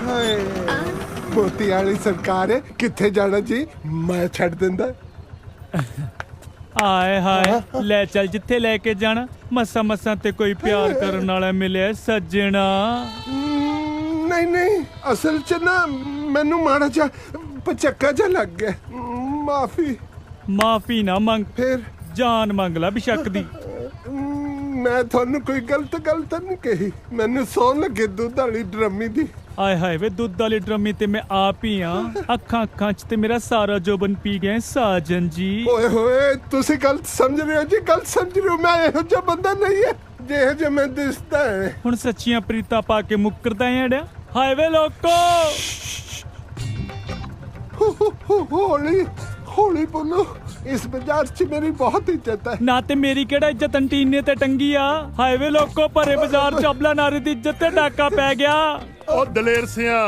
ਹਾਏ ਮੋਤੀ ਵਾਲੀ ਸਰਕਾਰ ਕਿੱਥੇ ਜਾਣਾ ਜੀ ਮੈਂ ਛੱਡ ਦਿੰਦਾ ਆਏ ਹਾਏ ਲੈ ਚੱਲ ਜਿੱਥੇ ਲੈ ਕੇ ਜਾਣਾ ਮਸਾਂ ਮਸਾਂ ਤੇ ਕੋਈ ਪਿਆਰ ਕਰਨ ਵਾਲਾ ਮਿਲਿਆ ਸੱਜਣਾ ਨਹੀਂ ਨਹੀਂ ਅਸਲ ਚ ਨਾ ਮੈਨੂੰ ਮਾੜਾ ਜਿਹਾ ਪਚੱਕਾ ਜਿਹਾ ਲੱਗ ਗਿਆ ਮਾਫੀ ਨਾ ਮੰਗ ਫਿਰ ਜਾਨ ਮੰਗ ਲੈ ਬਿਸ਼ੱਕ ਦੀ ਮੈਂ ਤੁਹਾਨੂੰ ਕੋਈ ਗਲਤ ਗੱਲ ਤਾਂ ਨਹੀਂ ਕਹੀ ਮੈਨੂੰ ਸੌਣ ਲੱਗੇ ਦੁੱਧ ਵਾਲੀ ਡਰਮੀ ਦੀ ਆਏ ਹਾਏ ਵੇ ਦੁੱਧ ਵਾਲੀ ਡਰਮੀ ਤੇ ਮੈਂ ਆਪ ਹੀ ਆ ਅੱਖਾਂ ਚ ਤੇ ਮੇਰਾ ਸਾਰਾ ਜੋਬਨ ਪੀ ਗਏ ਸਾਜਨ ਜੀ ਓਏ ਹੋਏ ਤੁਸੀਂ ਗਲਤ ਸਮਝ ਰਹੇ ਹੋ ਜੀ ਗਲਤ ਸਮਝ ਰਹੇ ਹੋ ਮੈਂ ਇਹੋ ਜਿਹਾ ਬੰਦਾ ਨਹੀਂ ਹੈ ਜਿਹੋ ਜਿਹਾ ਮੈਂ ਦਿਸਦਾ ਹੈ ਹੁਣ ਸੱਚੀਆਂ ਪ੍ਰੀਤਾਂ ਪਾ ਕੇ ਮੁੱਕਰਦਾ ਏੜਿਆ ਹਾਏ ਵੇ ਲੋਕੋ ਹੌਲੀ ਹੌਲੀ ਬੋਲੋ ਇਸ ਬਾਜ਼ਾਰ 'ਚ ਮੇਰੀ ਬਹੁਤ ਇੱਜ਼ਤ ਹੈ ਨਾ ਤੇ ਮੇਰੀ ਕਿਹੜਾ ਇੱਜ਼ਤ ਅੰਟੀਨੇ ਤੇ ਟੰਗੀ ਆ ਹਾਏ ਵੇ ਲੋਕੋ ਭਰੇ ਬਾਜ਼ਾਰ 'ਚ ਅਬਲਾ ਨਾਰੀ ਦੀ ਇੱਜ਼ਤ ਤੇ ਡਾਕਾ ਪੈ ਗਿਆ ਉਹ ਦਲੇਰ ਸਿਆ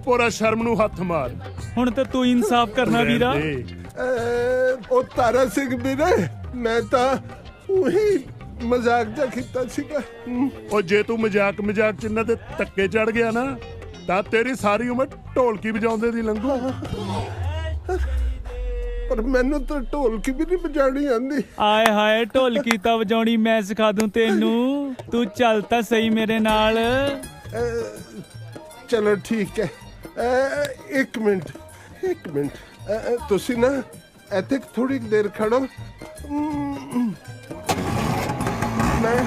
ਪੂਰਾ ਸ਼ਰਮ ਨੂੰ ਹੱਥ ਮਾਰ ਹੁਣ ਤੇ ਤੂੰ ਇਨਸਾਫ ਕਰਨਾ ਵੀਰਾ ਉਹ ਤਾਰਾ ਸਿੰਘ ਵੀਰੇ ਮੈਂ ਤਾਂ ਉਹੀ ਮਜ਼ਾਕ ਜਿਹਾ ਕੀਤਾ ਸੀਗਾ ਉਹ ਜੇ ਤੂੰ ਮਜ਼ਾਕ ਚ ਇਹਨਾਂ ਤੇ ਧੱਕੇ ਚੜ ਗਿਆ ਨਾ ਤਾਂ ਤੇਰੀ ਸਾਰੀ ਉਮਰ ਢੋਲਕੀ ਵਜਾਉਂਦੇ ਦੀ ਲੰਘੂ ਪਰ ਮੈਨੂੰ ਤਾਂ ਢੋਲਕੀ ਵੀ ਨਹੀਂ ਵਜਾਣੀ ਆਂਦੀ ਆਏ ਹਾਏ ਢੋਲਕੀ ਤਾਂ ਵਜਾਉਣੀ ਮੈਂ ਸਿਖਾ ਦੂੰ ਤੈਨੂੰ ਤੂੰ ਚੱਲ ਤਾਂ ਸਹੀ ਮੇਰੇ ਨਾਲ ਚਲੋ ਠੀਕ ਹੈ ਇੱਕ ਮਿੰਟ ਤੁਸੀਂ ਨਾ ਇੱਥੇ ਥੋੜੀ ਦੇਰ ਖੜੋ ਮੈਂ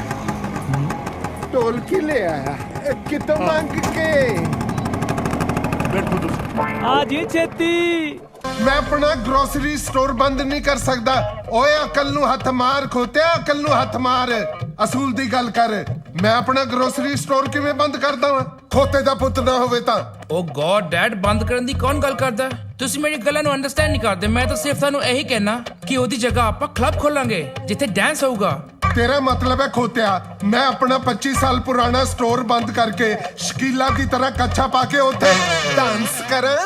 ਢੋਲਕੀ ਲੈ ਆਇਆ ਕਿਤੋਂ ਮੰਗ ਕੇ ਬੈਠੋ ਤੁਸੀਂ ਆ ਜੀ ਛੇਤੀ ਮੈਂ ਆਪਣਾ ਗਰੋਸਰੀ ਸਟੋਰ ਬੰਦ ਨਹੀਂ ਕਰ ਸਕਦਾ ਓਏ ਅਕਲ ਨੂੰ ਹੱਥ ਮਾਰ ਖੋਤਿਆ ਅਕਲ ਨੂੰ ਹੱਥ ਮਾਰ ਅਸੂਲ ਦੀ ਗੱਲ ਕਰ ਮੈਂ ਆਪਣਾ ਗਰੋਸਰੀ ਸਟੋਰ ਕਿਵੇਂ ਬੰਦ ਕਰਦਾ ਵਾਂ ਖੋਤੇ ਦਾ ਪੁੱਤ ਨਾ ਹੋਵੇ ਤਾਂ ਓ ਗॉड ਡੈਡ ਬੰਦ ਕਰਨ ਦੀ ਕੌਣ ਗੱਲ ਕਰਦਾ ਤੁਸੀਂ ਮੇਰੀ ਗੱਲਾਂ ਨੂੰ ਅੰਡਰਸਟੈਂਡ ਨਹੀਂ ਕਰਦੇ ਮੈਂ ਤਾਂ ਸਿਰਫ ਤੁਹਾਨੂੰ ਇਹੀ ਕਹਿਣਾ ਕਿ ਉਹਦੀ ਜਗ੍ਹਾ ਆਪਾਂ ਕਲੱਬ ਖੋਲਾਂਗੇ ਜਿੱਥੇ ਡਾਂਸ ਹੋਊਗਾ ਤੇਰਾ ਮਤਲਬ ਹੈ ਖੋਤਿਆ ਮੈਂ ਆਪਣਾ 25 ਸਾਲ ਪੁਰਾਣਾ ਸਟੋਰ ਬੰਦ ਕਰਕੇ ਸ਼ਕੀਲਾ ਦੀ ਤਰ੍ਹਾਂ ਕੱਛਾ ਪਾ ਕੇ ਉੱਥੇ ਡਾਂਸ ਕਰਾਂ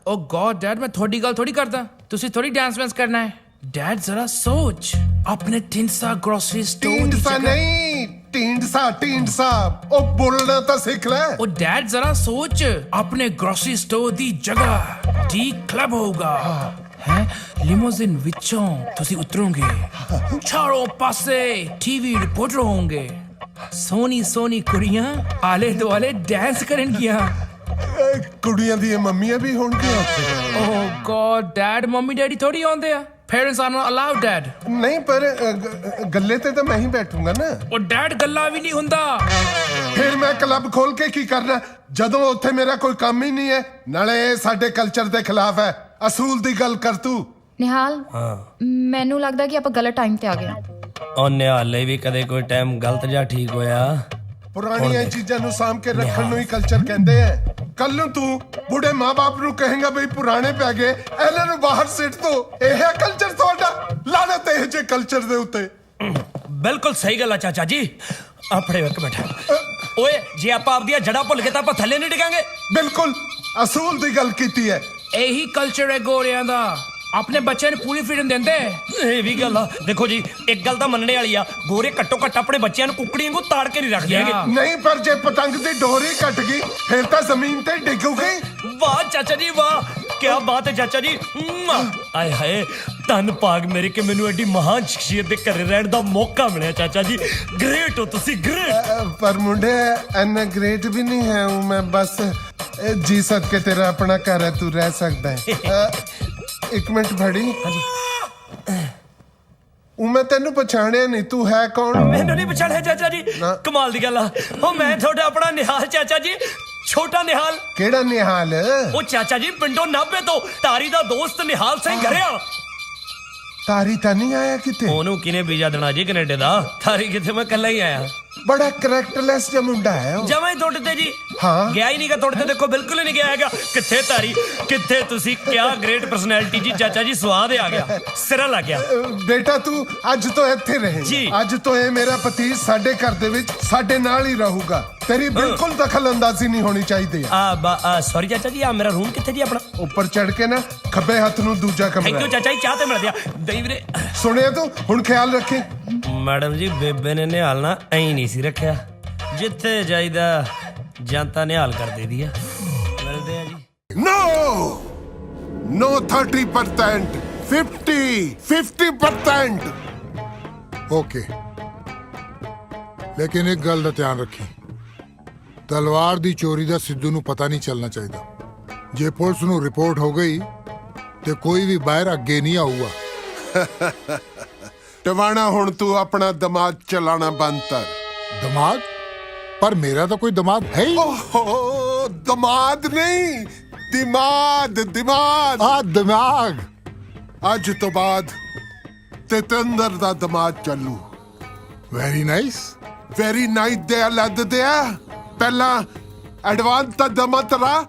ਓ ਗॉड ਡੈਡ ਮੈਂ ਤੁਹਾਡੀ ਗੱਲ ਥੋੜੀ ਕਰਦਾ ਤੁਸੀਂ ਥੋੜੀ ਡਾਂਸ ਵੈਂਸ ਕਰਨਾ ਹੈ ਡੈਡ ਜ਼ਰਾ ਸੋਚ ਆਪਣੇ ਢੀਂਡਸਾ ਗ੍ਰੋਸਰੀ ਸਟੋਰ ਦੀ ਢੀਂਡਸਾ ਜਗ੍ਹਾ ਨਹੀਂ ਢੀਂਡਸਾ ਉਹ ਬੋਲਣਾ ਤਾਂ ਸਿੱਖ ਲੈ ਓ ਡੈਡ ਜ਼ਰਾ ਸੋਚ ਆਪਣੇ ਗ੍ਰੋਸਰੀ ਸਟੋਰ ਦੀ ਜਗ੍ਹਾ ਡੀ ਕਲੱਬ ਹੋਊਗਾ ਹੈ ਲਿਮੋਜ਼ਿਨ ਵਿੱਚੋਂ ਤੁਸੀਂ ਉਤਰੋਗੇ ਚਾਰੋਂ ਪਾਸੇ ਟੀਵੀ ਰਿਪੋਰਟਰ ਹੋਣਗੇ ਸੋਹਣੀ ਕੁੜੀਆਂ ਆਲੇ ਦੁਆਲੇ ਡਾਂਸ ਕਰਨਗੀਆਂ ਕੁੜੀਆਂ ਦੀਆਂ ਮੰਮੀਆਂ ਵੀ ਹੋਣਗੀਆਂ ਉੱਥੇ oh god dad mummy daddy ਥੋੜੀ ਆਉਂਦੇ ਆ parents are not allowed dad ਨਹੀਂ ਪਰ ਗੱਲੇ ਤੇ ਤਾਂ ਮੈਂ ਹੀ ਬੈਠੂੰਗਾ ਨਾ ਓ ਡੈਡ ਗੱਲਾਂ ਵੀ ਨਹੀਂ ਹੁੰਦਾ ਫਿਰ ਮੈਂ ਕਲੱਬ ਖੋਲ ਕੇ ਕੀ ਕਰਨਾ ਜਦੋਂ ਉੱਥੇ ਮੇਰਾ ਕੋਈ ਕੰਮ ਹੀ ਨਹੀਂ ਹੈ ਨਾਲੇ ਇਹ ਸਾਡੇ ਕਲਚਰ ਦੇ ਖਿਲਾਫ ਹੈ ਅਸੂਲ ਦੀ ਗੱਲ ਕਰ ਤੂੰ ਨਿਹਾਲ ਮੈਨੂੰ ਲੱਗਦਾ ਕਿ ਆਪਾਂ ਗਲਤ ਟਾਈਮ ਤੇ ਆ ਗਏ ਉਹ ਨਿਹਾਲੇ ਵੀ ਕਦੇ ਕੋਈ ਟਾਈਮ ਗਲਤ ਜਾਂ ਠੀਕ ਹੋਇਆ ਪੁਰਾਣੀਆਂ ਚੀਜ਼ਾਂ ਨੂੰ ਸਾਂਭ ਕੇ ਰੱਖਣ ਨੂੰ ਹੀ ਕਲਚਰ ਕਹਿੰਦੇ ਆ ਕੱਲ ਨੂੰ ਤੂੰ ਬੁੱਢੇ ਮਾਂ-ਬਾਪ ਨੂੰ ਕਹੇਗਾ ਬਈ ਪੁਰਾਣੇ ਪੈ ਗਏ ਇਹਨਾਂ ਨੂੰ ਬਾਹਰ ਸਿੱਟ ਦੋ ਇਹ ਹੈ ਕਲਚਰ ਤੁਹਾਡਾ ਲਾਨਤ ਇਹ ਜੇ ਕਲਚਰ ਦੇ ਉੱਤੇ ਬਿਲਕੁਲ ਸਹੀ ਗੱਲ ਆ ਚਾਚਾ ਜੀ ਆਪਣੇ ਇੱਕ ਮਿੰਟ ਓਏ ਜੇ ਆਪਾਂ ਆਪਦੀਆਂ ਜੜ੍ਹਾਂ ਭੁੱਲ ਗਏ ਤਾਂ ਆਪਾਂ ਥੱਲੇ ਨਹੀਂ ਡਿੱਗਾਂਗੇ ਬਿਲਕੁਲ ਅਸੂਲ ਦੀ ਗੱਲ ਕੀਤੀ ਹੈ ਇਹੀ ਕਲਚਰ ਹੈ ਗੋਰਿਆਂ ਦਾ ਆਪਣੇ ਬੱਚਿਆਂ ਨੂੰ ਪੂਰੀ ਫ੍ਰੀडम ਦਿੰਦੇ ਇਹ ਵੀ ਗੱਲ ਆ ਦੇਖੋ ਜੀ ਇੱਕ ਗੱਲ ਤਾਂ ਮੰਨਣੇ ਵਾਲੀ ਆ ਗੋਰੇ ਘੱਟੋ ਘੱਟ ਆਪਣੇ ਬੱਚਿਆਂ ਨੂੰ ਕੁੱਕੜੀਆਂ ਵਾਂਗੂ ਤਾੜ ਕੇ ਨਹੀਂ ਰੱਖਦੇ ਹੈਗੇ ਨਹੀਂ ਪਰ ਜੇ ਪਤੰਗ ਦੀ ਡੋਰੀ ਕੱਟ ਗਈ ਫਿਰ ਤਾਂ ਜ਼ਮੀਨ ਤੇ ਡਿੱਗੂਗੀ ਵਾਹ ਚਾਚਾ ਜੀ ਵਾਹ ਕੀ ਬਾਤ ਹੈ ਚਾਚਾ ਜੀ ਆਏ ਹਾਏ ਧੰਨ ਭਾਗ ਮੇਰੇ ਕਿ ਮੈਨੂੰ ਐਡੀ ਮਹਾਨ ਸ਼ਖਸੀਅਤ ਦੇ ਘਰੇ ਰਹਿਣ ਦਾ ਮੌਕਾ ਮਿਲਿਆ ਚਾਚਾ ਜੀ ਗ੍ਰੇਟ ਹੋ ਤੁਸੀਂ ਗ੍ਰੇਟ ਪਰ ਮੁੰਡੇ ਐਨਾ ਗ੍ਰੇਟ ਵੀ ਨਹੀਂ ਹੈ ਮੈਂ ਬਸ ਜੀ ਸਦਕੇ ਤੇਰਾ ਆਪਣਾ ਘਰ ਹੈ ਤੂੰ ਰਹਿ ਸਕਦਾ ਹੈ ਇੱਕ ਮਿੰਟ ਫੜੀ ਮੈਂ ਤੈਨੂੰ ਪਛਾਣਿਆ ਨਹੀਂ ਤੂੰ ਹੈ ਕੌਣ ਮੈਨੂੰ ਨਹੀਂ ਪਛਾਣਿਆ ਚਾਚਾ ਜੀ ਕਮਾਲ ਦੀ ਗੱਲ ਆ ਉਹ ਮੈਂ ਤੁਹਾਡਾ ਆਪਣਾ ਨਿਹਾਲ ਚਾਚਾ ਜੀ ਛੋਟਾ ਨਿਹਾਲ ਕਿਹੜਾ ਨਿਹਾਲ ਉਹ ਚਾਚਾ ਜੀ ਪਿੰਡੋਂ ਨਾਭੇ ਤੋਂ ਤਾਰੀ ਦਾ ਦੋਸਤ ਨਿਹਾਲ ਸਿੰਘ ਘਰਿਆ ਤਾਰੀ ਤਾਂ ਨਹੀਂ ਆਇਆ ਕਿਤੇ ਉਹਨੂੰ ਕਿਨੇ ਵੀਜ਼ਾ ਦੇਣਾ ਜੀ ਕੈਨੇਡਾ ਦਾ ਤਾਰੀ ਕਿਤੇ ਮੈਂ ਇਕੱਲਾ ਹੀ ਆਇਆ ਬੜਾ ਕਰੈਕਟਰਲੈਸ ਜਿਹਾ ਮੁੰਡਾ ਹੈ ਉਹ ਜਮਾਂ ਹੀ ਤੁਹਾਡੇ ਤੇ ਜੀ ਹਾਂ ਗਿਆ ਹੀ ਨਹੀਂਗਾ ਤੁਹਾਡੇ ਤੇ ਦੇਖੋ ਬਿਲਕੁਲ ਹੀ ਨਹੀਂ ਗਿਆ ਹੈਗਾ ਕਿੱਥੇ ਤਾਰੀ ਕਿੱਥੇ ਤੁਸੀਂ ਕਿਆ ਗ੍ਰੇਟ ਪਰਸਨੈਲਿਟੀ ਜੀ ਚਾਚਾ ਜੀ ਸਵਾਦ ਆ ਗਿਆ ਸਿਰਾ ਲੱਗ ਗਿਆ ਬੇਟਾ ਤੂੰ ਅੱਜ ਤੋਂ ਇੱਥੇ ਰਹੇ ਜੀ। ਅੱਜ ਤੋਂ ਇਹ ਮੇਰਾ ਪਤੀ ਸਾਡੇ ਘਰ ਦੇ ਵਿੱਚ ਸਾਡੇ ਨਾਲ ਹੀ ਰਹੂਗਾ ਤੇਰੀ ਬਿਲਕੁਲ ਦਖਲ ਅੰਦਾਜ਼ੀ ਨਹੀਂ ਹੋਣੀ ਚਾਹੀਦੀ ਸੌਰੀ ਚਾਚਾ ਜੀ ਆ ਮੇਰਾ ਰੂਮ ਕਿੱਥੇ ਜੀ ਆਪਣਾ ਉੱਪਰ ਚੜ ਕੇ ਨਾ ਖੱਬੇ ਹੱਥ ਨੂੰ ਦੂਜਾ ਥੈਂਕ ਕਮਰਾ ਯੂ ਚਾਚਾ ਜੀ ਚਾਹ ਤੇ ਮਿਲ ਗਿਆ ਦਈ ਵੀਰੇ ਸੁਣਿਆ ਤੂੰ ਹੁਣ ਖਿਆਲ ਰੱਖੀ ਮੈਡਮ ਜੀ ਬੇਬੇ ਨੇ ਨਿਹਾਲ ਨਾ ਐਂ ਨਹੀਂ ਸੀ ਰੱਖਿਆ ਜਿੱਥੇ ਜਾਈਦਾ ਜਨਤਾ ਨਿਹਾਲ ਕਰ ਦੇਦੀ ਆ नो नो 30%, 50% ਓਕੇ ਲੇਕਿਨ ਇੱਕ ਗੱਲ ਦਾ ਧਿਆਨ ਰੱਖੀ ਤਲਵਾਰ ਦੀ ਚੋਰੀ ਦਾ ਸਿੱਧੂ ਨੂੰ ਪਤਾ ਨਹੀਂ ਚੱਲਣਾ ਚਾਹੀਦਾ ਜੇ ਪੁਲਿਸ ਨੂੰ ਰਿਪੋਰਟ ਹੋ ਗਈ ਤੇ ਕੋਈ ਵੀ ਬਾਹਰ ਅੱਗੇ ਨਹੀਂ ਆਊਗਾ ਟਵਾਣਾ ਹੁਣ ਤੂੰ ਆਪਣਾ ਦਿਮਾਗ ਚਲਾਣਾ ਬੰਦ ਕਰ ਦਿਮਾਗ ਪਰ ਮੇਰਾ ਤਾਂ ਕੋਈ ਦਿਮਾਗ ਹੈ ਹੀ ਓਹ ਦਿਮਾਗ ਨਹੀਂ ਦਿਮਾਗ ਆ ਦਿਮਾਗ ਅੱਜ ਤੋਂ ਬਾਅਦ ਤੇਤੰਦਰ ਦਾ ਦਿਮਾਗ ਚੱਲੂ ਵੈਰੀ ਨਾਈਸ ਵੈਰੀ ਨਾਈਟ ਦੇ ਲੱਦਦੇ ਆ ਪਹਿਲਾਂ ਐਡਵਾਂਸ ਤਾਂ ਦਮਾ ਤਰਾ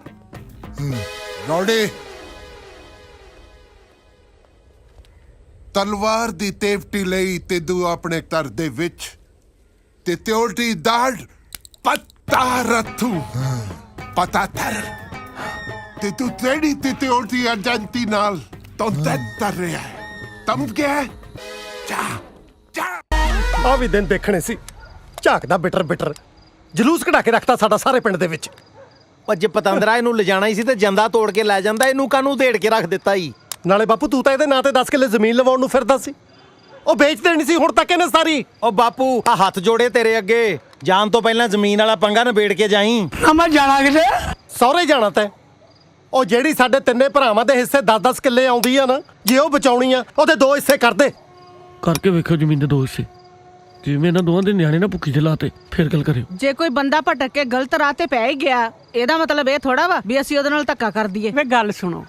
ਰੋੜੇ ਤਲਵਾਰ ਦੀ ਤੇਵਟੀ ਲਈ ਤੇ ਤੂੰ ਆਪਣੇ ਘਰ ਦੇ ਵਿੱਚ ਤੇ ਤਿਉਲਟੀ ਦਾੜ ਪੱਤਾ ਰੱਥੂ ਪਤਾ ਥਰ ਤੇ ਤੂੰ ਤੇੜੀ ਤੇ ਤਿਉਲਟੀ ਅਜੰਤੀ ਨਾਲ ਤੋਂ ਤਰ ਰਿਹਾ ਹੈ ਤਮ ਗਿਆ ਚਾ ਆ ਵੀ ਦਿਨ ਦੇਖਣੇ ਸੀ ਝਾਕਦਾ ਬਿਟਰ ਜਲੂਸ ਕਢਾ ਕੇ ਰੱਖਤਾ ਸਾਡਾ ਸਾਰੇ ਪਿੰਡ ਦੇ ਵਿੱਚ ਅੱਜ ਪਤੰਦਰਾ ਇਹਨੂੰ ਲਿਜਾਣਾ ਹੀ ਸੀ ਤੇ ਜੰਦਾ ਤੋੜ ਕੇ ਲੈ ਜਾਂਦਾ ਇਹਨੂੰ ਕਾਹਨੂੰ ਢੇੜ ਕੇ ਰੱਖ ਦਿੱਤਾ ਈ ਨਾਲੇ ਬਾਪੂ ਤੂੰ ਤਾਂ ਇਹਦੇ ਨਾਂ ਤੇ 10 ਕਿੱਲੇ ਜ਼ਮੀਨ ਲਵਾਉਣ ਨੂੰ ਫਿਰਦਾ ਸੀ ਉਹ ਵੇਚ ਦੇਣੀ ਸੀ ਹੁਣ ਤੱਕ ਇਹਨੇ ਸਾਰੀ ਉਹ ਬਾਪੂ ਆ ਹੱਥ ਜੋੜੇ ਤੇਰੇ ਅੱਗੇ ਜਾਣ ਤੋਂ ਪਹਿਲਾਂ ਜ਼ਮੀਨ ਵਾਲਾ ਪੰਗਾ ਨਿਬੇੜ ਕੇ ਜਾਈਂ ਮੈਂ ਜਾਣਾ ਕਿਤੇ ਸਹੁਰੇ ਜਾਣਾ ਤੈਂ ਉਹ ਜਿਹੜੀ ਸਾਡੇ ਤਿੰਨੇ ਭਰਾਵਾਂ ਦੇ ਹਿੱਸੇ 10-10 ਕਿੱਲੇ ਆਉਂਦੀ ਆ ਨਾ ਜੇ ਉਹ ਬਚਾਉਣੀ ਆ ਉਹਦੇ 2 ਹਿੱਸੇ ਕਰ ਦੇ ਕਰਕੇ ਵੇਖੋ ਜ਼ਮੀਨ ਦੇ 2 ਹਿੱਸੇ ਜਿਵੇਂ ਇਹਨਾਂ ਦੋਵਾਂ ਦੇ ਨਿਆਣੇ ਨਾ ਭੁੱਖੀ ਜਲਾਤੇ ਫਿਰ ਗੱਲ ਕਰਿਓ ਜੇ ਕੋਈ ਬੰਦਾ ਭਟਕ ਕੇ ਗਲਤ ਰਾਹ ਤੇ ਪੈ ਹੀ ਗਿਆ ਇਹਦਾ ਮਤਲਬ ਇਹ ਥੋੜਾ ਵਾ ਵੀ ਅਸੀਂ ਉਹਦੇ ਨਾਲ ਧੱਕਾ ਕਰ ਦਈਏ ਵੇ ਗੱਲ ਸੁਣੋ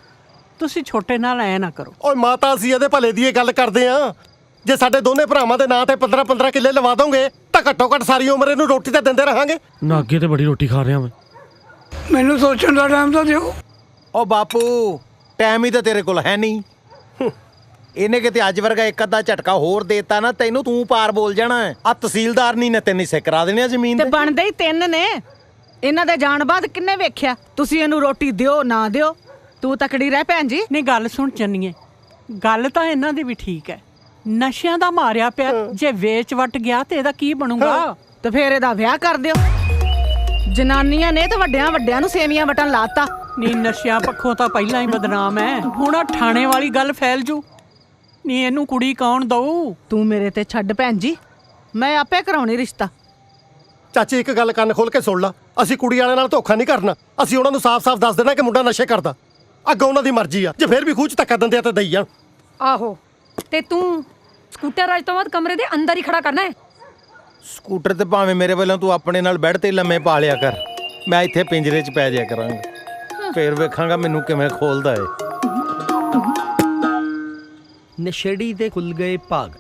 ਤੁਸੀਂ ਛੋਟੇ ਨਾਲ ਐ ਨਾ ਕਰੋ ਓਏ ਮਾਤਾ ਅਸੀਂ ਇਹਦੇ ਭਲੇ ਦੀ ਇਹ ਗੱਲ ਕਰਦੇ ਆ ਜੇ ਸਾਡੇ ਦੋਨੇ ਭਰਾਵਾਂ ਦੇ ਨਾਂ ਤੇ 15-15 ਕਿੱਲੇ ਲਵਾ ਦੋਗੇ ਤਾਂ ਘੱਟੋ ਘੱਟ ਸਾਰੀ ਉਮਰ ਇਹਨੂੰ ਰੋਟੀ ਤਾਂ ਦਿੰਦੇ ਰਹਾਂਗੇ ਨਾ ਅੱਗੇ ਤੇ ਬੜੀ ਰੋਟੀ ਖਾ ਰਿਹਾ ਮੈਂ ਮੈਨੂੰ ਸੋਚਣ ਦਾ ਟਾਈਮ ਤਾਂ ਦਿਓ ਉਹ ਬਾਪੂ ਟਾਈਮ ਹੀ ਤਾਂ ਤੇਰੇ ਕੋਲ ਹੈ ਨਹੀਂ ਇਹਨੇ ਕਿਤੇ ਅੱਜ ਵਰਗਾ ਇੱਕ ਅੱਧਾ ਝਟਕਾ ਹੋਰ ਦੇਤਾ ਨਾ ਤੈਨੂੰ ਤੂੰ ਪਾਰ ਬੋਲ ਜਾਣਾ ਆ ਤਹਿਸੀਲਦਾਰ ਨਹੀਂ ਨੇ ਤੈਨੂੰ ਹਿੱਸੇ ਕਰਾ ਦੇਣੇ ਆ ਜ਼ਮੀਨ ਤੇ ਦੇ ਬਣਦੇ ਹੀ 3 ਨੇ ਇਹਨਾਂ ਦੇ ਜਾਣ ਬਾਅਦ ਕਿੰਨੇ ਵੇਖਿਆ ਤੁਸੀਂ ਇਹਨੂੰ ਰੋਟੀ ਦਿਓ ਨਾ ਦਿਓ ਤੂੰ ਤਕੜੀ ਰਹਿ ਭੈਣ ਜੀ ਨਹੀਂ ਗੱਲ ਸੁਣ ਚੰਨੀਏ ਗੱਲ ਤਾਂ ਇਹਨਾਂ ਦੀ ਵੀ ਠੀਕ ਹੈ ਨਸ਼ਿਆਂ ਦਾ ਮਾਰਿਆ ਪਿਆ ਜੇ ਵੇਚ ਵਟ ਗਿਆ ਤੇ ਇਹਦਾ ਕੀ ਬਣੂਗਾ ਤੇ ਫੇਰ ਇਹਦਾ ਵਿਆਹ ਕਰ ਦਿਓ ਜਨਾਨੀਆਂ ਨੇ ਤੇ ਵੱਡਿਆਂ ਨੂੰ ਸੇਵੀਆਂ ਵਟਣ ਲਾਤਾ ਨਹੀਂ ਨਸ਼ਿਆਂ ਪੱਖੋਂ ਤਾਂ ਪਹਿਲਾਂ ਹੀ ਬਦਨਾਮ ਹੈ ਹੁਣ ਆਹ ਥਾਣੇ ਵਾਲੀ ਗੱਲ ਫੈਲ ਜੂ ਨਹੀਂ ਇਹਨੂੰ ਕੁੜੀ ਕੌਣ ਦਊ ਤੂੰ ਮੇਰੇ ਤੇ ਛੱਡ ਭੈਣ ਜੀ ਮੈਂ ਆਪੇ ਕਰਾਉਣੀ ਰਿਸ਼ਤਾ ਚਾਚੀ ਇੱਕ ਗੱਲ ਕੰਨ ਖੋਲ ਕੇ ਸੁਣ ਲਾ ਅਸੀਂ ਕੁੜੀ ਵਾਲਿਆਂ ਨਾਲ ਧੋਖਾ ਨਹੀਂ ਕਰਨਾ ਅਸੀਂ ਉਹਨਾਂ ਨੂੰ ਸਾਫ਼-ਸਾਫ਼ ਦੱਸ ਦੇਣਾ ਕਿ ਮੁੰਡਾ ਨਸ਼ੇ ਕਰਦਾ ਅੱਗੋਂ ਉਹਨਾਂ ਦੀ ਮਰਜ਼ੀ ਆ ਜੇ ਫੇਰ ਵੀ ਖੂਚ ਧੱਕਾ ਦਿੰਦੇ ਆ ਤਾਂ ਦਈ ਜਾਣ ਆਹੋ ਤੇ ਤੂੰ ਸਕੂਟਰ ਅੱਜ ਤੋਂ ਬਾਅਦ ਕਮਰੇ ਦੇ ਅੰਦਰ ਹੀ ਖੜਾ ਕਰਨਾ ਹੈ ਸਕੂਟਰ ਤੇ ਭਾਵੇਂ ਮੇਰੇ ਵੱਲੋਂ ਤੂੰ ਆਪਣੇ ਨਾਲ ਬੈੱਡ ਤੇ ਲੰਮੇ ਪਾ ਲਿਆ ਕਰ ਮੈਂ ਇੱਥੇ ਪਿੰਜਰੇ 'ਚ ਪੈ ਜਾਇਆ ਕਰਾਂਗਾ ਫੇਰ ਵੇਖਾਂਗਾ ਮੈਨੂੰ ਕਿਵੇਂ ਖੋਲਦਾ ਏ ਨਸ਼ੇੜੀ ਦੇ ਖੁੱਲ ਗਏ ਭਾਗ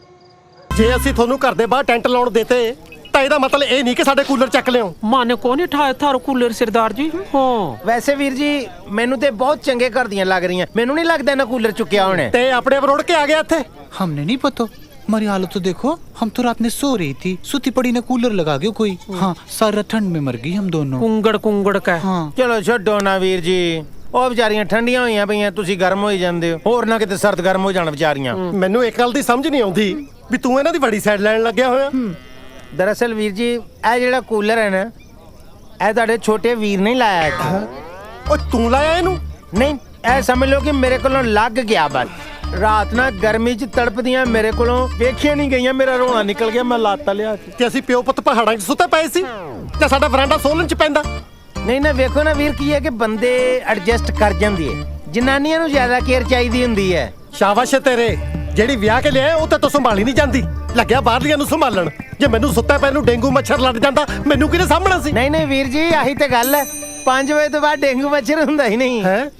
ਜੇ ਅਸੀਂ ਤੁਹਾਨੂੰ ਘਰ ਦੇ ਬਾਹਰ ਟੈਂਟ ਲਾਉਣ ਦੇਤੇ ਤਾਂ ਇਹਦਾ ਮਤਲਬ ਇਹ ਨਹੀਂ ਕਿ ਸਾਡੇ ਕੂਲਰ ਚੱਕ ਲਿਓ ਮਾਨੇ ਕੋ ਨਹੀਂ ਠਾਇਆ ਥਾਰ ਕੂਲਰ ਸਰਦਾਰ ਜੀ ਹਾਂ ਵੈਸੇ ਵੀਰ ਜੀ ਮੈਨੂੰ ਤੇ ਬਹੁਤ ਚੰਗੇ ਘਰ ਦੀਆਂ ਲੱਗ ਰਹੀਆਂ ਮੈਨੂੰ ਨਹੀਂ ਲੱਗਦਾ ਇਹਨਾਂ ਕੂਲਰ ਚੁੱਕਿਆ ਹੋਣਾ ਤੇ ਆਪਣੇ ਆਪ ਰੁੜ ਕੇ ਆ ਗਿਆ ਇੱਥੇ हमने नहीं पता हमारी हालत तो देखो हम तो रात में सो रही थी सुती पड़ी ने कूलर लगा गया कोई हाँ सारा ठंड में मर गई हम दोनों ਕੁੰਗੜ ਕਾ हाँ ਚਲੋ ਛੱਡੋ ਨਾ ਵੀਰ ਜੀ ਉਹ ਵਿਚਾਰੀਆਂ ਠੰਡੀਆਂ ਹੋਈਆਂ ਪਈਆਂ ਤੁਸੀਂ ਗਰਮ ਹੋਈ ਜਾਂਦੇ ਹੋ ਹੋਰ ਨਾ ਕਿਤੇ ਸਰਦ ਗਰਮ ਹੋ ਜਾਣ ਵਿਚਾਰੀਆਂ ਮੈਨੂੰ ਇੱਕ ਗੱਲ ਦੀ ਸਮਝ ਨਹੀਂ ਆਉਂਦੀ ਵੀ ਤੂੰ ਇਹਨਾਂ ਦੀ ਵੱਡੀ ਸਾਈਡ ਲੈਣ ਲੱਗਿਆ ਹੋਇਆ ਦਰਅਸਲ ਵੀਰ ਜੀ ਇਹ ਜਿਹੜਾ ਕੂਲਰ ਹੈ ਨਾ ਇਹ ਤੁਹਾਡੇ ਛੋਟੇ ਵੀਰ ਨੇ ਲਾਇਆ ਇੱਥੇ ਓ ਤੂੰ ਲਾਇਆ ਇਹਨੂੰ ਨਹੀਂ ਇਹ ਸਮਝ ਲਓ ਕਿ ਮੇਰੇ ਕੋਲੋਂ ਲੱਗ ਗਿਆ ਬਸ ਰਾਤ ਨਾ ਗਰਮੀ 'ਚ ਤੜਪਦੀਆਂ ਮੇਰੇ ਕੋਲੋਂ ਵੇਖੀਆਂ ਨਹੀਂ ਗਈਆਂ ਮੇਰਾ ਰੋਣਾ ਨਿਕਲ ਗਿਆ ਮੈਂ ਲਾਤਾ ਲਿਆ ਕੇ ਕਿ ਅਸੀਂ ਪਿਓ ਪੁੱਤ ਪਹਾੜਾਂ 'ਚ ਸੁੱਤੇ ਪਏ ਸੀ ਤੇ ਸਾਡਾ ਵਰਾਂਡਾ ਸੋਲਨ 'ਚ ਪੈਂਦਾ ਨਹੀਂ ਨਾ ਵੇਖੋ ਨਾ ਵੀਰ ਕੀ ਹੈ ਕਿ ਬੰਦੇ ਐਡਜਸਟ ਕਰ ਜਾਂਦੀ ਹੈ ਜਨਾਨੀਆਂ ਨੂੰ ਜ਼ਿਆਦਾ ਕੇਅਰ ਚਾਹੀਦੀ ਹੁੰਦੀ ਹੈ ਸ਼ਾਬਾਸ਼ ਏ ਤੇਰੇ ਜਿਹੜੀ ਵਿਆਹ ਕੇ ਲਿਆ ਉਹ ਤੇ ਤੂੰ ਸੰਭਾਲੀ ਨਹੀਂ ਜਾਂਦੀ ਲੱਗਿਆ ਬਾਹਰਲੀਆਂ ਨੂੰ ਸੰਭਾਲਣ ਜੇ ਮੈਨੂੰ ਸੁੱਤਾ ਪੈ ਨੂੰ ਡੇਂਗੂ ਮੱਛਰ ਲੱਗ ਜਾਂਦਾ ਮੈਨੂੰ ਕਿਹਨੇ ਸਾਂਭਣਾ ਸੀ ਨਹੀਂ ਨਹੀਂ ਵੀਰ ਜੀ ਆਹੀ ਤੇ ਗੱਲ ਹੈ 5 ਵਜੇ ਤੋਂ ਬਾਅਦ ਡੇਂਗੂ ਮੱਛਰ ਹੁੰਦਾ ਹੀ ਨਹੀਂ ਹੈ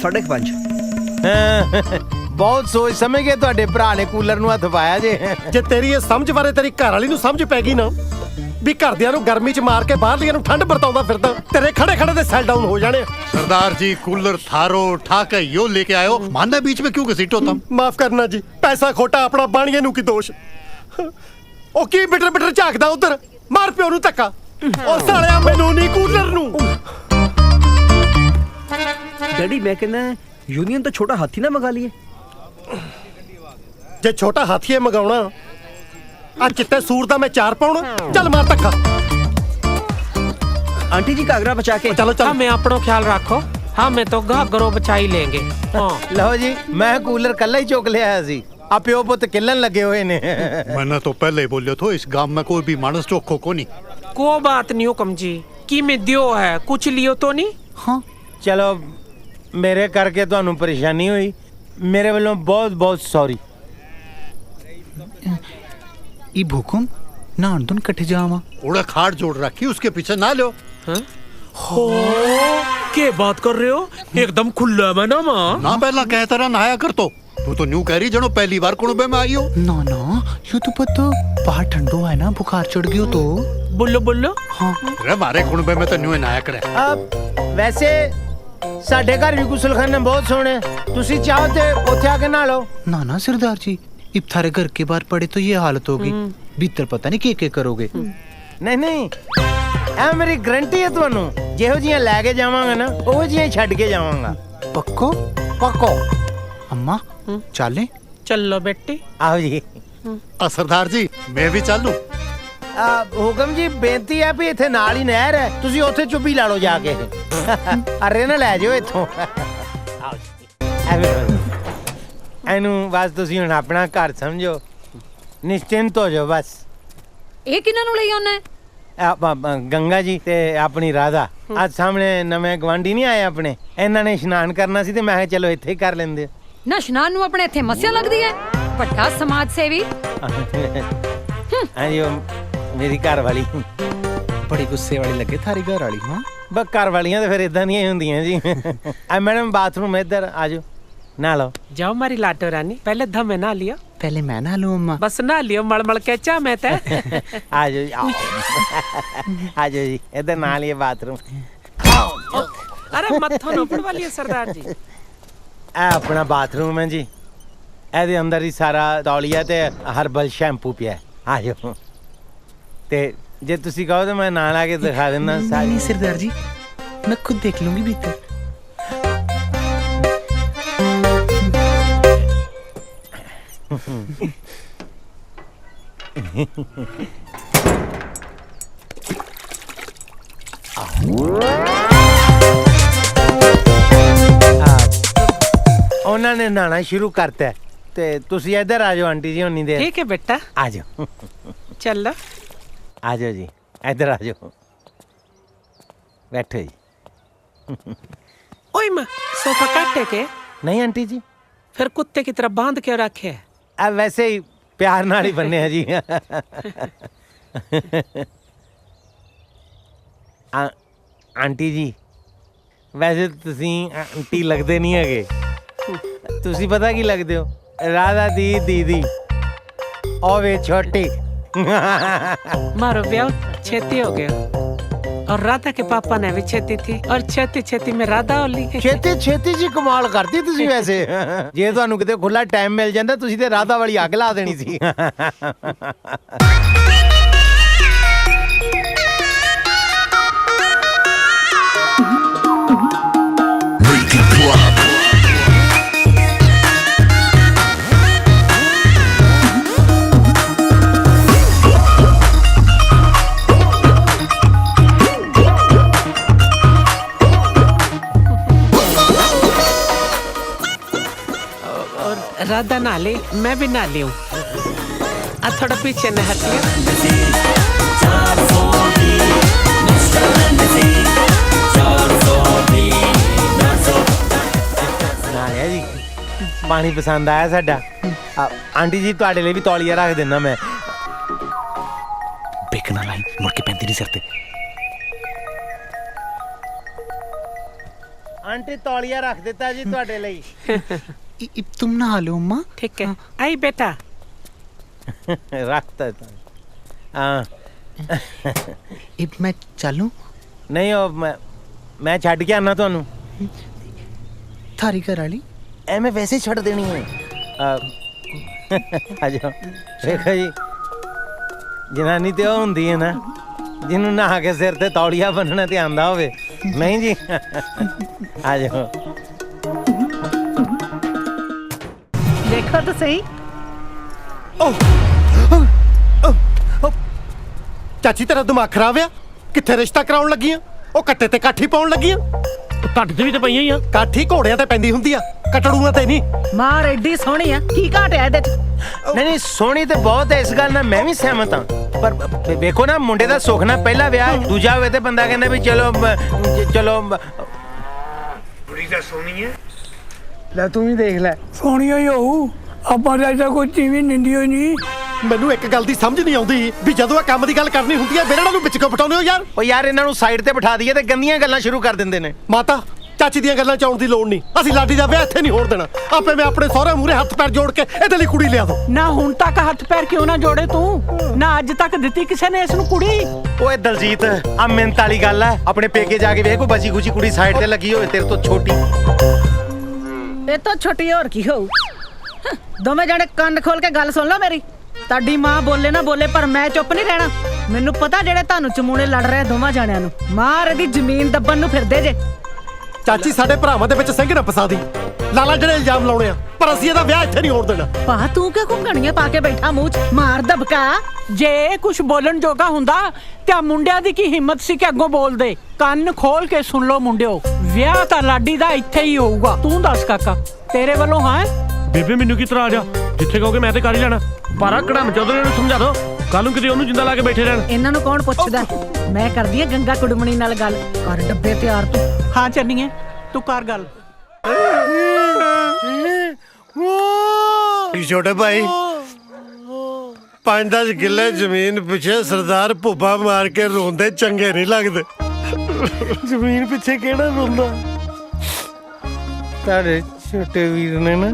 5:30 ਬਹੁਤ ਸੋਚ ਸਮਝ ਕੇ ਤੁਹਾਡੇ ਭਰਾ ਨੇ ਕੂਲਰ ਨੂੰ ਹੱਥ ਪਾਇਆ ਜੇ ਤੇਰੀ ਇਹ ਸਮਝ ਬਾਰੇ ਤੇਰੀ ਘਰ ਵਾਲੀ ਨੂੰ ਸਮਝ ਪੈ ਗਈ ਨਾ ਵੀ ਘਰਦਿਆਂ ਨੂੰ ਗਰਮੀ 'ਚ ਮਾਰ ਕੇ ਬਾਹਰਲੀਆਂ ਨੂੰ ਠੰਡ ਵਰਤਾਉਂਦਾ ਫਿਰਦਾ ਤੇਰੇ ਖੜੇ ਖੜੇ ਦੇ ਸੈਲ डाउन हो जाने सरदार जी कूलर थारो ठाके यो लेके आयो मानना बीच में क्यों घसीटो तुम माफ करना जी पैसा खोटा अपना बाणीए ਨੂੰ ਕੀ ਦੋਸ਼ ਉਹ ਕੀ ਬਿਟਰ ਝਾਕਦਾ ਉਧਰ ਮਾਰ ਪਿਓ ਨੂੰ ਧੱਕਾ ਉਹ ਸਾਲਿਆ ਮੈਨੂੰ ਨਹੀਂ ਕੂਲਰ ਨੂੰ ਡੈਡੀ ਮੈਂ ਕਹਿੰਦਾ यूनियन तो छोटा हाथी ना मंगा लिए ਜੇ ਛੋਟਾ ਹਾਥੀਏ ਮਗਾਉਣਾ ਆ ਚਿੱਟੇ ਸੂਰ ਦਾ ਮੈਂ 4 ਪਾਉਣਾ ਚੱਲ ਮਾਰ ਧੱਕਾ आंटी जी का आगरा बचा के चलो चलो ਮੈਂ ਆਪਣਾ ਖਿਆਲ ਰੱਖੋ हमें तो घाघरों बचा ही लेंगे। हाँ। ਲਓ ਜੀ ਮੈਂ ਕੂਲਰ ਕੱਲਾ ਹੀ ਚੁੱਕ ਲਿਆ ਸੀ ਆ ਪਿਓ ਪੁੱਤ ਕਿੱਲਣ ਲੱਗੇ ਹੋਏ ਨੇ मैंने तो पहले ही बोलियो तो इस गांव में कोई भी मानस चोखो को नहीं। कोई बात नहीं हुकम जी की में दियो है कुछ लियो तो नहीं। हाँ चलो मेरे करके ਤੁਹਾਨੂੰ ਪਰੇਸ਼ਾਨੀ ਹੋਈ ਮੇਰੇ ਵੱਲੋਂ ਬਹੁਤ ਬਹੁਤ ਸੌਰੀ। ई भूकुम नान तुन कट जावा उड़ा खाट जोड़ रखी उसके पीछे ना लो। हो क्या बात कर रहे हो एकदम खुला है ना माँ। ना पहला कहता रहा नहाया कर तो तू तो न्यू कह रही जनो पहली बार कुणबे में आई हो। ना ना यू तो पता बाहर ठंडो है ना बुखार चढ़ गयो तो बोलो बोलो। हाँ अरे मारे कुणबे में तो न्यू नहाया करे। ਵੈਸੇ ਸਾਡੇ ਘਰ ਵੀ ਗੁਸਲਖਾਨੇ ਬਹੁਤ ਸੋਹਣੇ ਤੁਸੀਂ ਚਾਹੋ ਤੇ ਉੱਥੇ ਆ ਕੇ ਨਹਾ ਲਓ। ना ना सरदार जी इब थारे घर के बाहर पड़े तो ये हालत होगी भीतर पता नहीं क्या करोगे। ਨਹੀਂ ਨਹੀਂ ਐ ਮੇਰੀ ਗਰੰਟੀ ਹੈ ਤੁਹਾਨੂੰ ਜਿਹੋ ਜੀਆਂ ਲੈ ਕੇ ਜਾਵਾਂਗਾ ਨਾ ਉਹ ਜੀਆਂ ਛੱਡ ਕੇ ਜਾਵਾਂਗਾ। पक्को ਪੱਕੋ अम्मा चले चलो बेटी आओ जी। सरदार जी मैं भी चलूं। ਹੁਕਮ ਜੀ ਬੇਨਤੀ ਹੈ ਵੀ ਇੱਥੇ ਨਾਲ ਹੀ ਨਹਿਰ ਹੈ ਤੁਸੀਂ ਉੱਥੇ ਚੁੱਪੀ ਲਾ ਲਓ ਜਾ ਕੇ ਅਰੇ ਨਾ ਲੈ ਜਾਓ ਇੱਥੋਂ। ਆਓ ਜੀ ਇਹਨੂੰ ਬਸ ਤੁਸੀਂ ਹੁਣ ਆਪਣਾ ਘਰ ਸਮਝੋ ਨਿਸ਼ਚਿੰਤ ਹੋ ਜਾਓ ਬਸ। ਇਹ ਕਿਹਨਾਂ ਨੂੰ ਲਈ ਆਉਣਾ ਹੈ? ਗੰਗਾ ਜੀ ਤੇ ਆਪਣੀ ਰਾਧਾ ਅੱਜ ਸਾਹਮਣੇ ਨਵੇਂ ਗਵਾਂਢੀ ਨਹੀਂ ਆਏ ਆਪਣੇ ਇਹਨਾਂ ਨੇ ਇਸ਼ਨਾਨ ਕਰਨਾ ਸੀ ਤੇ ਮੈਂ ਕਿਹਾ ਚਲੋ ਇੱਥੇ ਹੀ ਕਰ ਲੈਂਦੇ। ਨਾ ਇਸ਼ਨਾਨ ਨੂੰ ਆਪਣੇ ਇੱਥੇ ਮੱਸਿਆ ਲੱਗਦੀ ਹੈ ਵੱਡਾ ਸਮਾਜ ਸੇਵੀ। ਹਾਂਜੀ ਮੇਰੀ ਘਰ ਵਾਲੀ बड़ी गुस्से वाली लगे थारी घर वाली। हाँ ਬਸ ਘਰ ਵਾਲੀਆਂ ਤੇ ਫਿਰ ਇਦਾਂ ਦੀਆਂ ਹੀ ਹੁੰਦੀਆਂ ਜੀ। ਆ ਮੈਡਮ ਬਾਥਰੂਮ ਇੱਧਰ ਆ ਜਾਓ ਨਹਾ ਲਓ। जाओ मारी लाटो रानी पहले धमे ना लियो पहले मैं नहा लूं अम्मा। बस ना लियो मलमल के चा मैं ते आ जाओ जी आ जाओ जी इधर नहा लिए बाथरूम। अरे मत्थों न ऊपर वाली है सरदार जी। ਇਹ ਆਪਣਾ ਬਾਥਰੂਮ ਹੈ ਜੀ ਇਹਦੇ ਅੰਦਰ ਹੀ ਸਾਰਾ ਤੌਲੀਆ ਤੇ ਹਰਬਲ ਸ਼ੈਂਪੂ ਪਿਆ ਹੈ। ਆ ਜਾਓ ਤੇ ਜੇ ਤੁਸੀਂ ਕਹੋ ਤਾਂ ਮੈਂ ਨਾਲ ਆ ਕੇ ਦਿਖਾ ਦਿੰਦਾ ਸਾਰੀ। नहीं सरदार जी मैं खुद देख लूंगी भीतर। ਉਹਨਾਂ ਨੇ ਨਹਾਣਾ ਸ਼ੁਰੂ ਕਰਤਾ ਤੇ ਤੁਸੀਂ ਇੱਧਰ ਆ ਜਾਓ ਆਂਟੀ ਜੀ ਉਨੀ ਦੇਰ। ठीक है बेटा आ जाओ चलो आ जाओ जी इधर आ जाओ बैठो जी। ओए माँ सोफा काटे के नहीं आंटी जी फिर कुत्ते की तरह बांध के रखे है। अब वैसे ही प्यार नाल ही बनने हैं जी। आंटी जी वैसे ਤੁਸੀਂ ਆਂਟੀ ਲੱਗਦੇ ਨਹੀਂ ਹੈਗੇ ਤੁਸੀਂ ਪਤਾ ਕੀ ਲੱਗਦੇ ਹੋ ਰਾਧਾ ਦੀ ਦੀਦੀ ਉਹ ਵੇ ਛੋਟੀ। मारो ब्याह छेती हो गया और राधा के पापा ने भी छेती थी और छेती छेती में राधा होली। ਛੇਤੀ ਛੇਤੀ ਜੀ ਕਮਾਲ ਕਰਦੀ ਤੁਸੀਂ ਵੈਸੇ ਜੇ ਤੁਹਾਨੂੰ ਕਿਤੇ ਖੁੱਲਾ ਟਾਈਮ ਮਿਲ ਜਾਂਦਾ ਤੁਸੀਂ ਤੇ ਰਾਧਾ ਵਾਲੀ ਅੱਗ ਲਾ ਦੇਣੀ ਸੀ। राधा नहा ले मैं भी नहा ली हूँ अब थोड़ा पीछे न हटिए। ਨਾਲਿਆ ਜੀ ਪਾਣੀ ਪਸੰਦ ਆਇਆ ਸਾਡਾ। ਆਂਟੀ ਜੀ ਤੁਹਾਡੇ ਲਈ ਵੀ ਤੌਲੀਆ ਰੱਖ ਦਿੰਦਾ ਮੈਂ। बेकना लाई मुड़ के पैंती नहीं सरते। ਆਂਟੀ ਤੌਲੀਆ ਰੱਖ ਦਿੱਤਾ ਜੀ ਤੁਹਾਡੇ ਲਈ। इब तुम नहा लो अम्मा। ठीक है आई बेटा ਰੱਖਤਾ ਹਾਂ। इब मैं चलूं। ਨਹੀਂ ਉਹ ਮੈਂ ਛੱਡ ਕੇ ਆਣਾ ਤੁਹਾਨੂੰ। थारी घर वाली ਐਵੇਂ ਵੈਸੇ ਹੀ ਛੱਡ ਦੇਣੀ ਹੈ। ਆ ਜਾਓ ਵੇਖੋ ਜੀ ਜਨਾਨੀ ਤੇ ਉਹ ਹੁੰਦੀ ਹੈ ਨਾ ਜਿਹਨੂੰ ਨਹਾ ਕੇ ਸਿਰ ਤੇ ਤੌਲੀਆ ਬੰਨਣਾ ਤੇ ਆਂਦਾ ਹੋਵੇ। ਨਹੀਂ ਜੀ ਆ ਜਾਓ। देखो तो सही ਚਾਚੀ ਤੇਰਾ ਦਿਮਾਗ ਖਰਾਬ ਆ ਕਿੱਥੇ ਰਿਸ਼ਤਾ ਕਰਾਉਣ ਲੱਗੀਆਂ ਉਹ ਕੱਟੇ ਤੇ ਕਾਠੀ ਪਾਉਣ ਲੱਗੀਆਂ। ਤੁਹਾਡੇ ਤੇ ਵੀ ਤੇ ਪਈਆਂ ਹੀ ਆ। ਕਾਠੀ ਘੋੜਿਆਂ ਤੇ ਪੈਂਦੀ ਹੁੰਦੀ ਆ, ਕਟੜੂਆਂ ਤੇ ਨਹੀਂ। ਮਾਰ ਐਡੀ ਸੋਹਣੀ ਆ, ਕੀ ਘਾਟਿਆ ਇਹਦੇ ਚ? ਨਹੀਂ ਸੋਹਣੀ ਤੇ ਬਹੁਤ ਹੈ, ਇਸ ਗੱਲ ਨਾਲ ਮੈਂ ਵੀ ਸਹਿਮਤ ਹਾਂ। ਪਰ ਵੇਖੋ ਨਾ, ਮੁੰਡੇ ਦਾ ਸੁੱਖ ਨਾ ਪਹਿਲਾ ਵਿਆਹ, ਦੂਜਾ ਹੋਵੇ ਤੇ ਬੰਦਾ ਕਹਿੰਦਾ ਵੀ ਚਲੋ ਚਲੋ। ਕੁੜੀ ਤਾਂ ਸੋਹਣੀ ਹੈ, ਲੈ ਤੂੰ ਵੀ ਦੇਖ ਲੈ। ਸੋਹਣੀ ਹੀ ਹੋਊ, ਆਪਾਂ ਦਾ ਤਾਂ ਕੋਈ ਚੀਵੀ ਨਿੰਦੀ ਹੋਈ ਨਹੀਂ। ਮੈਨੂੰ ਇੱਕ ਗੱਲ ਦੀ ਸਮਝ ਨਹੀਂ ਆਉਂਦੀ ਵੀ ਜਦੋਂ ਇਹ ਕੰਮ ਦੀ ਗੱਲ ਕਰਨੀ ਹੁੰਦੀ ਹੈ ਬੇਰੜਾ ਨੂੰ ਵਿੱਚ ਕਿਉਂ ਪਟਾਉਂਦੇ ਹੋ ਯਾਰ? ਉਹ ਯਾਰ ਇਹਨਾਂ ਨੂੰ ਸਾਈਡ ਤੇ ਬਿਠਾ ਦਈਏ ਤੇ ਗੰਦੀਆਂ ਗੱਲਾਂ ਸ਼ੁਰੂ ਕਰ ਦਿੰਦੇ ਨੇ। ਮਾਤਾ ਚਾਚੀ ਦੀਆਂ ਗੱਲਾਂ ਚ ਆਉਣ ਦੀ ਲੋੜ ਨਹੀਂ, ਅਸੀਂ ਲਾਡੀ ਦਾ ਵਿਆਹ ਇੱਥੇ ਨਹੀਂ ਹੋਣ ਦੇਣਾ। ਆਪੇ ਮੈਂ ਆਪਣੇ ਸਹੁਰੇ ਮੂਹਰੇ ਹੱਥ ਪੈਰ ਜੋੜ ਕੇ ਇਹਦੇ ਲਈ ਕੁੜੀ ਲਿਆ ਦੋ। ਨਾ ਹੁਣ ਤੱਕ ਹੱਥ ਪੈਰ ਕਿਉਂ ਨਾ ਜੋੜੇ ਤੂੰ? ਨਾ ਅੱਜ ਤੱਕ ਦਿੱਤੀ ਕਿਸੇ ਨੇ ਇਸ ਨੂੰ ਕੁੜੀ? ਓਏ ਦਲਜੀਤ, ਆ ਮਿਹਨਤ ਵਾਲੀ ਗੱਲ ਹੈ। ਆਪਣੇ ਪੇਕੇ ਜਾ ਕੇ ਵੇਖ ਕੋਈ ਬਚੀ ਖੁਚੀ ਕੁੜੀ ਸਾਈਡ ਤੇ ਲੱਗੀ ਹੋਵੇ ਤੇਰੇ ਤੋਂ ਛੋਟੀ। ਇਹ ਤੋਂ ਛੋਟੀ ਹੋਰ ਕੀ ਹੋਊ? ਦੋਵੇਂ ਜਣੇ ਕੰਨ ਖੋਲ ਕੇ ਗੱਲ ਸੁਣ ਲਓ ਮੇਰੀ। ਤੁਹਾਡੀ ਮਾਂ ਬੋਲੇ ਨਾ ਬੋਲੇ, ਪਰ ਮੈਂ ਚੁੱਪ ਨਹੀਂ ਰਹਿਣਾ। ਮੈਨੂੰ ਪਤਾ ਜਿਹੜੇ ਤੁਹਾਨੂੰ ਚਮੂਣੇ ਲੜ ਰਹੇ ਦੋਵਾਂ ਜਾਣਿਆਂ ਨੂੰ, ਮਾਰ ਇਹਦੀ ਜ਼ਮੀਨ ਦੱਬਣ ਨੂੰ ਫਿਰਦੇ ਜੇ। ਚਾਚੀ ਸਾਡੇ ਭਰਾਵਾਂ ਦੇ ਵਿੱਚ ਸਿੰਘ ਨਾ ਫਸਾ ਦੀ। ਲਾਲਾ ਜਿਹੜੇ ਇਲਜ਼ਾਮ ਲਾਉਣੇ ਆ, ਪਰ ਅਸੀਂ ਇਹਦਾ ਵਿਆਹ ਇੱਥੇ ਨਹੀਂ ਹੋਣ ਦੇਣਾ। ਪਾ ਤੂੰ ਕਿਉਂ ਘੁੰਗਣੀਆਂ ਪਾ ਕੇ ਬੈਠਾ ਮੂੰਹ 'ਚ? ਮਾਰ ਦਬਕਾ। ਜੇ ਕੁਝ ਬੋਲਣ ਜੋਗਾ ਹੁੰਦਾ ਤੇ ਆ ਮੁੰਡਿਆਂ ਦੀ ਕੀ ਹਿੰਮਤ ਸੀ ਕਿ ਅੱਗੋਂ ਬੋਲਦੇ? ਕੰਨ ਖੋਲ ਕੇ ਸੁਣ ਲਓ ਮੁੰਡਿਓ, ਵਿਆਹ ਤਾਂ ਲਾਡੀ ਦਾ ਇੱਥੇ ਹੀ ਹੋਊਗਾ। ਤੂੰ ਦੱਸ ਕਾਕਾ, ਤੇਰੇ ਵੱਲੋਂ ਹਾਂ? ਬੇਬੇ ਮੈਨੂੰ ਕੀ ਇਤਰਾਜ਼ ਆ? ਜਿੱਥੇ ਕਹੋਗੇ ਮੈਂ ਤੇ ਕਰ ਹੀ ਲੈਣਾ। ਪਰ ਕੜਮ ਚੌਧਰੀ ਨੂੰ ਸਮਝਾ ਦੋ, ਕੱਲ ਨੂੰ ਕਿਤੇ ਉਹਨੂੰ ਜਿੰਦਾ ਲਾ ਕੇ ਬੈਠੇ ਰਹਿਣ। ਇਹਨਾਂ ਨੂੰ ਕੌਣ ਪੁੱਛਦਾ? ਮੈਂ ਕਰਦੀ ਆ ਗੰਗਾ ਕੁੜਮਣੀ ਨਾਲ ਗੱਲ। ਕਰ ਡੱਬੇ ਤਿਆਰ ਤੂੰ। ਹਾਂ ਚੰਨੀਏ, ਤੂੰ ਕਰ ਗੱਲ। ਛੋਟੇ ਭਾਈ 5-10 ਕਿੱਲੇ ਜ਼ਮੀਨ ਪਿੱਛੇ ਸਰਦਾਰ ਭੁੱਬਾ ਮਾਰ ਕੇ ਰੋਂਦੇ ਚੰਗੇ ਨਹੀਂ ਲੱਗਦੇ। ਜ਼ਮੀਨ ਪਿੱਛੇ ਕਿਹੜਾ ਰੋਂਦਾ? ਤੁਹਾਡੇ ਛੋਟੇ ਵੀਰ ਨੇ ਨਾ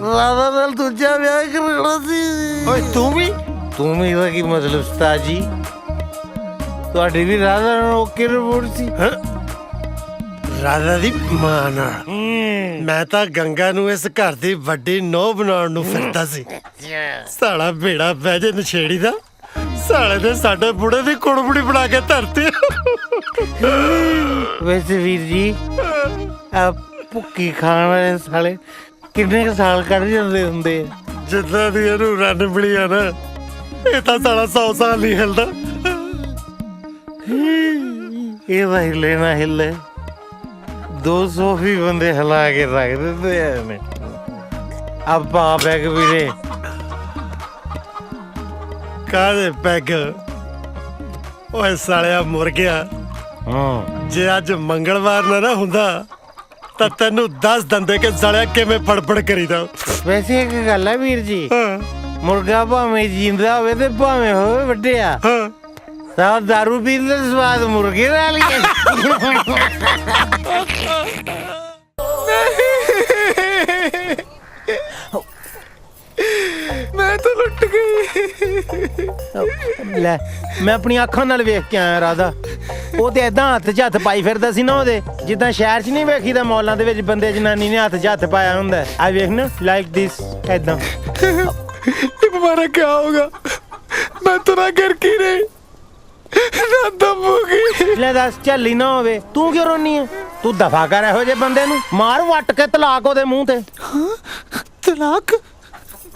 ਰਾਧਾ ਨਾਲ ਦੂਜਾ ਵਿਆਹ ਕਰਨਾ ਸੀ। ਓਏ ਤੂੰ ਵੀ ਇਹਦਾ ਕੀ ਮਤਲਬ ਉਸਤਾਦ ਜੀ? ਤੁਹਾਡੀ ਵੀ ਰਾਧਾ ਨਾਲ ਓਕੇ ਰਿਪੋਰਟ ਸੀ? ਰਾਧਾ ਦੀ ਮਾਂ ਨਾਲ। ਮੈਂ ਤਾਂ ਗੰਗਾ ਨੂੰ ਇਸ ਘਰ ਦੀ ਵੱਡੀ ਨੋਹ ਬਣਾਉਣ ਨੂੰ ਫਿਰਦਾ ਸੀ। ਸਾਲਾ ਬੇੜਾ ਬਹਿ ਜੇ ਨਸ਼ੇੜੀ ਦਾ, ਸਾਲੇ ਨੇ ਸਾਡੇ ਬੁੜੇ ਦੀ ਕੁੜਮੁੜੀ ਬਣਾ ਕੇ ਧਰਤੀ। ਵੈਸੇ ਵੀਰ ਜੀ, ਆ ਭੁੱਕੀ ਖਾਣ ਵਾਲੇ ਸਾਲੇ ਕਿੰਨੇ ਕੁ ਸਾਲ ਕੱਢ ਜਾਂਦੇ ਹੁੰਦੇ ਆ? ਜਿੱਦਾਂ ਦੀ ਇਹਨੂੰ ਰੰਨ ਮਿਲੀ ਆ ਨਾ, ਇਹ ਤਾਂ ਸਾਲਾ 100 ਸਾਲ ਨਹੀਂ ਹਿਲਦਾ। ਇਹ ਤਾਂ ਹਿੱਲੇ ਨਾ ਹਿੱਲੇ 200 ਵੀ ਬੰਦੇ ਹਿਲਾ ਕੇ ਰੱਖ ਦਿੰਦੇ ਆ ਨੇ। ਆਪਾਂ ਬੈਗ ਵੀਰੇ ਕਾਹਦੇ ਪੈਗ? ਓਏ ਸਾਲਿਆ ਮੁਰਗਿਆ, ਜੇ ਅੱਜ ਮੰਗਲਵਾਰ ਨਾ ਹੁੰਦਾ ਤਾਂ ਤੈਨੂੰ ਦੱਸ ਦਿੰਦੇ ਕਿ ਸਾਲਿਆ ਕਿਵੇਂ ਫੜਫੜ ਕਰੀਦਾ। ਵੈਸੇ ਇੱਕ ਗੱਲ ਹੈ ਵੀਰ ਜੀ, ਮੁਰਗਾ ਭਾਵੇਂ ਜਿੰਦਾ ਹੋਵੇ ਤੇ ਭਾਵੇਂ ਹੋਵੇ ਵੱਡਿਆ, ਸਾਹ ਦਾਰੂ ਪੀਣ ਦਾ ਸਵਾਦ ਮੁਰਗੇ ਨਾਲ ਹੀ। ਮੈਂ ਤਾਂ ਲੁੱਟ ਗਈ। ਲੈ ਮੈਂ ਆਪਣੀ ਅੱਖਾਂ ਨਾਲ ਵੇਖ ਕੇ ਆਇਆ ਰਾਧਾ। ਉਹ ਤੇ ਏਦਾਂ ਹੱਥ 'ਚ ਹੱਥ ਪਾਈ ਫਿਰਦਾ ਸੀ ਨਾ ਉਹਦੇ, ਜਿੱਦਾਂ ਸ਼ਹਿਰ 'ਚ ਨਹੀਂ ਵੇਖੀਦਾ ਮੌਲਾਂ ਦੇ ਵਿੱਚ ਬੰਦੇ ਜਨਾਨੀ ਨੇ ਹੱਥ 'ਚ ਹੱਥ ਪਾਇਆ ਹੁੰਦਾ। ਆ ਵੇਖ ਨਾ, ਲਾਈਕ ਦਿਸ, ਏਦਾਂ। हमारा क्या होगा? मैं तो ना घर की रही ना दम होगी। ਲੈ ਦੱਸ, ਝੱਲੀ ਨਾ ਹੋਵੇ ਤੂੰ ਕਿਉਂ ਰੋਨੀ ਹੈ? ਤੂੰ ਦਫਾ ਕਰ ਇਹੋ ਜਿਹੇ ਬੰਦੇ ਨੂੰ, ਮਾਰ ਵੱਟ ਕੇ ਤਲਾਕ ਉਹਦੇ ਮੂੰਹ ਤੇ। तलाक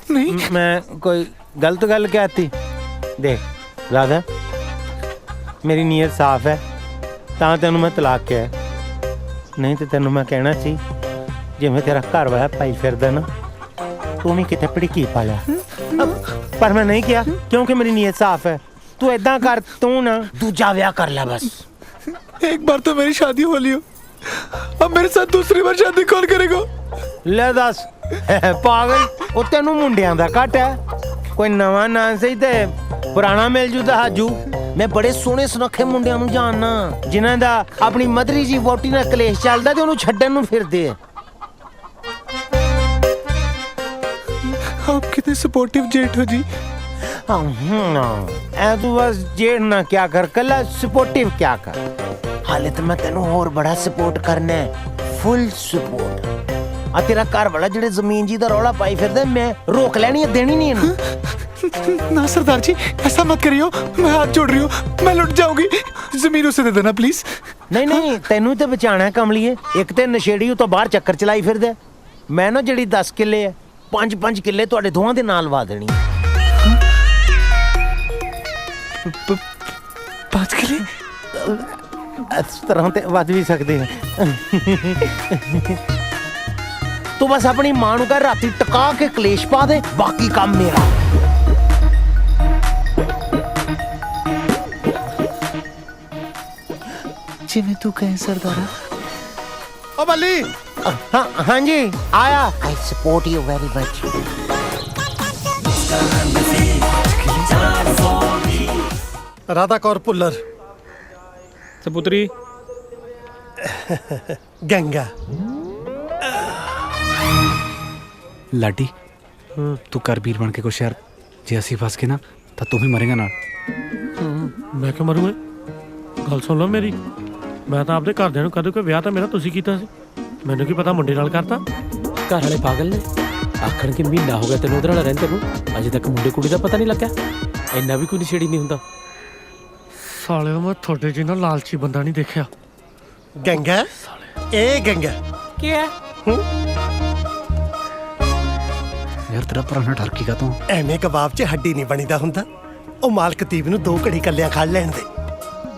नहीं, ਮੈਂ ਕੋਈ ਗਲਤ ਗੱਲ ਕਹਿਤੀ? ਦੇਖ ਰਾਧਾ, ਮੇਰੀ ਨੀਅਤ ਸਾਫ਼ ਹੈ ਤਾਂ ਤੈਨੂੰ ਮੈਂ ਤਲਾਕ ਕਿਹਾ, ਨਹੀਂ ਤੇ ਤੈਨੂੰ ਮੈਂ ਕਹਿਣਾ ਸੀ ਜਿਵੇਂ ਤੇਰਾ ਘਰ ਵਾਲਾ ਪਾਈ ਫਿਰਦਾ ਨਾ, ਤੂੰ ਵੀ ਕਿਤੇ ਭੜਕੀ ਪਾ ਲਿਆ। ਪਰ ਮੈਂ ਨਹੀਂ ਕਿਹਾ ਕਿਉਂਕਿ ਮੇਰੀ ਨੀਅਤ ਸਾਫ਼ है। तू ऐदा कर, तू ना दूजा ब्याह कर ले बस। एक बार तो मेरी शादी हो ली हो, अब मेरे साथ दूसरी बार शादी कौन करेगा? ले दस पागल, वो तेनू मुंडियां दा घट है, कोई नवा ना सही ते पुराना मिल जू ता हाजू। मैं बड़े सोहने सुनखे मुंडियां नू जानना जिन्हां दा अपनी मदरी जी वोटी नाल कलेश चलदा ते ओनू छड्डण नू फिरदे आ। आप कितने सपोर्टिव जेठ हो जी। ऐ तू बस जेठ ना क्या कर, कला सपोर्टिव क्या कर। हाले तो मैं तेनू और बड़ा सपोर्ट करना है, फुल सपोर्ट। आ तेरा घर वाला जेड़े जमीन जी दा रौला पाई फिरदा, मैं रोक लैनी है, देनी नहीं इन्हू। ना सरदार जी ऐसा मत करियो, मैं हाथ जोड़ रही हूँ, मैं लुट जाऊंगी, जमीन उसे दे देना प्लीज। नहीं नहीं, तेनू तो बचाना है कमलिए। एक ते नशेड़ी तो बाहर चक्कर चलाई फिरदा, मैं ना जेड़ी 10 किले है 5 किले तुहाडे दोवां दे नाल वा देनी। 5 किले? ਇਸ ਤਰ੍ਹਾਂ ਤੇ ਵੱਜ ਵੀ ਸਕਦੇ ਆ। ਤੂੰ ਬਸ ਆਪਣੀ ਮਾਂ ਨੂੰ ਕਹਿ ਰਾਤੀ ਟਕਾ ਕੇ ਕਲੇਸ਼ ਪਾ ਦੇ, ਬਾਕੀ ਕੰਮ ਮੇਰਾ। ਜਿਵੇਂ ਤੂੰ ਕਹੇ ਸਰਦਾਰਾ। ਓ ਬੱਲੀ। हाँ जी आया। I support you very much. Radha Kaur Bhullar. ਸਪੁੱਤਰੀ Ganga. Ladi ਤੂੰ ਕਰ ਵੀਰ ਬਣ ਕੇ ਕੁਛ ਯਾਰ, ਜੇ ਅਸੀਂ ਫਸ ਗਏ ਨਾ ਤਾਂ ਤੂੰ ਵੀ ਮਰੇਗਾ ਨਾਲ। ਮੈਂ ਕਿਉਂ ਮਰੂੰਗਾ? ਗੱਲ ਸੁਣ ਲਓ ਮੇਰੀ, ਮੈਂ ਤਾਂ ਆਪਦੇ ਘਰਦਿਆਂ ਨੂੰ ਕਦੇ ਕੋਈ ਵਿਆਹ ਤਾਂ ਮੇਰਾ ਤੁਸੀਂ ਕੀਤਾ ਸੀ, ਮੈਨੂੰ ਕੀ ਪਤਾ ਮੁੰਡੇ ਨਾਲ ਕਰਤਾ। ਘਰ ਵਾਲੇ ਪਾਗਲ ਨੇ, ਆਖਣ ਕਿ ਮਹੀਨਾ ਹੋ ਗਿਆ ਤੈਨੂੰ ਉਹਦੇ ਨਾਲ ਰਹਿੰਦੇ ਨੂੰ, ਅਜੇ ਤੱਕ ਮੁੰਡੇ ਕੁੜੀ ਦਾ ਪਤਾ ਨਹੀਂ ਲੱਗਿਆ। ਇੰਨਾ ਵੀ ਕੋਈ ਨਸ਼ੇੜੀ ਨਹੀਂ ਹੁੰਦਾ। ਸਾਲਿਓ ਮੈਂ ਤੁਹਾਡੇ ਜਿਹਾ ਲਾਲਚੀ ਬੰਦਾ ਨਹੀਂ ਦੇਖਿਆ। ਗੰਗਾ ਇਹ ਗੰਗਾ ਕੀ ਹੈ? ਯਾਰ ਤੇਰਾ ਪੁਰਾਣਾ ਠਰਕੀ ਕਾ ਤੂੰ ਐਵੇਂ ਕਬਾਬ 'ਚ ਹੱਡੀ ਨਹੀਂ ਬਣੀਦਾ ਹੁੰਦਾ। ਉਹ ਮਾਲਕ ਤੀਬ ਨੂੰ 2 ਘੜੀ ਕੱਲਿਆਂ ਖਾ ਲੈਣ ਦੇ।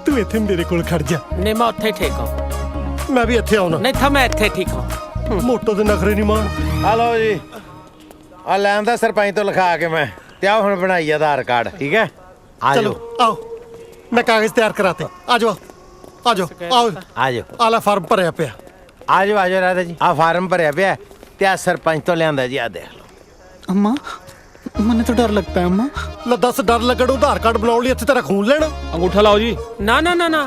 ਤੂੰ ਇੱਥੇ ਮੇਰੇ ਕੋਲ ਖੜ ਜਾ। ਨਹੀਂ ਮੈਂ ਉੱਥੇ ਠੀਕ ਹਾਂ। ਮੈਂ ਵੀ ਇੱਥੇ ਆਉਣਾ। ਨਹੀਂ ਤਾਂ ਮੈਂ ਇੱਥੇ ਠੀਕ ਹਾਂ। ਮੋਟੋ ਦੇ ਨਖਰੇ ਨਹੀਂ ਮਾਣ। ਹਲੋ ਜੀ ਆ ਲੈਂਦਾ ਸਰਪੰਚ ਤੋਂ ਲਿਖਾ ਕੇ ਮੈਂ ਤੇ ਆ ਹੁਣ ਬਣਾਈ ਆਧਾਰ ਕਾਰਡ। ਠੀਕ ਹੈ ਆ ਚਲੋ ਆਓ, ਮੈਂ ਕਾਗਜ਼ ਤਿਆਰ ਕਰਾਤੇ। ਆ ਜਾਓ ਆ ਜਾਓ ਆਓ ਆ ਜਾਓ। ਆਲਾ ਫਾਰਮ ਭਰਿਆ ਪਿਆ। ਆ ਜਾਓ ਰਾਧਾ ਜੀ, ਆ ਫਾਰਮ ਭਰਿਆ ਪਿਆ ਤੇ ਆ ਸਰਪੰਚ ਤੋਂ ਲਿਆਂਦਾ ਜੀ। ਆ ਦੇਖ ਲਓ। अम्मा मने तो डर लगता है अम्मा। ਲੈ ਦੱਸ ਡਰ ਲੱਗਣ ਆਧਾਰ ਕਾਰਡ ਬਣਾਉਣ ਲਈ ਇੱਥੇ ਤੇਰਾ ਖੂਨ ਲੈਣਾ। अंगूठा लाओ जी। ना ना ना ना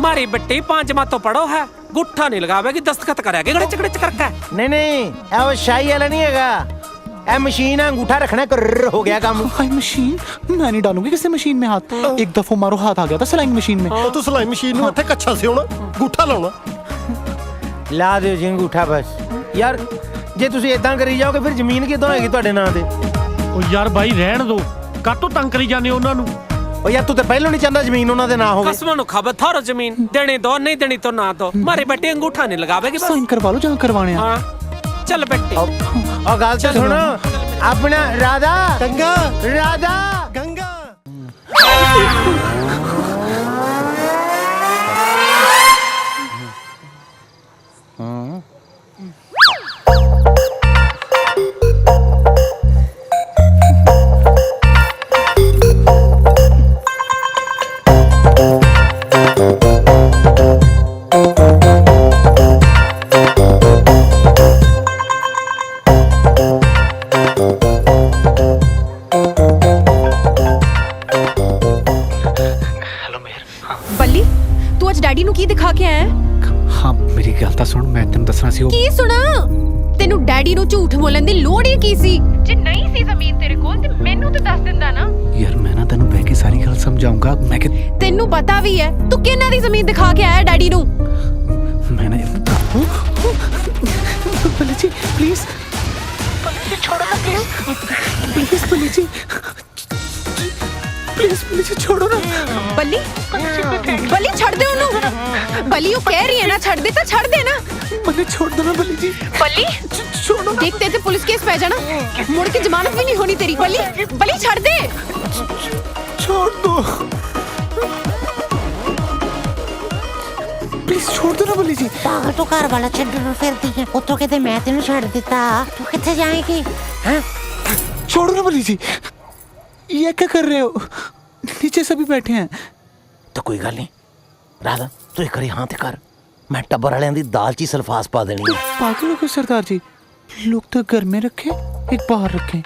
मारी बट्टी 5 तो पढ़ो है, गुट्ठा नहीं लगावेगी, दस्तखत करेगी गड़े चकड़े करके। नहीं नहीं ए वो शाही वाला नहीं हैगा, ए मशीन है, अंगूठा रखना कर हो गया काम। हाय मशीन, मैं नहीं डालूंगी किसी मशीन में हाथ। एक दफा मारो हाथ आ गया था सिलाई मशीन में। ਤੂੰ ਸਿਲਾਈ ਮਸ਼ੀਨ ਨੂੰ ਇੱਥੇ ਕੱਛਾ ਸਿਉਣਾ, ਅੰਗੂਠਾ ਲਾਉਣਾ। ਲਾ ਦਿਓ ਜੀ ਅੰਗੂਠਾ ਬਸ। ਯਾਰ ਜੇ ਤੁਸੀਂ ਇਦਾਂ ਕਰੀ ਜਾਓਗੇ ਫਿਰ ਜ਼ਮੀਨ ਕਿੱਦਾਂ ਹੋਏਗੀ ਤੁਹਾਡੇ ਨਾਂ ਤੇ? ਉਹ ਯਾਰ ਬਾਈ ਰਹਿਣ ਦੋ, ਕਾਹਤੋਂ ਤੰਗ ਕਰੀ ਜਾਂਦੇ ਹੋ ਉਹਨਾਂ ਨੂੰ? ਉਹ ਯਾਰ ਤੂੰ ਤਾਂ ਪਹਿਲਾਂ ਨਹੀਂ ਚਾਹੁੰਦਾ ਜ਼ਮੀਨ ਉਹਨਾਂ ਦੇ ਨਾਂ ਹੋਵੇ। कसमों नु खबर थारो जमीन देनी दो, नहीं देनी तो ना दो। मारी बट्टी अंगूठा नहीं लगावेगी बस। साइन करवा लो जहाँ करवाने हैं। हाँ चल बट्टी। और गाल तो सुनो अपना राधा गंगा राधा गंगा। ਬੱਲੀ ਤੂੰ ਅੱਜ ਡੈਡੀ ਨੂੰ ਕੀ ਦਿਖਾ ਕੇ ਆਇਆ? हाँ मेरी गल तो सुन, मैं तेन दसना सी। ਕੀ ਸੁਣਾ? ਤੈਨੂੰ ਡੈਡੀ ਨੂੰ ਝੂਠ ਬੋਲਣ ਦੀ ਲੋੜ ਹੀ ਕੀ ਸੀ? ਜੇ ਨਹੀਂ ਸੀ ਜ਼ਮੀਨ ਤੇਰੇ ਕੋਲ ਤੇ ਮੈਨੂੰ ਤਾਂ ਦੱਸ ਦਿੰਦਾ ਨਾ। यार मैं ना तेन बह के सारी गल समझाऊंगा। मैं कि ਤੈਨੂੰ ਪਤਾ ਵੀ ਹੈ ਤੂੰ ਕਿਹਨਾਂ ਦੀ ਜ਼ਮੀਨ ਦਿਖਾ ਕੇ ਆਇਆ ਡੈਡੀ ਨੂੰ? मैंने बल्ली जी प्लीज, बल्ली जी छोड़ो ना प्लीज, प्लीज बल्ली जी प्लीज, बल्ली जी छोड़ो ना। ਬੱਲੀ ਬੱਲੀ ਛੱਡ ਦੇ ਉਹਨੂੰ। ਬੱਲੀ ਉਹ ਕਹਿ ਰਹੀ ਹੈ ਨਾ ਛੱਡ ਦੇ ਤਾਂ ਛੱਡ ਦੇ ਨਾ। मैंने छोड़ दो ना बल्ली जी। ਬੱਲੀ छोड़ो ना। ਦੇਖਤੇ ਤੇ ਪੁਲਿਸ ਕੇਸ ਪੈ ਜਾਣਾ, ਮੁੜ ਕੇ ਜ਼ਮਾਨਤ ਵੀ ਨਹੀਂ ਹੋਣੀ ਤੇਰੀ। ਬੱਲੀ ਬੱਲੀ ਛੱਡ ਦੇ। छोड़ दो प्लीज, छोड़ दो ना बल्ली जी। ਪਾਗਲ ਤੂੰ ਘਰ ਵਾਲਾ ਛੱਡਣ ਨੂੰ ਫਿਰਦੀ ਹੈ, ਉੱਥੋਂ ਕਿਤੇ ਮੈਂ ਤੈਨੂੰ ਛੱਡ ਦਿੱਤਾ, ਤੂੰ ਕਿੱਥੇ ਜਾਏਗੀ? ਹਾਂ छोड़ो ना बल्ली जी, ये क्या कर रहे हो? नीचे सभी बैठे हैं। तो कोई गल नहीं राधा, तू एक हाँ ते कर, मैं टब्बर वालियां दी दाल ची सल्फास पा देनी है। पागल हो गए सरदार जी, लोग तो घर में रखे एक बाहर रखे,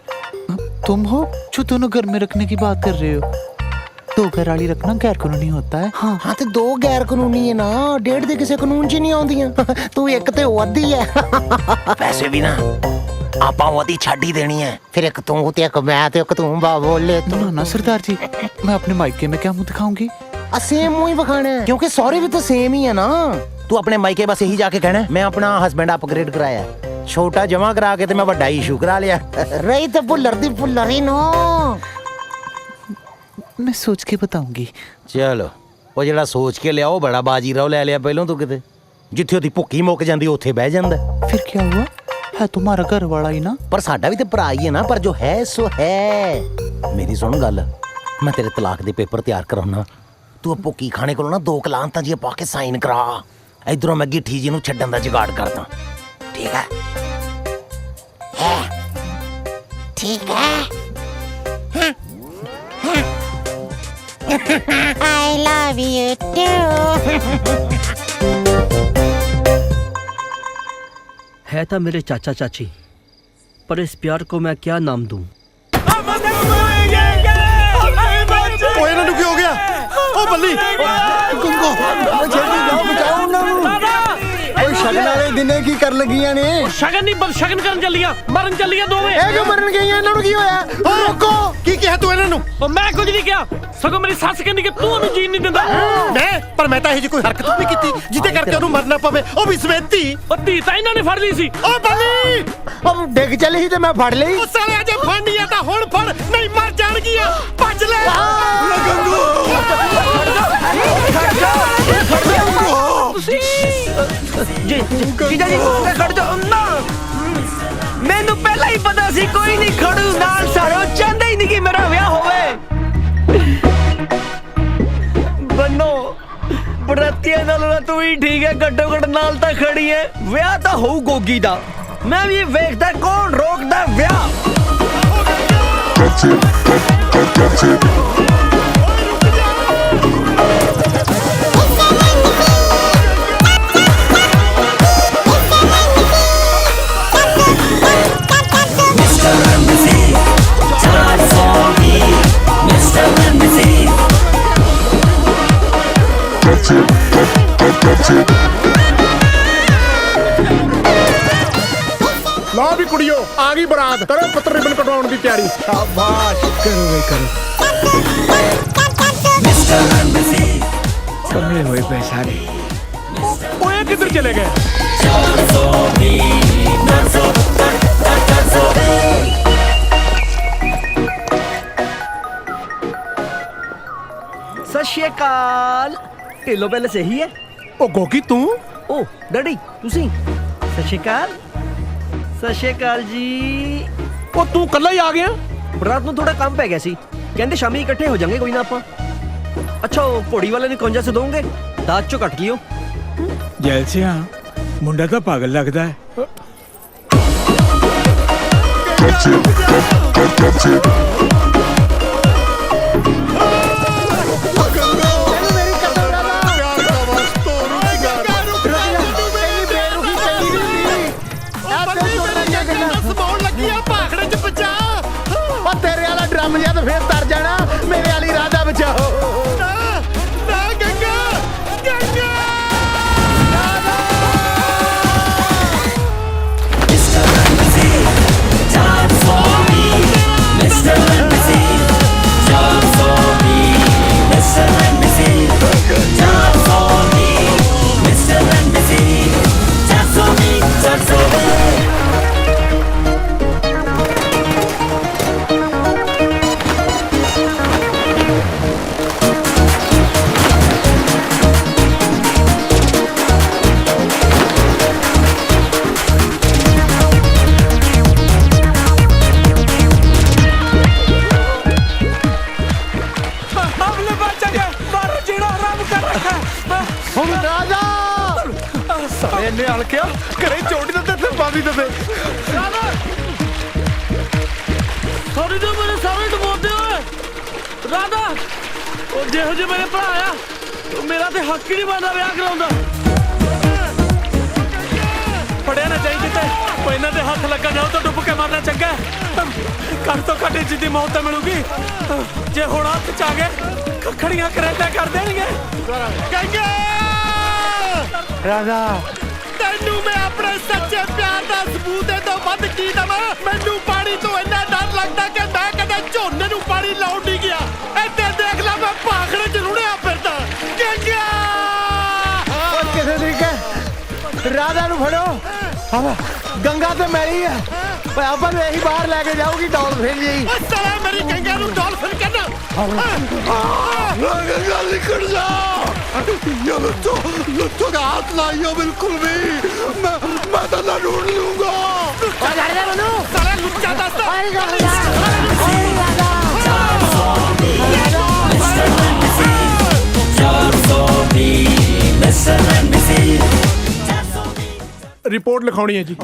तुम हो जो दोनों घर में रखने की बात कर रहे हो। 2 घर वाली रखना गैर कानूनी होता है। हाँ हाँ तो 2 गैर कानूनी है ना, 1.5 दे किसी कानून च नहीं आउंदियां। तू एक ते अद्धी है। वैसे भी ना ਆਪਾਂ ਉਹਦੀ ਛੱਡ ਹੀ ਦੇਣੀ ਹੈ, ਫਿਰ ਇੱਕ ਤੂੰ ਤੇ ਇੱਕ ਮੈਂ ਤੇ ਇੱਕ ਤੂੰ ਬਾ ਬੋਲੇ। ना ना सरदार जी, मैं अपने मायके में क्या मुंह दिखाऊंगी? सेम मुंह ही बखाना है, क्योंकि सॉरी भी तो सेम ही है ना। तू अपने मायके बस यही जाके कहना मैं अपना हस्बैंड अपग्रेड कराया, छोटा जमा करा के ते मैं बड़ा इशू करा लिया। रही तो भुल्लर दी भुल्लर ही नो। मैं सोच के बताऊंगी। चलो ਉਹ ਜਿਹੜਾ ਸੋਚ ਕੇ ਲਿਆ ਉਹ ਬੜਾ ਬਾਜੀ ਰਾव ਲੈ ਲਿਆ ਪਹਿਲਾਂ ਤੂੰ ਕਿਤੇ। ਜਿੱਥੇ ਉਹਦੀ ਭੁੱਕੀ ਮੁੱਕ ਜਾਂਦੀ ਉੱਥੇ ਬਹਿ ਜਾਂਦਾ। फिर क्या हुआ? है तुम्हारा घर वाला ही ना। पर साडा भी तो भरा ही है ना, पर जो है सो है। मेरी सुन गल, मैं तेरे तलाक दे पेपर तैयार कराना, ਤੂੰ ਭੁੱਕੀ ਖਾਣੇ ਕੋਲ ਨਾ 2 ਕਲਾਂਤਾਂ ਜੀ ਪਾ ਕੇ ਸਾਈਨ ਕਰਾ। ਇਧਰੋਂ ਮੈਂ ਗਿੱਠੀ ਜੀ ਨੂੰ ਛੱਡਣ ਦਾ ਜੁਗਾੜ ਕਰਦਾ। ਠੀਕ ਹੈ? ठीक है I love you too है था मेरे चाचा चाची, पर इस प्यार को मैं क्या नाम दूं? ਓਏ ਇਹਨਾਂ ਨੂੰ ਕੀ ਹੋ ਗਿਆ? ਓ ਬੱਲੀ ਗੁੰਗੋ ਛੇਤੀ ਜਾਓ ਬਚਾਓ ਉਹਨਾਂ ਨੂੰ। ਓਏ ਸ਼ਗਨ ਵਾਲੇ ਦਿਨੇ ਕੀ ਕਰਨ ਲੱਗੀਆਂ ਨੇ? ਸ਼ਗਨ ਨਹੀਂ ਬਲ ਸ਼ਗਨ ਕਰਨ ਚੱਲੀਆਂ, ਮਰਨ ਚੱਲੀਆਂ ਦੋਵੇਂ। ਇਹ ਕਿਉਂ ਮਰਨ ਗਈਆਂ? ਇਹਨਾਂ ਨੂੰ ਕੀ ਹੋਇਆ? ਰੋਕੋ। ਕੀ ਕਿਹਾ ਤੂੰ ਇਹਨਾਂ ਨੂੰ? ਮੈਂ ਕੁਝ ਨਹੀਂ ਕਿਹਾ, ਸਗੋਂ ਮੇਰੀ ਸੱਸ ਕਹਿੰਦੀ ਕਿ ਤੂੰ ਉਹਨੂੰ ਜੀਣ ਨਹੀਂ ਦਿੰਦਾ। ਪਰ ਮੈਂ ਤਾਂ ਇਹ ਜੀ ਕੋਈ ਹਰਕਤ ਨਹੀਂ ਕੀਤੀ ਜਿਹਦੇ ਕਰਕੇ ਉਹਨੂੰ ਮਰਨਾ ਪਵੇ, ਉਹ ਵੀ ਸਮੇਤੀ। ਉਹ ਧੀ ਤਾਂ ਇਹਨਾਂ ਨੇ ਫੜ ਲਈ ਸੀ। ਓ ਬੱਲੀ ਉਹ ਡਿੱਗ ਚੱਲੀ ਸੀ ਤੇ ਮੈਂ ਫੜ ਲਈ। ਉਹ ਸਾਲੇ ਅਜੇ ਫੜਨੀ ਆ ਤਾਂ ਹੁਣ ਫੜ, ਨਹੀਂ ਮਰ ਜਾਣਗੀਆਂ। ਭੱਜ ਲੈ ਜੀਜਾ ਜੀ ਖੜ ਜਾ ਨਾ, ਮੈਨੂੰ ਪਹਿਲਾਂ ਹੀ ਪਤਾ ਸੀ ਕੋਈ ਨਹੀਂ ਖੜੂ ਨਾਲ। ਸਾਰੋ ਚਾਹੁੰਦਾ ਹੀ ਨਹੀਂ ਕਿ ਮੇਰਾ ਵਿਆਹ ਹੋਵੇ। ਬੰਨੋ ਬਰਾਤੀਆਂ ਨਾਲ ਤੂੰ ਵੀ ਠੀਕ ਹੈ, ਘੱਟੋ ਘੱਟ ਨਾਲ ਤਾਂ ਖੜੀ ਹੈ। ਵਿਆਹ ਤਾਂ ਹੋਊ ਗੋਗੀ ਦਾ, ਮੈਂ ਵੀ ਵੇਖਦਾ ਕੌਣ ਰੋਕਦਾ ਵਿਆਹ। लो भी कुड़ियो आ गई बारात, करो पुत्र रिबन कटवाउण दी तैयारी। शाबाश, करो वे करो। कमले हुए पे सारे। ओए किधर चले गए? सत श्री अकाल। ਢਿੱਲੋਂ ਪਹਿਲੇ ਸਹੀ ਹੈ? ਉਹ ਗੋਗੀ ਤੂੰ? ਓ ਡੈਡੀ ਤੁਸੀਂ? ਸਤਿ ਸ਼੍ਰੀ ਅਕਾਲ। ਸਤਿ ਸ਼੍ਰੀ ਅਕਾਲ ਜੀ। ਉਹ ਤੂੰ ਕੱਲਾ ਹੀ ਆ ਗਿਆ? ਬਰਾਤ ਨੂੰ ਥੋੜਾ ਕੰਮ ਪੈ ਗਿਆ ਸੀ, ਕਹਿੰਦੇ ਸ਼ਾਮੀ ਇਕੱਠੇ ਹੋ ਜਾਾਂਗੇ ਕੋਈ ਨਾ ਆਪਾਂ। ਅੱਛਾ ਉਹ ਘੋੜੀ ਵਾਲੇ ਨੂੰ ਕੰਜਾ ਸੇ ਦੋਗੇ, ਦਾਜ ਚੋਂ ਕੱਟ ਲਿਓ। ਜੈਲਸਿਆ ਮੁੰਡਾ ਤਾਂ ਪਾਗਲ ਲੱਗਦਾ ਹੈ। ਤੇਰੇ ਵਾਲਾ ਡਰਮ ਜਿਹਾ ਤਾਂ ਫੇਰ ਤਰ ਜਾਣਾ, ਮੇਰੇ ਵਾਲੀ ਰਾਧਾ ਬਚਾਓ। ਇਹਨੇ ਹਲਕਿਆ ਘਰੇ ਚੋੜੀ ਦਾ ਤੇ ਬਾਦੀ ਦੇ ਸੌਰੀ ਜੋ ਮੇਰੇ ਸਾਹਮਣੇ ਡਬੋਦੇ ਓਏ ਰਾਧਾ। ਉਹ ਜਿਹੋ ਜਿਹੇ ਮੇਰੇ ਭਰਾ ਆ, ਮੇਰਾ ਤੇ ਹੱਕ ਹੀ ਨਹੀਂ ਬਣਦਾ ਵਿਆਹ ਕਰਾਉਂਦਾ। ਫੜਿਆ ਨਾ ਚਾਹੀਦੀ ਤੇ ਉਹ ਇਹਨਾਂ ਦੇ ਹੱਥ ਲੱਗਾ ਜਾਓ ਤਾਂ ਡੁੱਬ ਕੇ ਮਰਨਾ ਚੰਗਾ। ਘੱਟ ਤੋਂ ਘੱਟ ਜਿੱਦੀ ਮੌਤ ਤਾਂ ਮਿਲੂਗੀ। ਜੇ ਹੁਣ ਹੱਥ ਚ ਆ ਗਏ ਖੜੀਆਂ ਕਰੇਟਾ ਕਰ ਦੇਣਗੇ। ਰਾਧਾ ਤੈਨੂੰ ਮੈਂ ਆਪਣੇ ਸੱਚੇ ਪਿਆਰ ਦਾ ਸਬੂਤ ਦੇ ਤੋਂ ਵੱਧ ਕੀ ਦਵਾਂ? ਮੈਨੂੰ ਪਾਣੀ ਤੋਂ ਇੰਨਾ ਡਰ ਲੱਗਦਾ ਕਿ ਮੈਂ ਕਦੇ ਝੋਨੇ ਨੂੰ ਪਾਣੀ ਲਾਉਣ ਨਹੀਂ ਗਿਆ। ਇੱਥੇ ਦੇਖ ਲੈ ਮੈਂ ਭਾਖੜੇ 'ਚ ਰੁੜਿਆ ਫਿਰਦਾ। ਉਹ ਕਿਸੇ ਤਰੀਕੇ ਰਾਧਾ ਨੂੰ ਫੜੋ। ਗੰਗਾ ਤੇ ਮੈਲੀ ਹੈ, ਓਏ ਆਪਾਂ ਨੂੰ ਇਹੀ ਬਾਹਰ ਲੈ ਕੇ ਜਾਊਗੀ ਡੌਲਫਿਨ ਜੀ। ਸਾਲਾ ਮੇਰੀ ਗੰਗਾ ਨੂੰ ਡੌਲਫਿਨ ਕਹਿੰਦਾ। गंगा निकल जा। ये लुच्चो का हाथ लाइयो बिल्कुल भी। मैं तो ना ढूंढ लूंगा। साला लुच्चा दस्ता। ਰਿਪੋਰਟ ਲਿਖਾਉਣੀ ਹੈ ਜੀ।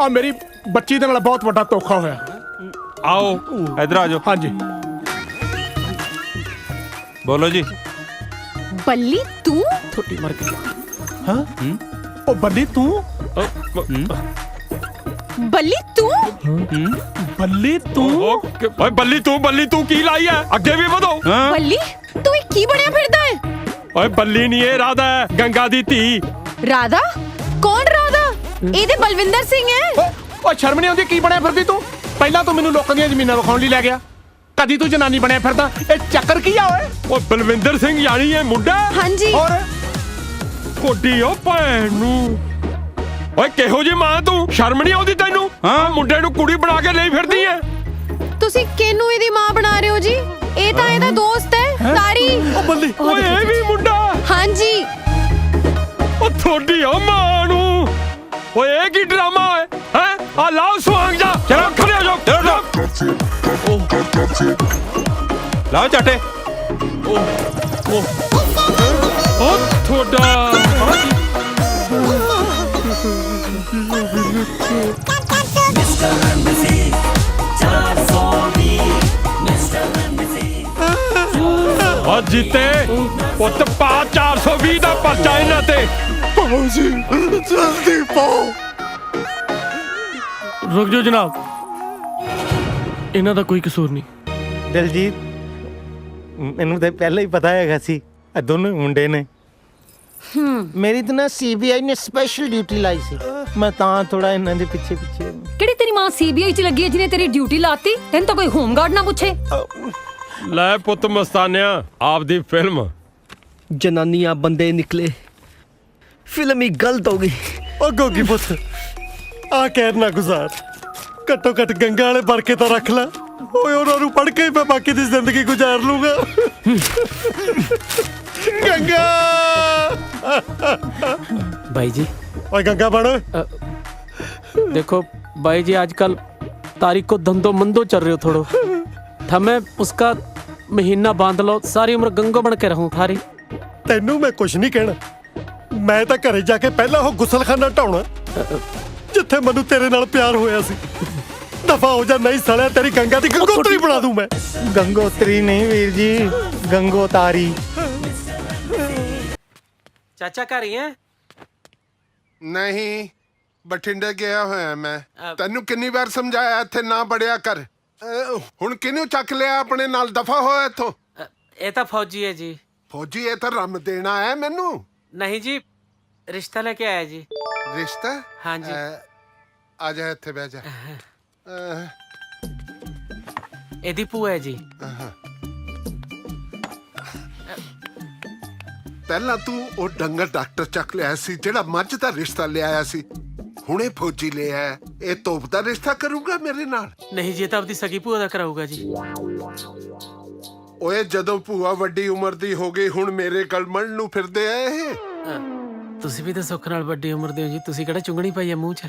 ਆ ਮੇਰੀ ਬੱਚੀ ਦੇ ਨਾਲ ਬਹੁਤ ਵੱਡਾ ਧੋਖਾ ਹੋਇਆ। ਆਓ ਇਧਰ ਆ ਜਾਓ। ਹਾਂਜੀ ਬੋਲੋ ਜੀ। ਬੱਲੀ ਤੂੰ ਛੋਟੀ ਮਰ ਗਈ। ਹਾਂ ਉਹ ਬੱਲੀ ਤੂੰ ਬੱਲੀ ਤੂੰ ਬੱਲੀ ਤੂੰ ਓਏ ਬੱਲੀ ਤੂੰ ਕੀ ਲਾਈ ਹੈ? ਅੱਗੇ ਵੀ ਵਧੋ। ਬੱਲੀ ਤੂੰ ਇਹ ਕੀ ਬਣਿਆ ਫਿਰਦਾ ਹੈ? ਓਏ ਬੱਲੀ ਨਹੀਂ ਇਹ ਰਾਧਾ ਹੈ, ਗੰਗਾ ਦੀ ਧੀ। ਰਾਧਾ? ਕੌਣ ਰਾਧਾ? ਇਹ ਤੇ ਬਲਵਿੰਦਰ ਸਿੰਘ ਹੈ। ਓਏ ਸ਼ਰਮ ਨਹੀਂ ਆਉਂਦੀ? ਕੀ ਬਣਿਆ ਫਿਰਦੀ ਤੂੰ? ਪਹਿਲਾਂ ਤੂੰ ਮੈਨੂੰ ਲੋਕਾਂ ਦੀਆਂ ਜ਼ਮੀਨਾਂ ਵਿਖਾਉਣ ਲਈ ਲੈ ਗਿਆ, ਕਦੀ ਤੂੰ ਜਨਾਨੀ ਬਣਿਆ ਫਿਰਦਾ। ਇਹ ਚੱਕਰ ਕੀ ਆ ਓਏ? ਓ ਬਲਵਿੰਦਰ ਸਿੰਘ ਯਾਨੀ ਇਹ ਮੁੰਡਾ? ਹਾਂਜੀ। ਹੋਰ ਕੋਡੀ ਓ ਭੈਣ ਨੂੰ। ਓਏ ਕਿਹੋ ਜੀ ਮਾਂ ਤੂੰ? ਸ਼ਰਮ ਨਹੀਂ ਆਉਂਦੀ ਤੈਨੂੰ? ਹਾਂ ਮੁੰਡੇ ਨੂੰ ਕੁੜੀ ਬਣਾ ਕੇ ਲਈ ਫਿਰਦੀ ਐ। ਤੁਸੀਂ ਕਿਹਨੂੰ ਇਹਦੀ ਮਾਂ ਬਣਾ ਰਹੇ ਹੋ ਜੀ? ਇਹ ਤਾਂ ਇਹਦਾ ਦੋਸਤ ਹੈ ਤਾਰੀ। ਓ ਬੱਲੀ ਓਏ ਇਹ ਵੀ ਮੁੰਡਾ? ਹਾਂਜੀ। ਓ ਥੋੜੀ ਓ ਮਾਂ ਨੂੰ। ਓਏ ਇਹ ਕੀ ਡਰਾਮਾ ਹੈ? ਹੈ ਆ ਲਾਓ ਸੁਹਾਗ ਜਾ। ਚਲੋ ਖੜੇ ਹੋ ਜਾਓ। ਲਾਓ ਚਾਟੇ। ਓ ਥੋੜਾ ਓ ਜੀਤੇ ਪੁੱਤ ਪਾ 420 ਦਾ ਪਰਚਾ ਇਹਨਾਂ ਤੇ। ਪਾਓ ਜੀ ਜਲਦੀ ਪਾਓ। ਰੁਕ ਜਾਓ ਜਨਾਬ, ਇਹਨਾਂ ਦਾ ਕੋਈ ਕਸੂਰ ਨਹੀਂ। ਦਿਲਜੀਤ ਮੈਨੂੰ ਤਾਂ ਪਹਿਲਾਂ ਹੀ ਪਤਾ ਹੈਗਾ ਸੀ ਇਹ ਦੋਨੋਂ ਮੁੰਡੇ ਨੇ। ਮੇਰੀ ਤਾਂ ਨਾ ਸੀਬੀਆਈ ਨੇ ਸਪੈਸ਼ਲ ਡਿਊਟੀ ਲਾਈ ਸੀ, ਮੈਂ ਤਾਂ ਥੋੜਾ ਇਹਨਾਂ ਦੇ ਪਿੱਛੇ ਪਿੱਛੇ। ਕਿਹੜੀ ਤੇਰੀ ਮਾਂ ਸੀਬੀਆਈ 'ਚ ਲੱਗੀ ਹੈ ਜਿਹਨੇ ਤੇਰੀ ਡਿਊਟੀ ਲਾਤੀ? ਤੈਨੂੰ ਤਾਂ ਕੋਈ ਹੋਮਗਾਰਡ ਨਾ ਪੁੱਛੇ। ਲੈ ਪੁੱਤ ਮਸਤਾਨਿਆ ਆਪਦੀ ਫਿਲਮ। ਜਨਾਨੀਆਂ ਬੰਦੇ ਨਿਕਲੇ, ਫਿਲਮ ਹੀ ਗਲਤ ਹੋ ਗਈ। ਓ ਗੋਗੀ ਪੁੱਤ ਆ ਕਹਿਰ ਨਾ ਗੁਜ਼ਾਰ, ਘੱਟੋ ਘੱਟ ਗੰਗਾ ਵਾਲੇ ਬਰਕੇ ਤਾਂ ਰੱਖ ਲੈ। ਓਏ ਉਹਨਾਂ ਨੂੰ ਪੜ੍ਹ ਕੇ ਮੈਂ ਬਾਕੀ ਦੀ ਜ਼ਿੰਦਗੀ ਗੁਜ਼ਾਰ ਲੂੰਗਾ। ਗੰਗਾ भाई जी। ਓਏ ਗੰਗਾ ਬਣ। देखो भाई जी आजकल तारीख को धंधो मंदो चल रहे हो थोड़ो। था मैं उसका महीना बांध लो, सारी उम्र गंगो बन के रहूं थारी। ਤੈਨੂੰ ਮੈਂ ਕੁਛ ਨਹੀਂ ਕਹਿਣਾ, ਮੈਂ ਤਾਂ ਘਰੇ ਜਾ ਕੇ ਪਹਿਲਾਂ ਉਹ ਗੁਸਲਖਾਨਾ ਢਾਉਣਾ ਜਿੱਥੇ ਮੈਨੂੰ ਤੇਰੇ ਨਾਲ ਪਿਆਰ ਹੋਇਆ ਸੀ। ਦਫਾ ਹੋ ਜਾ, ਨਹੀਂ ਸਾਲਿਆ ਤੇਰੀ ਗੰਗਾ ਦੀ ਗੰਗੋਤਰੀ ਬਣਾ ਦੂੰ ਮੈਂ। ਗੰਗੋਤਰੀ ਨਹੀਂ ਵੀਰ ਜੀ, ਗੰਗੋਤਾਰੀ। चाचा घर ही हैं? ਨਹੀਂ ਬਠਿੰਡੇ ਗਿਆ ਹੋਇਆ ਮੈਂ। ਤੈਨੂੰ ਕਿੰਨੀ ਵਾਰ ਸਮਝਾਇਆ ਇੱਥੇ ਨਾ ਬੜਿਆ ਕਰ। ਹੁਣ ਕਿਹਨੂੰ ਚੱਕ ਲਿਆ ਆਪਣੇ ਨਾਲ? ਦਫਾ ਹੋਇਆ ਇੱਥੋਂ। ये तो फौजी है जी। ਫੌਜੀ ਇਹ ਤਾਂ ਰਮ ਦੇਣਾ ਹੈ ਮੈਨੂੰ। नहीं जी, रिश्ता लेके आया जी। ਰਿਸ਼ਤਾ? हाँ जी। ਆ ਜਾ ਇੱਥੇ ਬਹਿ ਜਾ। एदी भूआ है जी। ਪਹਿਲਾਂ ਤੂੰ ਉਹ ਡੰਗਰ ਡਾਕਟਰ ਚੱਕ ਲਿਆ ਸੀ ਜਿਹੜਾ ਮੱਝ ਦਾ ਰਿਸ਼ਤਾ ਲਿਆਇਆ ਸੀ, ਹੁਣੇ ਫੌਜੀ ਲਿਆ। ਇਹ ਤੋਪ ਦਾ ਰਿਸ਼ਤਾ ਕਰੂਗਾ ਮੇਰੇ ਨਾਲ? नहीं जी, ये तो अपनी सगी भूआ दा कराऊगा जी। ਓਏ ਜਦੋਂ ਭੂਆ ਵੱਡੀ ਉਮਰ ਦੀ ਹੋ ਗਈ ਹੁਣ ਮੇਰੇ ਗਲਮਣ ਨੂੰ ਫਿਰਦੇ ਆ ਇਹ। ਤੁਸੀਂ ਵੀ ਤਾਂ ਸੁੱਖ ਨਾਲ ਵੱਡੀ ਉਮਰ ਦੇ ਹੋ ਜੀ, ਤੁਸੀਂ ਕਿਹੜਾ ਚੁੰਗਣੀ ਪਾਈ ਆ ਮੂੰਹ 'ਚ?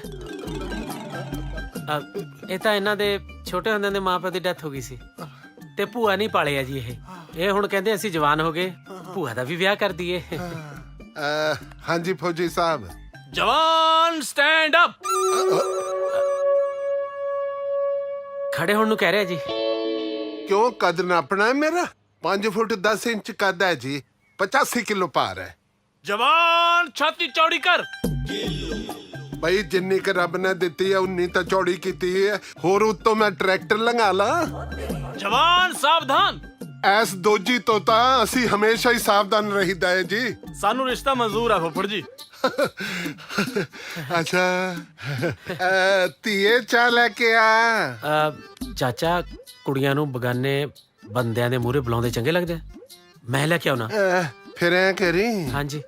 ਇਹ ਤਾਂ ਇਹਨਾਂ ਦੇ ਛੋਟੇ ਹੁੰਦਿਆਂ ਦੇ ਮਾਪੇ ਦੀ ਡੈਥ ਹੋ ਗਈ ਸੀ ਤੇ ਭੂਆ ਨਹੀਂ ਪਾਲਿਆ ਜੀ। ਇਹ ਹੁਣ ਕਹਿੰਦੇ ਅਸੀਂ ਜਵਾਨ ਹੋ ਗਏ, ਭੂਆ ਦਾ ਵੀ ਵਿਆਹ ਕਰ ਦਈਏ। ਹਾਂਜੀ ਫੌਜੀ ਸਾਹਿਬ। ਜਵਾਨ ਸਟੈਂਡ ਅਪ। ਖੜੇ ਹੋਣ ਨੂੰ ਕਹਿ ਰਿਹਾ ਜੀ। ਕਿਉਂ ਕੱਦ ਨਾਪਣਾ ਹੈ ਮੇਰਾ? 5 ਫੁੱਟ 10 ਇੰਚ ਕੱਦ ਹੈ ਜੀ, 85 ਕਿਲੋ ਭਾਰ ਹੈ। ਜਵਾਨ ਛਾਤੀ ਚੌੜੀ ਕਰ। ਬਈ ਜਿੰਨੀ ਕੁ ਰੱਬ ਨੇ ਦਿੱਤੀ ਹੈ ਉਨੀ ਤਾਂ ਚੌੜੀ ਕੀਤੀ ਹੈ, ਹੋਰ ਉੱਤੋਂ ਮੈਂ ਟਰੈਕਟਰ ਲੰਘਾ ਲਾ। ਜਵਾਨ ਸਾਵਧਾਨ। ਐਸ ਦੋਜੀ ਤੋਂ ਤਾਂ ਅਸੀਂ ਹਮੇਸ਼ਾ ਹੀ ਸਾਵਧਾਨ ਰਹੀਦਾ ਹੈ ਜੀ। ਸਾਨੂੰ ਰਿਸ਼ਤਾ ਮਨਜ਼ੂਰ ਆ ਫੁੱਫੜ ਜੀ। ਅੱਛਾ ਧੀਏ ਚਾਹ ਲੈ ਕੇ ਆ। ਚਾਚਾ ਕੁੜੀਆਂ ਨੂੰ ਬਗਾਨੇ ਬੰਦਿਆਂ ਦੇ ਮੂਹਰੇ ਬੁਲਾਉਂਦੇ ਚੰਗੇ ਲੱਗਦੇ? ਮੈਂ ਲੈ ਕੇ ਆਉਣਾ। ਫਿਰ ਐ ਕਰੀ, ਹਾਂਜੀ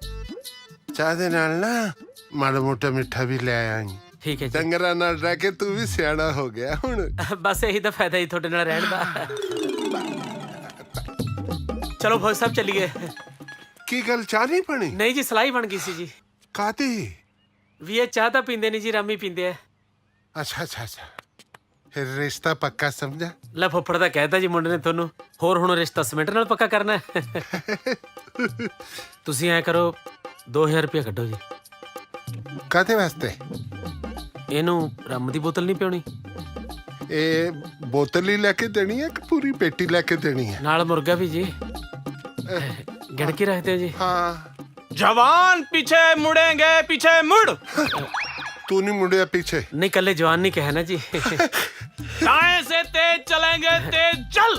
ਚਾਹ ਦੇ ਨਾਲ ਨਾ ਮਾੜਾ ਮੋਟਾ ਮਿੱਠਾ ਵੀ ਲੈ ਆਈ। ਠੀਕ ਹੈ ਜੀ। ਡੰਗਰਾਂ ਨਾਲ ਰਹਿ ਕੇ ਤੂੰ ਵੀ ਸਿਆਣਾ ਹੋ ਗਿਆ ਹੁਣ। ਬਸ ਇਹੀ ਤਾਂ ਫਾਇਦਾ ਹੀ ਤੁਹਾਡੇ ਨਾਲ ਰਹਿਣ ਦਾ। ਚਲੋ ਫੌਜ ਸਾਹਿਬ ਚੱਲੀਏ। ਕੀ ਗੱਲ ਚਾਹ ਨਹੀਂ ਬਣੀ? ਨਹੀਂ ਜੀ, ਸਲਾਈ ਬਣ ਗਈ ਸੀ ਜੀ। ਕਾਹਦੀ? ਵੀ ਇਹ ਚਾਹ ਤਾਂ ਪੀਂਦੇ ਨਹੀਂ ਜੀ, ਰਾਮੀ ਪੀਂਦੇ ਆ। ਅੱਛਾ ਅੱਛਾ ਅੱਛਾ। ਫਿਰ ਰਿਸ਼ਤਾ ਪੱਕਾ ਸਮਝਾ। ਲੈ ਫੁੱਫੜ ਦਾ ਕਹਿਤਾ ਜੀ ਮੁੰਡੇ ਨੇ ਤੁਹਾਨੂੰ, ਹੋਰ ਹੁਣ ਰਿਸ਼ਤਾ ਸਿਮੈਂਟ ਨਾਲ ਪੱਕਾ ਕਰਨਾ ਹੈ। ਤੁਸੀਂ ਐ ਕਰੋ 2000 ਰੁਪਇਆ ਕੱਢੋ ਜੀ। ਕਾਹਦੇ ਵਾਸਤੇ? ਇਹਨੂੰ ਰੰਮ ਦੀ ਬੋਤਲ ਨਹੀਂ ਪਿਉਣੀ? ਇਹ ਬੋਤਲ ਹੀ ਲੈ ਕੇ ਦੇਣੀ ਹੈ ਕਿ ਪੂਰੀ ਪੇਟੀ ਲੈ ਕੇ ਦੇਣੀ ਹੈ? ਨਾਲ ਮੁਰਗਾ ਵੀ ਜੀ। ਗਿਣ ਕੇ ਰੱਖਦੇ ਹੋ ਜੀ? हाँ। जवान पीछे मुड़ेंगे, पीछे मुड़। तू नहीं मुड़िया पीछे? नहीं, कल जवान नहीं कहा ना जी। दाएं से तेज चलेंगे, तेज चल।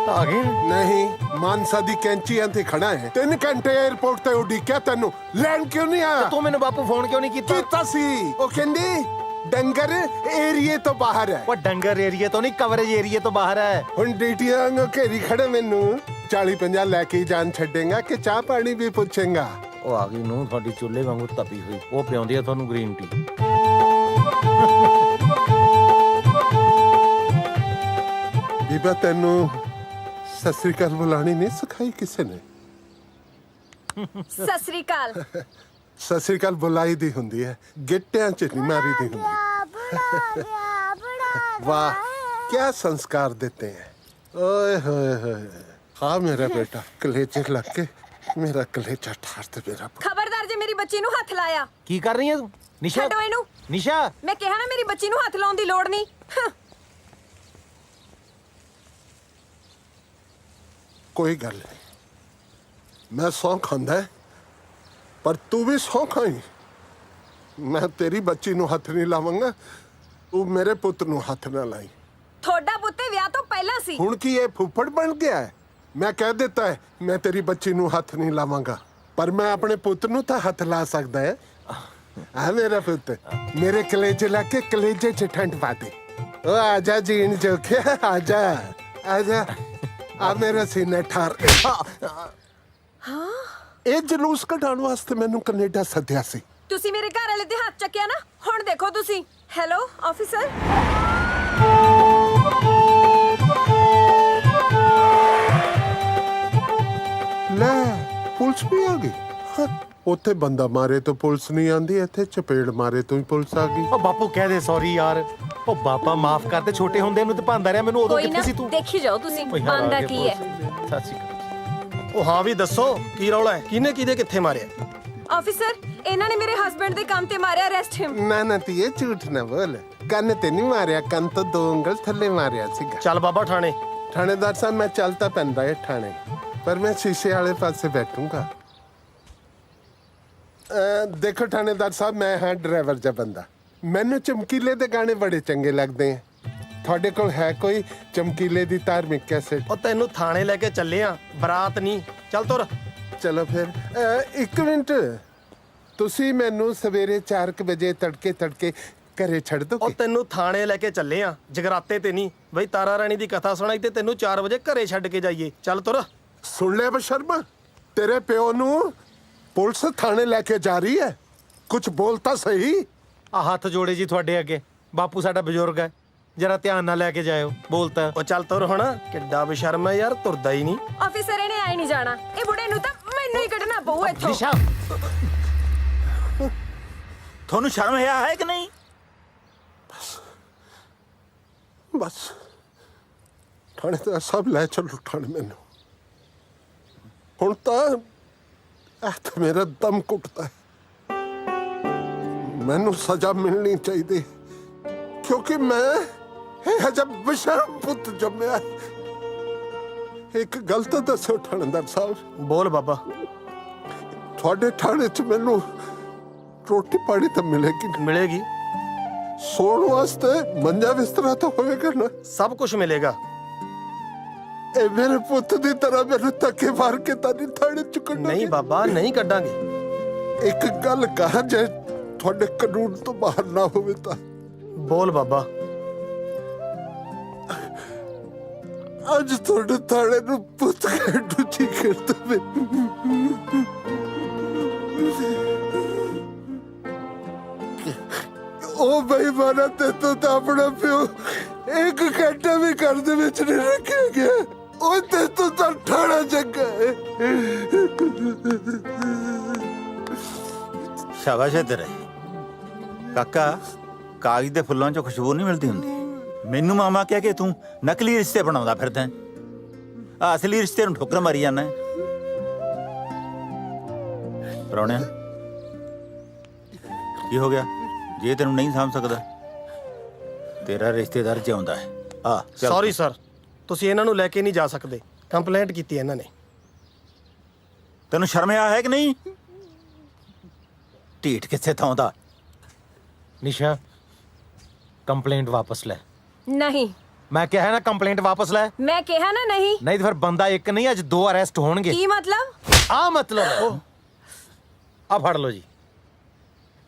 आ गए? नहीं, मानसा दी कैंचियां ते खड़ा है। 3 घंटे एयरपोर्ट ते उड़ीकिया तेनू, लैंड क्यों नहीं आया? तू मैनू बापू फोन क्यों नहीं कीता? कीता सी, ओ कहंदी डंगर एरिए तो बाहर है। वो डंगर एरिए तो नहीं, कवरेज एरिए तो बाहर है। हुण डीटीआं वांगू घेरी खड़े मैनू 40-50 लेके ही जान छड्डेगा कि चाह पानी भी पूछेगा? ओ आ गई नूं थोड़ी चुल्हे वांगू तपी हुई, वो पियांदी है थानू ग्रीन टी। बीबा तेनू सत श्री अकाल बुलानी नहीं सिखाई किसी ने? ਸਤਿ ਸ੍ਰੀ ਅਕਾਲ। ਸਤਿ ਸ੍ਰੀ ਅਕਾਲ ਬੁਲਾਈ ਦੀ ਹੁੰਦੀ ਹੈ, ਗਿੱਟਿਆਂ 'ਚ ਨਹੀਂ ਮਾਰੀ ਦੀ ਹੁੰਦੀ। वाह, क्या संस्कार देते हैं। ओए होए होए, हाँ मेरा बेटा कलेजे लग के मेरा कलेजा ठार दे मेरा। ਖਬਰਦਾਰ ਜੇ ਮੇਰੀ ਬੱਚੀ ਨੂੰ ਹੱਥ ਲਾਇਆ। ਕੀ ਕਰ ਰਹੀ ਹੈ ਤੂੰ? ਨਿਸ਼ਾ ਛੱਡੋ ਇਹਨੂੰ। ਨਿਸ਼ਾ, ਮੈਂ ਕਿਹਾ ਨਾ ਮੇਰੀ ਬੱਚੀ ਨੂੰ ਹੱਥ ਲਾਉਣ ਦੀ ਲੋੜ ਨਹੀਂ। कोई गल नहीं, मैं सौ खांदा है पर तू भी सौ खाई। मैं तेरी बच्ची ਨੂੰ ਹੱਥ ਨਹੀਂ ਲਾਵਾਂਗਾ, ਤੂੰ ਮੇਰੇ ਪੁੱਤ ਨੂੰ ਹੱਥ ਨਾ ਲਾਈ। ਤੁਹਾਡਾ ਪੁੱਤ ਵਿਆਹ ਤੋਂ ਪਹਿਲਾਂ ਸੀ। ਹੁਣ ਕੀ ਇਹ ਫੁੱਫੜ ਬਣ ਗਿਆ ਹੈ? ਮੈਂ ਕਹਿ ਦਿੱਤਾ ਹੈ ਮੈਂ ਤੇਰੀ ਬੱਚੀ ਨੂੰ ਹੱਥ ਨਹੀਂ ਲਾਵਾਂਗਾ, ਪਰ ਮੈਂ ਆਪਣੇ ਪੁੱਤ ਨੂੰ ਤਾਂ ਹੱਥ ਲਾ ਸਕਦਾ ਹੈ। ਆ ਮੇਰਾ ਪੁੱਤ, ਮੇਰੇ ਕਲੇਜੇ ਲਾ ਕੇ ਕਲੇਜੇ 'ਚ ਠੰਡ ਪਾ ਦੇ। ਓ ਆ ਜਾ ਜੀਣ ਜੋਖਿਆ, ਆ ਜਾ ਆ ਜਾ, ਆ ਮੇਰਾ ਸੀਨਾ ਠਾਰ। ਹਾਂ, ਇਹ ਜਲੂਸ ਕਢਾਉਣ ਵਾਸਤੇ ਮੈਨੂੰ ਕੈਨੇਡਾ ਸੱਦਿਆ ਸੀ। ਤੁਸੀਂ ਮੇਰੇ ਘਰ ਵਾਲੇ ਦੇ ਹੱਥ ਚੱਕਿਆ ਨਾ, ਹੁਣ ਦੇਖੋ ਤੁਸੀਂ। Hello officer. ਲੈ ਪੁਲਿਸ ਵੀ ਆ ਗਈ। ਉੱਥੇ ਬੰਦਾ ਮਾਰੇ ਤੋਂ ਪੁਲਿਸ ਨਹੀਂ ਆਂਦੀ, ਇੱਥੇ ਚਪੇੜ ਮਾਰੇ ਤੋਂ ਹੀ ਪੁਲਿਸ ਆ ਗਈ। ਓ ਬਾਪੂ ਕਹਿ ਦੇ ਸੌਰੀ ਯਾਰ। ਓ ਬਾਪਾ ਮਾਫ ਕਰ ਦੇ, ਛੋਟੇ ਹੁੰਦੇ ਨੂੰ ਤੇ ਭਾਂਦਾ ਰਿਹਾ ਮੈਨੂੰ। ਉਦੋਂ ਕੋਈ ਕਿੱਥੇ ਨਾ ਸੀ ਤੂੰ? ਦੇਖੀ ਜਾਓ ਤੁਸੀਂ ਬੰਦਾ ਕੀ ਹੈ। ਸਤਿ ਸ਼੍ਰੀ ਅਕਾਲ। ਉਹ ਹਾਂ ਵੀ ਦੱਸੋ ਕੀ ਰੌਲਾ ਹੈ? ਕਿਹਨੇ ਕਿਹਦੇ ਕਿੱਥੇ ਮਾਰਿਆ? ਆਫੀਸਰ, ਇਹਨਾਂ ਨੇ ਮੇਰੇ ਹਸਬੰਡ ਦੇ ਕੰਮ ਤੇ ਮਾਰਿਆ। ਅਰੈਸਟ ਹਿਮ। ਨਾ ਨਾ ਧੀਏ, ਝੂਠ ਨਾ ਬੋਲ। ਕੰਨ ਤੇ ਨਹੀਂ ਮਾਰਿਆ, ਕੰਨ ਤੋਂ 2 ਉਂਗਲ ਥੱਲੇ ਮਾਰਿਆ ਸੀਗਾ। ਚੱਲ ਬਾਬਾ ਥਾਣੇ। ਥਾਣੇਦਾਰ ਸਾਹਿਬ, ਮੈਂ ਚੱਲ ਤਾਂ ਪੈਂਦਾ ਹੈ ਥਾਣੇ, ਪਰ ਮੈਂ ਸ਼ੀਸ਼ੇ ਵਾਲੇ ਪਾਸੇ ਬੈਠੂੰਗਾ। ਦੇਖੋ ਥਾਣੇਦਾਰ ਸਾਹਿਬ, ਮੈਂ ਹਾਂ ਡਰਾਈਵਰ ਜਿਹਾ ਬੰਦਾ। ਮੈਨੂੰ ਚਮਕੀਲੇ ਦੇ ਗਾਣੇ ਬੜੇ ਚੰਗੇ ਲੱਗਦੇ ਆ। ਤੁਹਾਡੇ ਕੋਲ ਹੈ ਕੋਈ ਚਮਕੀਲੇ ਦੀ ਧਾਰਮਿਕ ਕੈਸੇਟ? ਉਹ ਤੈਨੂੰ ਥਾਣੇ ਲੈ ਕੇ ਚੱਲੇ ਆ, ਬਰਾਤ ਨਹੀਂ। ਚੱਲ ਤੁਰ। ਚਲੋ ਫਿਰ। 1 ਮਿੰਟ, ਤੁਸੀਂ ਮੈਨੂੰ ਸਵੇਰੇ 4 ਵਜੇ ਤੜਕੇ ਘਰੇ ਛੱਡ ਦੋ। ਉਹ ਤੈਨੂੰ ਥਾਣੇ ਲੈ ਕੇ ਚੱਲੇ ਆ, ਜਗਰਾਤੇ ਤੇ ਨਹੀਂ ਬਈ। ਤਾਰਾ ਰਾਣੀ ਦੀ ਕਥਾ ਸੁਣਾਈ ਤੇ ਤੈਨੂੰ 4 ਵਜੇ ਘਰੇ ਛੱਡ ਕੇ ਜਾਈਏ। ਚੱਲ ਤੁਰ। ਸੁਣ ਲੈ ਬਸ਼ਰਮਾ, ਤੇਰੇ ਪਿਓ ਨੂੰ ਪੁਲਿਸ ਥਾਣੇ ਲੈ ਕੇ ਜਾ ਰਹੀ ਹੈ। ਕੁਝ ਬੋਲ ਤਾਂ ਸਹੀ। ਆ ਹੱਥ ਜੋੜੇ ਜੀ ਤੁਹਾਡੇ ਅੱਗੇ, ਬਾਪੂ ਸਾਡਾ ਬਜ਼ੁਰਗ ਹੈ, ਜਰਾ ਧਿਆਨ ਨਾਲ ਲੈ ਕੇ ਜਾਇਓ। ਬੋਲਤਾ। ਉਹ ਚੱਲ ਤੁਰ ਹੁਣ। ਕਿੱਡਾ ਬੇਸ਼ਰਮ ਹੈ ਯਾਰ, ਤੁਰਦਾ ਹੀ ਨਹੀਂ। ਆਫੀਸਰ, ਇਹਨੇ ਆਈ ਨਹੀਂ ਜਾਣਾ। ਇਹ ਬੁੜੇ ਨੂੰ ਤਾਂ ਮੈਨੂੰ ਹੀ ਕੱਢਣਾ ਪਊ ਇੱਥੋਂ। ਨਿਸ਼ਾ, ਤੁਹਾਨੂੰ ਸ਼ਰਮ ਹੈ ਕਿ ਨਹੀਂ? ਬਸ ਥਾਣੇਦਾਰ ਸਾਹਿਬ ਲੈ ਚੱਲੋ ਥਾਣੇ ਮੈਨੂੰ। ਹੁਣ ਤਾਂ ਮੇਰਾ ਦਮ ਘੁੱਟਦਾ ਹੈ। ਮੈਨੂੰ ਸਜ਼ਾ ਮਿਲਣੀ ਚਾਹੀਦੀ, ਕਿਉਂਕਿ ਮੈਂ ਇਹ ਅਜਬ ਬੇਸ਼ਰਮ ਪੁੱਤ ਜੰਮਿਆ। ਇੱਕ ਗੱਲ ਤਾਂ ਦੱਸੋ ਥਾਣੇਦਾਰ ਸਾਹਿਬ। ਬੋਲ ਬਾਬਾ। ਤੁਹਾਡੇ ਥਾਣੇ 'ਚ ਮੈਨੂੰ ਰੋਟੀ ਪਾਣੀ ਤਾਂ ਮਿਲੇਗੀ? ਮਿਲੇਗੀ। ਸੌਣ ਵਾਸਤੇ ਮੰਜਾ ਬਿਸਤਰਾ ਤਾਂ ਹੋਵੇਗਾ ਨਾ? ਸਭ ਕੁਝ ਮਿਲੇਗਾ। ਇਹ ਮੇਰੇ ਪੁੱਤ ਦੀ ਤਰ੍ਹਾਂ ਮੈਨੂੰ ਧੱਕੇ ਮਾਰ ਕੇ ਤਾਂ ਨਹੀਂ ਥਾਣੇ 'ਚ ਕੱਢੋਗੇ? ਨਹੀਂ ਬਾਬਾ, ਨਹੀਂ ਕੱਢਾਂਗੇ। ਇੱਕ ਗੱਲ ਕਹਾਂ, ਜੇ ਤੁਹਾਡੇ ਕਾਨੂੰਨ ਤੋਂ ਬਾਹਰ ਨਾ ਹੋਵੇ ਤਾਂ? ਬੋਲ ਬਾਬਾ। ਅੱਜ ਤੁਹਾਡੇ ਥਾਣੇ ਨੂੰ ਪੁੱਤ ਕੇ ਜੀ ਕਰਦਾ ਮੈਂ। ਉਹ ਬੇਈਮਾਨਾ ਤੇ ਤਾਂ ਆਪਣਾ ਪਿਓ 1 ਘੰਟਾ ਵੀ ਘਰ ਦੇ ਵਿੱਚ ਨਹੀਂ ਰੱਖਿਆ ਗਿਆ। ਉਹ ਤੇ ਤਾਂ ਠਾਣਾ ਚੰਗਾ ਹੈ। ਸ਼ਾਬਾਸ਼ ਹੈ ਤੇਰੇ ਕਾਕਾ। ਕਾਗਜ਼ ਦੇ ਫੁੱਲਾਂ 'ਚੋਂ ਖੁਸ਼ਬੂ ਨਹੀਂ ਮਿਲਦੀ ਹੁੰਦੀ। ਮੈਨੂੰ ਮਾਮਾ ਕਹਿ ਕੇ ਤੂੰ ਨਕਲੀ ਰਿਸ਼ਤੇ ਬਣਾਉਂਦਾ ਫਿਰਦਾ। ਆ ਅਸਲੀ ਰਿਸ਼ਤੇ ਨੂੰ ਠੋਕਰ ਮਾਰੀ ਜਾਂਦਾ। ਪ੍ਰਾਹੁਣਿਆ ਕੀ ਹੋ ਗਿਆ? ਜੇ ਤੈਨੂੰ ਨਹੀਂ ਸਮਝ ਸਕਦਾ, ਤੇਰਾ ਰਿਸ਼ਤੇਦਾਰ ਜਿਉਂਦਾ ਹੈ। ਆ ਸੌਰੀ ਸਰ, ਤੁਸੀਂ ਇਹਨਾਂ ਨੂੰ ਲੈ ਕੇ ਨਹੀਂ ਜਾ ਸਕਦੇ। ਕੰਪਲੇਂਟ ਕੀਤੀ ਇਹਨਾਂ ਨੇ। ਤੈਨੂੰ ਸ਼ਰਮ ਆ ਹੈ ਕਿ ਨਹੀਂ? ਢੀਠ ਕਿੱਥੇ ਥਾਂ ਦਾ। निशा कंप्लेंट वापस ले। नहीं, मैं कहा ना कंप्लेंट वापस ले। मैं कहा ना नहीं। नहीं तो फिर बंदा एक नहीं अज 2 अरेस्ट होणगे। की मतलब? आ मतलब आ फड़ लो जी।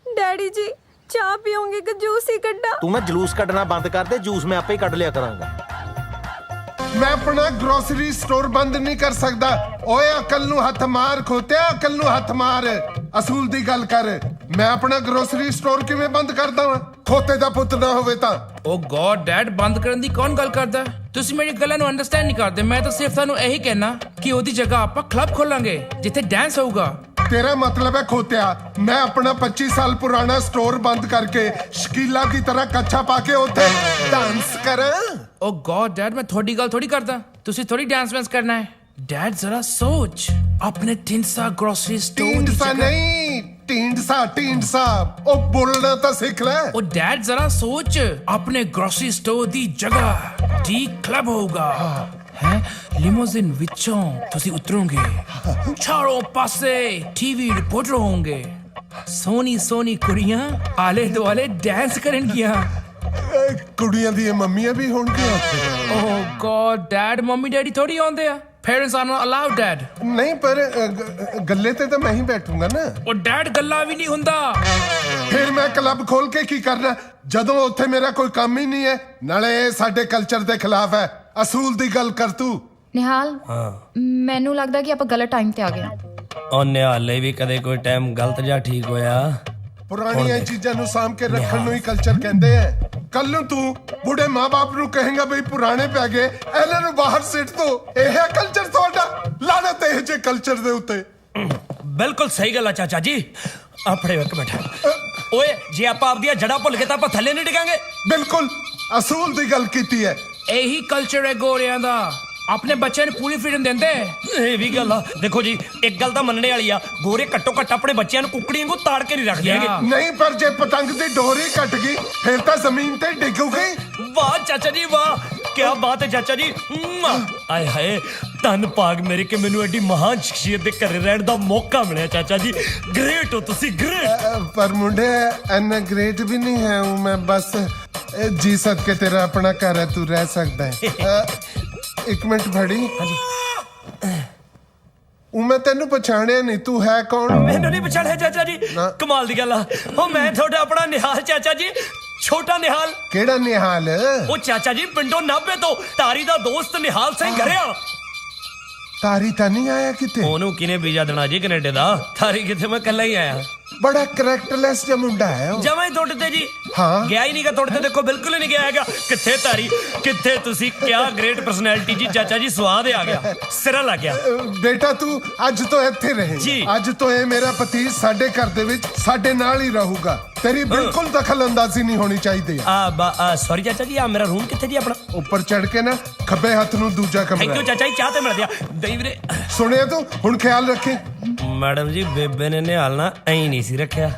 डैडी जी चाह पियोगे कि जूस ही कड्डा? तू मैं जलूस कड्डना बंद कर दे, जूस मैं आपे ही कड लिया करांगा। मैं अपना ग्रोसरी स्टोर बंद नहीं कर सकता। ओए अकल नू हथ मार खोते, अकल नू हथ मार। असूल दी गल कर। मैं अपना ग्रोसरी स्टोर किवें बंद करदा वां? खोते दा पुੱਤ ना होवे तां। ਓ ਗॉड ਡੈਡ ਬੰਦ ਕਰਨ ਦੀ ਕੌਣ ਗੱਲ ਕਰਦਾ? ਤੁਸੀਂ ਮੇਰੀ ਗੱਲਾਂ ਨੂੰ ਅੰਡਰਸਟੈਂਡ ਨਹੀਂ ਕਰਦੇ। ਮੈਂ ਤਾਂ ਸਿਰਫ ਤੁਹਾਨੂੰ ਇਹੀ ਕਹਿਣਾ ਕਿ ਉਹਦੀ ਜਗ੍ਹਾ ਆਪਾਂ ਕਲੱਬ ਖੋਲਾਂਗੇ ਜਿੱਥੇ ਡਾਂਸ ਹੋਊਗਾ। तेरा मतलब है खोत्या मैं अपना 25 साल पुराना स्टोर बंद करके शकीला की तरह कच्छा पाके उठे डांस करा? ओ गॉड डैड मैं थोड़ी गल थोड़ी करदा। तुसी थोड़ी डांस वांस करना है। डैड जरा सोच अपने टिंडसा ग्रोसरी स्टोर टिंडसा नहीं टींडसा ओ बोलना तो सीख ले। ओ डैड जरा सोच अपने ग्रोसरी स्टोर दी जगह टी क्लब होगा है। लिमोजिन विचों तुसी उतरोगे, चारों पासे टीवी रिपोर्टर होंगे, सोनी सोनी कुड़ियां आले दुआले डांस करनगियां। कुड़ियां दी मम्मियां भी होणगियां। Oh god dad mummy daddy थोड़ी आंदे आ। Parents are not allowed dad. नहीं पर गल्ले ते तो मैं ही बैठूंगा ना। ओ डैड गल्ला भी नहीं हुंदा। फिर मैं क्लब खोल के की करना ਜਦੋਂ ਉੱਥੇ ਮੇਰਾ ਕੋਈ ਕੰਮ ਹੀ ਨਹੀਂ ਹੈ। ਨਾਲੇ ਇਹ ਸਾਡੇ ਕਲਚਰ ਦੇ ਖਿਲਾਫ ਹੈ। ਅਸੂਲ ਦੀ ਗੱਲ ਕਰ ਤੂੰ। ਨਿਹਾਲ ਮੈਨੂੰ ਲੱਗਦਾ ਕਿ ਆਪਾਂ ਗਲਤ ਟਾਈਮ ਤੇ ਆ ਗਏ। ਉਹ ਨਿਹਾਲੇ ਵੀ ਕਦੇ ਕੋਈ ਟਾਈਮ ਗਲਤ ਜਾਂ ਠੀਕ ਹੋਇਆ? ਪੁਰਾਣੀਆਂ ਚੀਜ਼ਾਂ ਨੂੰ ਸਾਂਭ ਕੇ ਰੱਖਣ ਨੂੰ ਹੀ ਕਲਚਰ ਕਹਿੰਦੇ ਆ। ਕੱਲ ਨੂੰ ਤੂੰ ਬੁੱਢੇ ਮਾਂ-ਬਾਪ ਨੂੰ ਕਹੇਗਾ ਬਈ ਪੁਰਾਣੇ ਪੈ ਗਏ, ਇਹਨਾਂ ਨੂੰ ਬਾਹਰ ਸਿੱਟ ਦੋ। ਇਹ ਹੈ ਕਲਚਰ ਤੁਹਾਡਾ। ਲਾਨਤ ਇਹ ਜੇ ਕਲਚਰ ਦੇ ਉੱਤੇ। ਬਿਲਕੁਲ ਸਹੀ ਗੱਲ ਆ ਚਾਚਾ ਜੀ। ਆਪਣੇ ਇੱਕ ਮਿੰਟ ਓਏ, ਜੇ ਆਪਾਂ ਆਪਦੀਆਂ ਜੜ੍ਹਾਂ ਭੁੱਲ ਗਏ ਤਾਂ ਆਪਾਂ ਥੱਲੇ ਨਹੀਂ ਡਿੱਗਾਂਗੇ। ਬਿਲਕੁਲ ਅਸੂਲ ਦੀ ਗੱਲ ਕੀਤੀ ਹੈ। ਇਹੀ ਕਲਚਰ ਹੈ ਗੋਰਿਆਂ ਦਾ। ਆਪਣੇ ਬੱਚਿਆਂ ਨੂੰ ਪੂਰੀ ਫ੍ਰੀडम ਦਿੰਦੇ। ਇਹ ਵੀ ਗੱਲ ਆ। ਦੇਖੋ ਜੀ ਇੱਕ ਗੱਲ ਤਾਂ ਮੰਨਣੇ ਵਾਲੀ ਆ, ਗੋਰੇ ਘੱਟੋ ਘੱਟ ਆਪਣੇ ਬੱਚਿਆਂ ਨੂੰ ਕੁੱਕੜੀਆਂ ਵਾਂਗੂ ਤਾੜ ਕੇ ਨਹੀਂ ਰੱਖਦੇ ਹੈਗੇ। ਨਹੀਂ ਪਰ ਜੇ ਪਤੰਗ ਦੀ ਡੋਰੀ ਕੱਟ ਗਈ ਫਿਰ ਤਾਂ ਜ਼ਮੀਨ ਤੇ ਡਿੱਗੂਗੀ। ਵਾਹ ਚਾਚਾ ਜੀ ਵਾਹ, ਕੀ ਬਾਤ ਹੈ ਚਾਚਾ ਜੀ। ਆਏ ਹਾਏ ਧੰਨ ਭਾਗ ਮੇਰੇ ਕਿ ਮੈਨੂੰ ਐਡੀ ਮਹਾਨ ਸ਼ਖਸੀਅਤ ਦੇ ਘਰੇ ਰਹਿਣ ਦਾ ਮੌਕਾ ਮਿਲਿਆ ਚਾਚਾ ਜੀ। ਗ੍ਰੇਟ ਹੋ ਤੁਸੀਂ, ਗ੍ਰੇਟ। ਪਰ ਮੁੰਡੇ ਐਨਾ ਗ੍ਰੇਟ ਵੀ ਨਹੀਂ ਹੈ ਹੂੰ ਮੈਂ। ਬਸ ਜੀ ਸਦਕੇ ਤੇਰਾ ਆਪਣਾ ਘਰ ਹੈ, ਤੂੰ ਰਹਿ ਸਕਦਾ ਹੈ। ਇੱਕ ਮਿੰਟ ਫੜੀ। ਮੈਂ ਤੈਨੂੰ ਪਛਾਣਿਆ ਨਹੀਂ, ਤੂੰ ਹੈ ਕੌਣ? ਮੈਨੂੰ ਨਹੀਂ ਪਛਾਣਿਆ ਚਾਚਾ ਜੀ। ਕਮਾਲ ਦੀ ਗੱਲ ਆ। ਉਹ ਮੈਂ ਤੁਹਾਡਾ ਆਪਣਾ ਨਿਹਾਲ ਚਾਚਾ ਜੀ, ਛੋਟਾ ਨਿਹਾਲ। ਕਿਹੜਾ ਨਿਹਾਲ? ਉਹ ਚਾਚਾ ਜੀ ਪਿੰਡੋਂ 90 ਤੋਂ ਤਾਰੀ ਦਾ ਦੋਸਤ ਨਿਹਾਲ ਸਿੰਘ ਘਰਿਆ। ਤਾਰੀ ਤਾਂ ਨਹੀਂ ਆਇਆ ਕਿਤੇ? ਉਹਨੂੰ ਕਿਨੇ ਵੀਜ਼ਾ ਦੇਣਾ ਜੀ ਕੈਨੇਡਾ ਦਾ? ਤਾਰੀ ਕਿਤੇ, ਮੈਂ ਇਕੱਲਾ ਹੀ ਆਇਆ। ਬੜਾ ਕਰੈਕਟਰਲੈਸ ਜਿਹਾ ਮੁੰਡਾ ਹੈ ਉਹ। ਜਮਾਂ ਹੀ ਤੁਹਾਡੇ ਤੇ ਜੀ। ਹਾਂ ਗਿਆ ਹੀ ਨਹੀਂਗਾ ਤੁਹਾਡੇ ਤੇ। ਦੇਖੋ ਬਿਲਕੁਲ ਹੀ ਨਹੀਂ ਗਿਆ ਹੈਗਾ। ਕਿੱਥੇ ਤਾਰੀ, ਕਿੱਥੇ ਤੁਸੀਂ? ਕਿਆ ਗ੍ਰੇਟ ਪਰਸਨੈਲਿਟੀ ਜੀ ਚਾਚਾ ਜੀ। ਸਵਾਦ ਆ ਗਿਆ, ਸਿਰਾ ਲੱਗ ਗਿਆ। ਬੇਟਾ ਤੂੰ ਅੱਜ ਤੋਂ ਇੱਥੇ ਰਹੇ ਜੀ। ਅੱਜ ਤੋਂ ਇਹ ਮੇਰਾ ਪਤੀ ਸਾਡੇ ਘਰ ਦੇ ਵਿੱਚ ਸਾਡੇ ਨਾਲ ਹੀ ਰਹੂਗਾ। ਤੇਰੀ ਬਿਲਕੁਲ ਦਖਲ ਅੰਦਾਜ਼ੀ ਨਹੀਂ ਹੋਣੀ ਚਾਹੀਦੀ। ਸੌਰੀ ਚਾਚਾ ਜੀ। ਆ ਮੇਰਾ ਰੂਮ ਕਿੱਥੇ ਜੀ ਆਪਣਾ? ਉੱਪਰ ਚੜ ਕੇ ਨਾ ਖੱਬੇ ਹੱਥ ਨੂੰ ਦੂਜਾ ਕਮਰਾ। ਥੈਂਕ ਯੂ ਚਾਚਾ ਜੀ, ਚਾਹ ਤੇ ਮਿਲ ਗਿਆ। ਦਈ ਵੀਰੇ ਸੁਣਿਆ ਤੂੰ? ਹੁਣ ਖਿਆਲ ਰੱਖੀ। ਮੈਡਮ ਜੀ ਬੇਬੇ ਨੇ ਨਿਹਾਲ ਨਾ ਐਂ ਨਹੀਂ ਸੀ ਰੱਖਿਆ।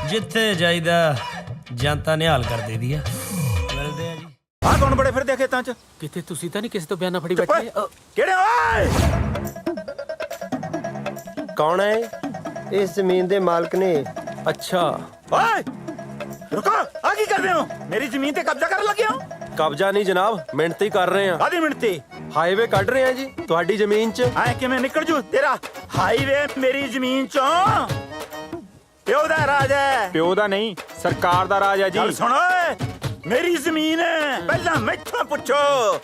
ਜਿੱਥੇ ਜਾਈਦਾ ਜਨਤਾ ਨਿਹਾਲ ਕਰ ਦੇਦੀ ਆ। ਮਿਲਦੇ ਆ ਜੀ। ਆਹ ਕੌਣ ਬੜੇ ਫਿਰਦੇ ਖੇਤਾਂ 'ਚ? ਕਿਤੇ ਤੁਸੀਂ ਤਾਂ ਨਹੀਂ ਕਿਸੇ ਤੋਂ ਬਿਆਨਾ ਫੜੀ ਬੈਠੇ? ਕਿਹੜੇ ਓਏ? ਕੌਣ ਹੈ? ਇਸ ਜ਼ਮੀਨ ਦੇ ਮਾਲਕ ਨੇ। ਅੱਛਾ ਓਏ ਰੁਕੋ, ਆ ਕੀ ਕਰਦੇ ਹੋ? ਮੇਰੀ ਜ਼ਮੀਨ ਤੇ ਕਬਜ਼ਾ ਕਰਨ ਲੱਗੇ ਹੋ? ਕਬਜ਼ਾ ਨਹੀਂ ਜਨਾਬ, ਮਿਹਨਤੀ ਕਰ ਰਹੇ ਆ। ਕਾਹਦੀ ਮਿਹਨਤੀ? ਹਾਈਵੇ ਕੱਢ ਰਹੇ ਆ ਜੀ ਤੁਹਾਡੀ ਜ਼ਮੀਨ 'ਚ। ਐ ਕਿਵੇਂ ਨਿਕਲ ਜੂ ਤੇਰਾ ਹਾਈਵੇ ਮੇਰੀ ਜ਼ਮੀਨ 'ਚੋਂ? ਪਿਓ ਦਾ ਰਾਜ ਹੈ। ਪਿਓ ਦਾ ਨਹੀਂ, ਸਰਕਾਰ ਦਾ ਰਾਜ ਹੈ ਜੀ। ਗੱਲ ਸੁਣ ਓਏ, ਮੇਰੀ ਜ਼ਮੀਨ ਹੈ। ਪਹਿਲਾਂ ਮੈਥੋਂ ਪੁੱਛੋ,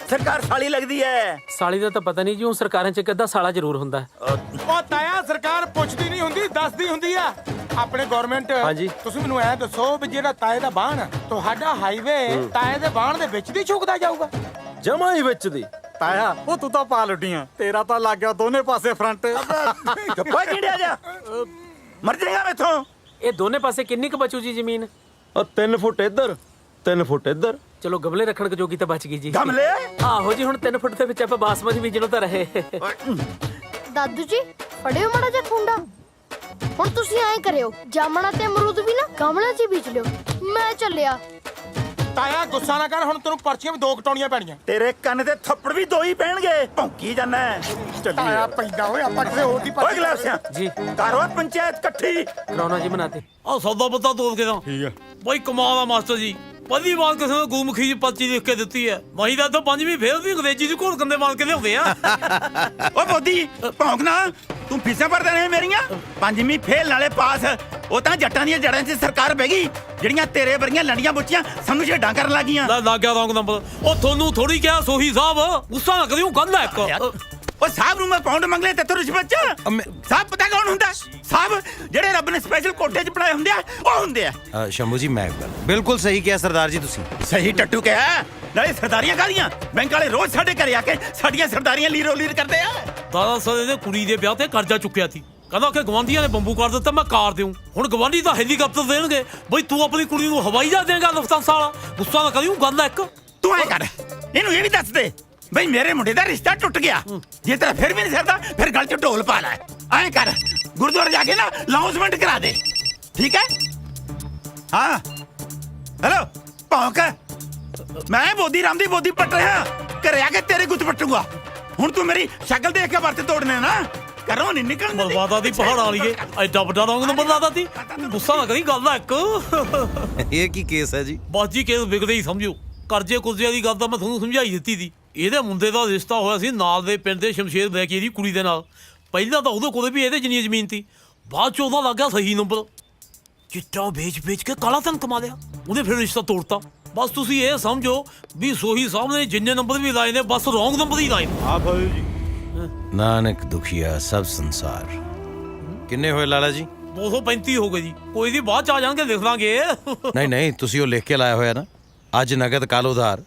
ਸਰਕਾਰ ਸਾਲੀ ਲੱਗਦੀ ਹੈ? ਸਾਲੀ ਦਾ ਤਾਂ ਪਤਾ ਨਹੀਂ ਜੀ। ਉਹ ਸਰਕਾਰਾਂ 'ਚ ਇੱਕ ਅੱਧਾ ਸਾਲਾ ਜ਼ਰੂਰ ਹੁੰਦਾ। ਉਹ ਤਾਇਆ ਸਰਕਾਰ ਪੁੱਛਦੀ ਨਹੀਂ ਹੁੰਦੀ, ਦੱਸਦੀ ਹੁੰਦੀ ਆ। ਆਪਣੇ ਗਵਰਨਮੈਂਟ। ਹਾਂਜੀ ਤੁਸੀਂ ਮੈਨੂੰ ਐ ਦੱਸੋ ਵੀ ਜਿਹੜਾ ਤਾਏ ਦਾ ਬਾਣ ਤੁਹਾਡਾ ਹਾਈਵੇ ਤਾਏ ਦੇ ਬਾਣ ਦੇ ਵਿੱਚ ਦੀ ਝੁਕਦਾ ਜਾਊਗਾ? ਜਮਾ ਹੀ ਵਿੱਚ ਦੀ। ਤਾਇਆ ਉਹ ਤੂੰ ਤਾਂ ਪਾ ਲੁੱਟੀਆਂ, ਤੇਰਾ ਤਾਂ ਲੱਗ ਗਿਆ ਦੋਨੇ ਪਾਸੇ ਫਰੰਟ। ਗੱਪਾ ਕਿਹੜਿਆ ਜਾ ਮਰ ਜਾਏਗਾ ਮੈਥੋਂ। ਇਹ ਦੋਨੇ ਪਾਸੇ ਕਿੰਨੀ ਕੁ ਬਚੂ ਜੀ ਜ਼ਮੀਨ? 3 ਫੁੱਟ ਇੱਧਰ 3 ਫੁੱਟ ਇੱਧਰ। ਚਲੋ ਗਮਲੇ ਰੱਖਣ ਜੋਗੀ ਤਾਂ ਬਚ ਗਈ ਜੀ। ਗਮਲੇ? ਆਹੋ ਜੀ, ਹੁਣ 3 ਫੁੱਟ ਦੇ ਵਿੱਚ ਆਪਾਂ ਬਾਸਮਤੀ ਬੀਜਣੋਂ ਤਾਂ ਰਹੇ। ਦਾਦੂ ਜੀ ਫੜਿਓ ਮਾੜਾ ਜਿਹਾ ਖੁੰਡਾ। ਹੁਣ ਤੁਸੀਂ ਐਂ ਕਰਿਓ, ਜਾਮਣਾ ਤੇ ਅਮਰੂਦ ਵੀ ਨਾ ਗਮਲੇ 'ਚ ਹੀ ਬੀਜ ਲਿਓ। ਮੈਂ ਚੱਲਿਆ। ਤਾਇਆ ਗੁੱਸਾ ਨਾ ਕਰ, ਹੁਣ ਤੈਨੂੰ ਪਰਚੀਆਂ ਵੀ 2 ਕਟਾਉਣੀਆਂ ਪੈਣੀਆਂ। ਤੇਰੇ ਕੰਨ ਤੇ ਥੱਪੜ ਵੀ 2 ਹੀ ਪੈਣਗੇ। ਭੌਂਕੀ ਜਾਂਦਾ ਤਾਇਆ ਪੈਂਦਾ ਓਏ, ਆਪਾਂ ਕਿਸੇ ਹੋਰ ਦੀ ਓਏ ਗਲਾਸਿਆਂ ਜੀ ਕਰੋ ਪੰਚਾਇਤ ਇਕੱਠੀ ਕਰਾਉਣਾ ਜੀ ਬਣਾਤੇ। ਆ ਸੌਦਾ ਪੱਤਾ ਤੋਲ ਕੇ ਤਾਂ ਠੀਕ ਹੈ ਬਈ। ਕਮਾਲ ਆ ਮਾਸਟਰ ਜੀ, ਪਹਿਲੀ ਵਾਰ ਕਿਸੇ ਨੇ ਗੁਰਮੁਖੀ ਜੀ ਪਰਚੀ ਲਿਖ ਕੇ ਦਿੱਤੀ ਹੈ। ਮਾਈ ਦਾ ਤਾਂ 5ਵੀਂ ਫੇਲ ਵੀ ਅੰਗਰੇਜ਼ੀ ਦੀ ਘੋਲ ਕੰਦੇ ਮਾਰ ਕੇ ਲਿਆਉਂਦੇ ਆ। ਓ ਬੋਦੀ ਭੌਂਕ ਨਾ, ਤੂੰ ਫੀਸਾਂ ਭਰਦਾ ਰਹੇ ਮੇਰੀਆਂ। 5ਵੀਂ ਫੇਲ ਨਾਲੇ ਪਾਸ। ਉਹ ਤਾਂ ਜੱਟਾਂ ਦੀਆਂ ਜੜਾਂ 'ਚ ਸਰਕਾਰ ਬਹਿ ਗਈ, ਜਿਹੜੀਆਂ ਤੇਰੇ ਵਰਗੀਆਂ ਲੰਡੀਆਂ ਬੁੱਚੀਆਂ ਸਾਨੂੰ ਛੇਡਾਂ ਕਰਨ ਲੱਗੀਆਂ। ਲੱਗ ਗਿਆ ਰੌਂਗ ਨੰਬਰ। ਉਹ ਤੁਹਾਨੂੰ ਥੋੜੀ ਕਿਹਾ ਸੋਹੀ ਸਾਹਿਬ, ਗੁੱਸਾ ਨਾ ਕਰਿਓ, ਗੱਲ ਹੈ ਇੱਕ। ਉਹ ਸਾਹਿਬ ਨੂੰ ਮੈਂ ਪਾਉਂਡ ਮੰਗਲੇ ਤੇ ਰਿਸ਼ਵਤ 'ਚ। ਸਾਹਿਬ ਪਤਾ ਕੌਣ ਹੁੰਦਾ? ਸਾਹਿਬ ਜਿਹੜੇ ਰੱਬ ਨੇ ਸਪੈਸ਼ਲ ਕੋਠੇ 'ਚ ਬਣਾਏ ਹੁੰਦੇ ਆ, ਉਹ ਹੁੰਦੇ ਆ। ਸ਼ੰਭੂ ਜੀ ਮੈਂ ਬਿਲਕੁਲ ਸਹੀ ਕਿਹਾ ਸਰਦਾਰ ਜੀ ਤੁਸੀਂ। ਸਹੀ ਟੱਟੂ ਕਿਹਾ। ਨਾਲੇ ਸਰਦਾਰੀਆਂ ਕਾਹਦੀਆਂ, ਬੈਂਕ ਵਾਲੇ ਰੋਜ਼ ਸਾਡੇ ਘਰੇ ਆ ਕੇ ਸਾਡੀਆਂ ਸਰਦਾਰੀਆਂ ਲੀਰੋ ਲੀਰ ਕਰਦੇ ਆ। ਦਾਦਾ ਸਰ ਇਹਦੇ ਕੁੜੀ ਦੇ ਵਿਆਹ ਤੇ ਕਰਜ਼ਾ ਚੁੱਕਿਆ ਸੀ, ਕਹਿੰਦਾ ਕਿ ਗਵਾਂਢੀਆਂ ਨੇ ਬੰਬੂ ਕਰ ਦਿੱਤਾ, ਮੈਂ ਕਾਰ ਦਿਉ। ਹੁਣ ਗਵਾਂਢੀ ਤਾਂ ਹੈਲੀਕਾਪਟਰ ਦੇਣਗੇ, ਬਈ ਤੂੰ ਆਪਣੀ ਕੁੜੀ ਨੂੰ ਹਵਾਈ ਜਹਾਜ਼ ਦੇਂਗਾ ਲਫਤਾਂਸਾ ਵਾਲਾ। ਗੁੱਸਾ ਨਾ ਕਰਿਓ, ਗੱਲ ਹੈ ਇੱਕ। ਤੂੰ ਐ ਕਰ, ਇਹਨੂੰ ਇਹ ਵੀ ਦੱਸ ਦੇ ਬਈ ਮੇਰੇ ਮੁੰਡੇ ਦਾ ਰਿਸ਼ਤਾ ਟੁੱਟ ਗਿਆ। ਜੇ ਤੇਰਾ ਫਿਰ ਵੀ ਨਹੀਂ ਸਰਦਾ, ਫਿਰ ਗਲ 'ਚ ਢੋਲ ਪਾ ਲੈ। ਐਂ ਕਰ, ਗੁਰਦੁਆਰੇ ਜਾ ਕੇ ਨਾ ਅਨਾਉਂਸਮੈਂਟ ਕਰਾ ਦੇ, ਠੀਕ ਹੈ? ਹਾਂ ਹੈਲੋ ਭੌਂਕ, ਮੈਂ ਬੋਦੀ ਰਾਮ ਦੀ ਬੋਦੀ ਪੱਟ ਰਿਹਾ। ਘਰੇ ਆ ਕੇ ਤੇਰੇ ਗੁੱਤ ਪੱਟੂਗਾ। ਹੁਣ ਤੂੰ ਮੇਰੀ ਸ਼ਕਲ ਦੇਖ ਕੇ ਵਰਤ ਤੋੜਨੇ ਨਾ, ਕਰੋ ਨਹੀਂ ਨਿਕਲ। ਮਰਵਾਦਾ ਦੀ ਪਹਾੜ ਵਾਲੀਏ, ਐਡਾ ਵੱਡਾ ਰੌਂਗ ਨੰਬਰ ਲਾਦਾ ਤੀ। ਗੁੱਸਾ ਨਾ ਕਰੀ, ਗੱਲ ਹੈ ਇੱਕ। ਇਹ ਕੀ ਕੇਸ ਹੈ ਜੀ? ਬਸ ਜੀ ਕੇਸ ਵਿਗੜੇ ਹੀ ਸਮਝੋ। ਕਰਜ਼ੇ ਕੁਰਜ਼ੇ ਦੀ ਗੱਲ ਤਾਂ ਮੈਂ ਤੁਹਾਨੂੰ ਸਮਝਾਈ ਦਿੱਤੀ ਸੀ। ਇਹਦੇ ਮੁੰਡੇ ਦਾ ਰਿਸ਼ਤਾ ਹੋਇਆ ਸੀ ਨਾਲ ਦੇ ਪਿੰਡ ਦੇ ਸ਼ਮਸ਼ੇਰ ਬੈਕੀ ਦੀ ਕੁੜੀ ਦੇ ਨਾਲ। ਪਹਿਲਾਂ ਤਾਂ ਉਹਦੇ ਕੋਲੇ ਵੀ ਇਹਦੇ ਜਿੰਨੀ ਜ਼ਮੀਨ ਸੀ, ਬਾਅਦ 'ਚ ਉਹਦਾ ਲੱਗ ਗਿਆ ਸਹੀ ਨੰਬਰ। ਚਿੱਟਾ ਵੇਚ ਕੇ ਕਾਲਾ ਧਨ ਕਮਾ ਲਿਆ, ਉਹਨੇ ਫਿਰ ਰਿਸ਼ਤਾ ਤੋੜਤਾ। ਬਸ ਤੁਸੀਂ ਇਹ ਸਮਝੋ ਵੀ ਸੋਹੀ ਸਾਹਿਬ ਨੇ ਜਿੰਨੇ ਨੰਬਰ ਵੀ ਲਾਏ ਨੇ, ਬਸ ਰੌਂਗ ਨੰਬਰ ਹੀ ਲਾਏ ਨੇ। ਆਪ ਹੋਇਓ ਜੀ। ਨਾਨਕ ਦੁਖੀਆ ਸਭ ਸੰਸਾਰ। ਕਿੰਨੇ ਹੋਏ ਲਾਲਾ ਜੀ? 235 ਹੋ ਗਏ ਜੀ। ਕੋਈ ਦੀ ਬਾਅਦ 'ਚ ਆ ਜਾਣਗੇ, ਲਿਖ ਲਾਂਗੇ। ਨਹੀਂ ਤੁਸੀਂ ਉਹ ਲਿਖ ਕੇ ਲਾਇਆ ਹੋਇਆ ਨਾ, ਅੱਜ ਨਗਦ ਕੱਲ ਉਧਾਰ।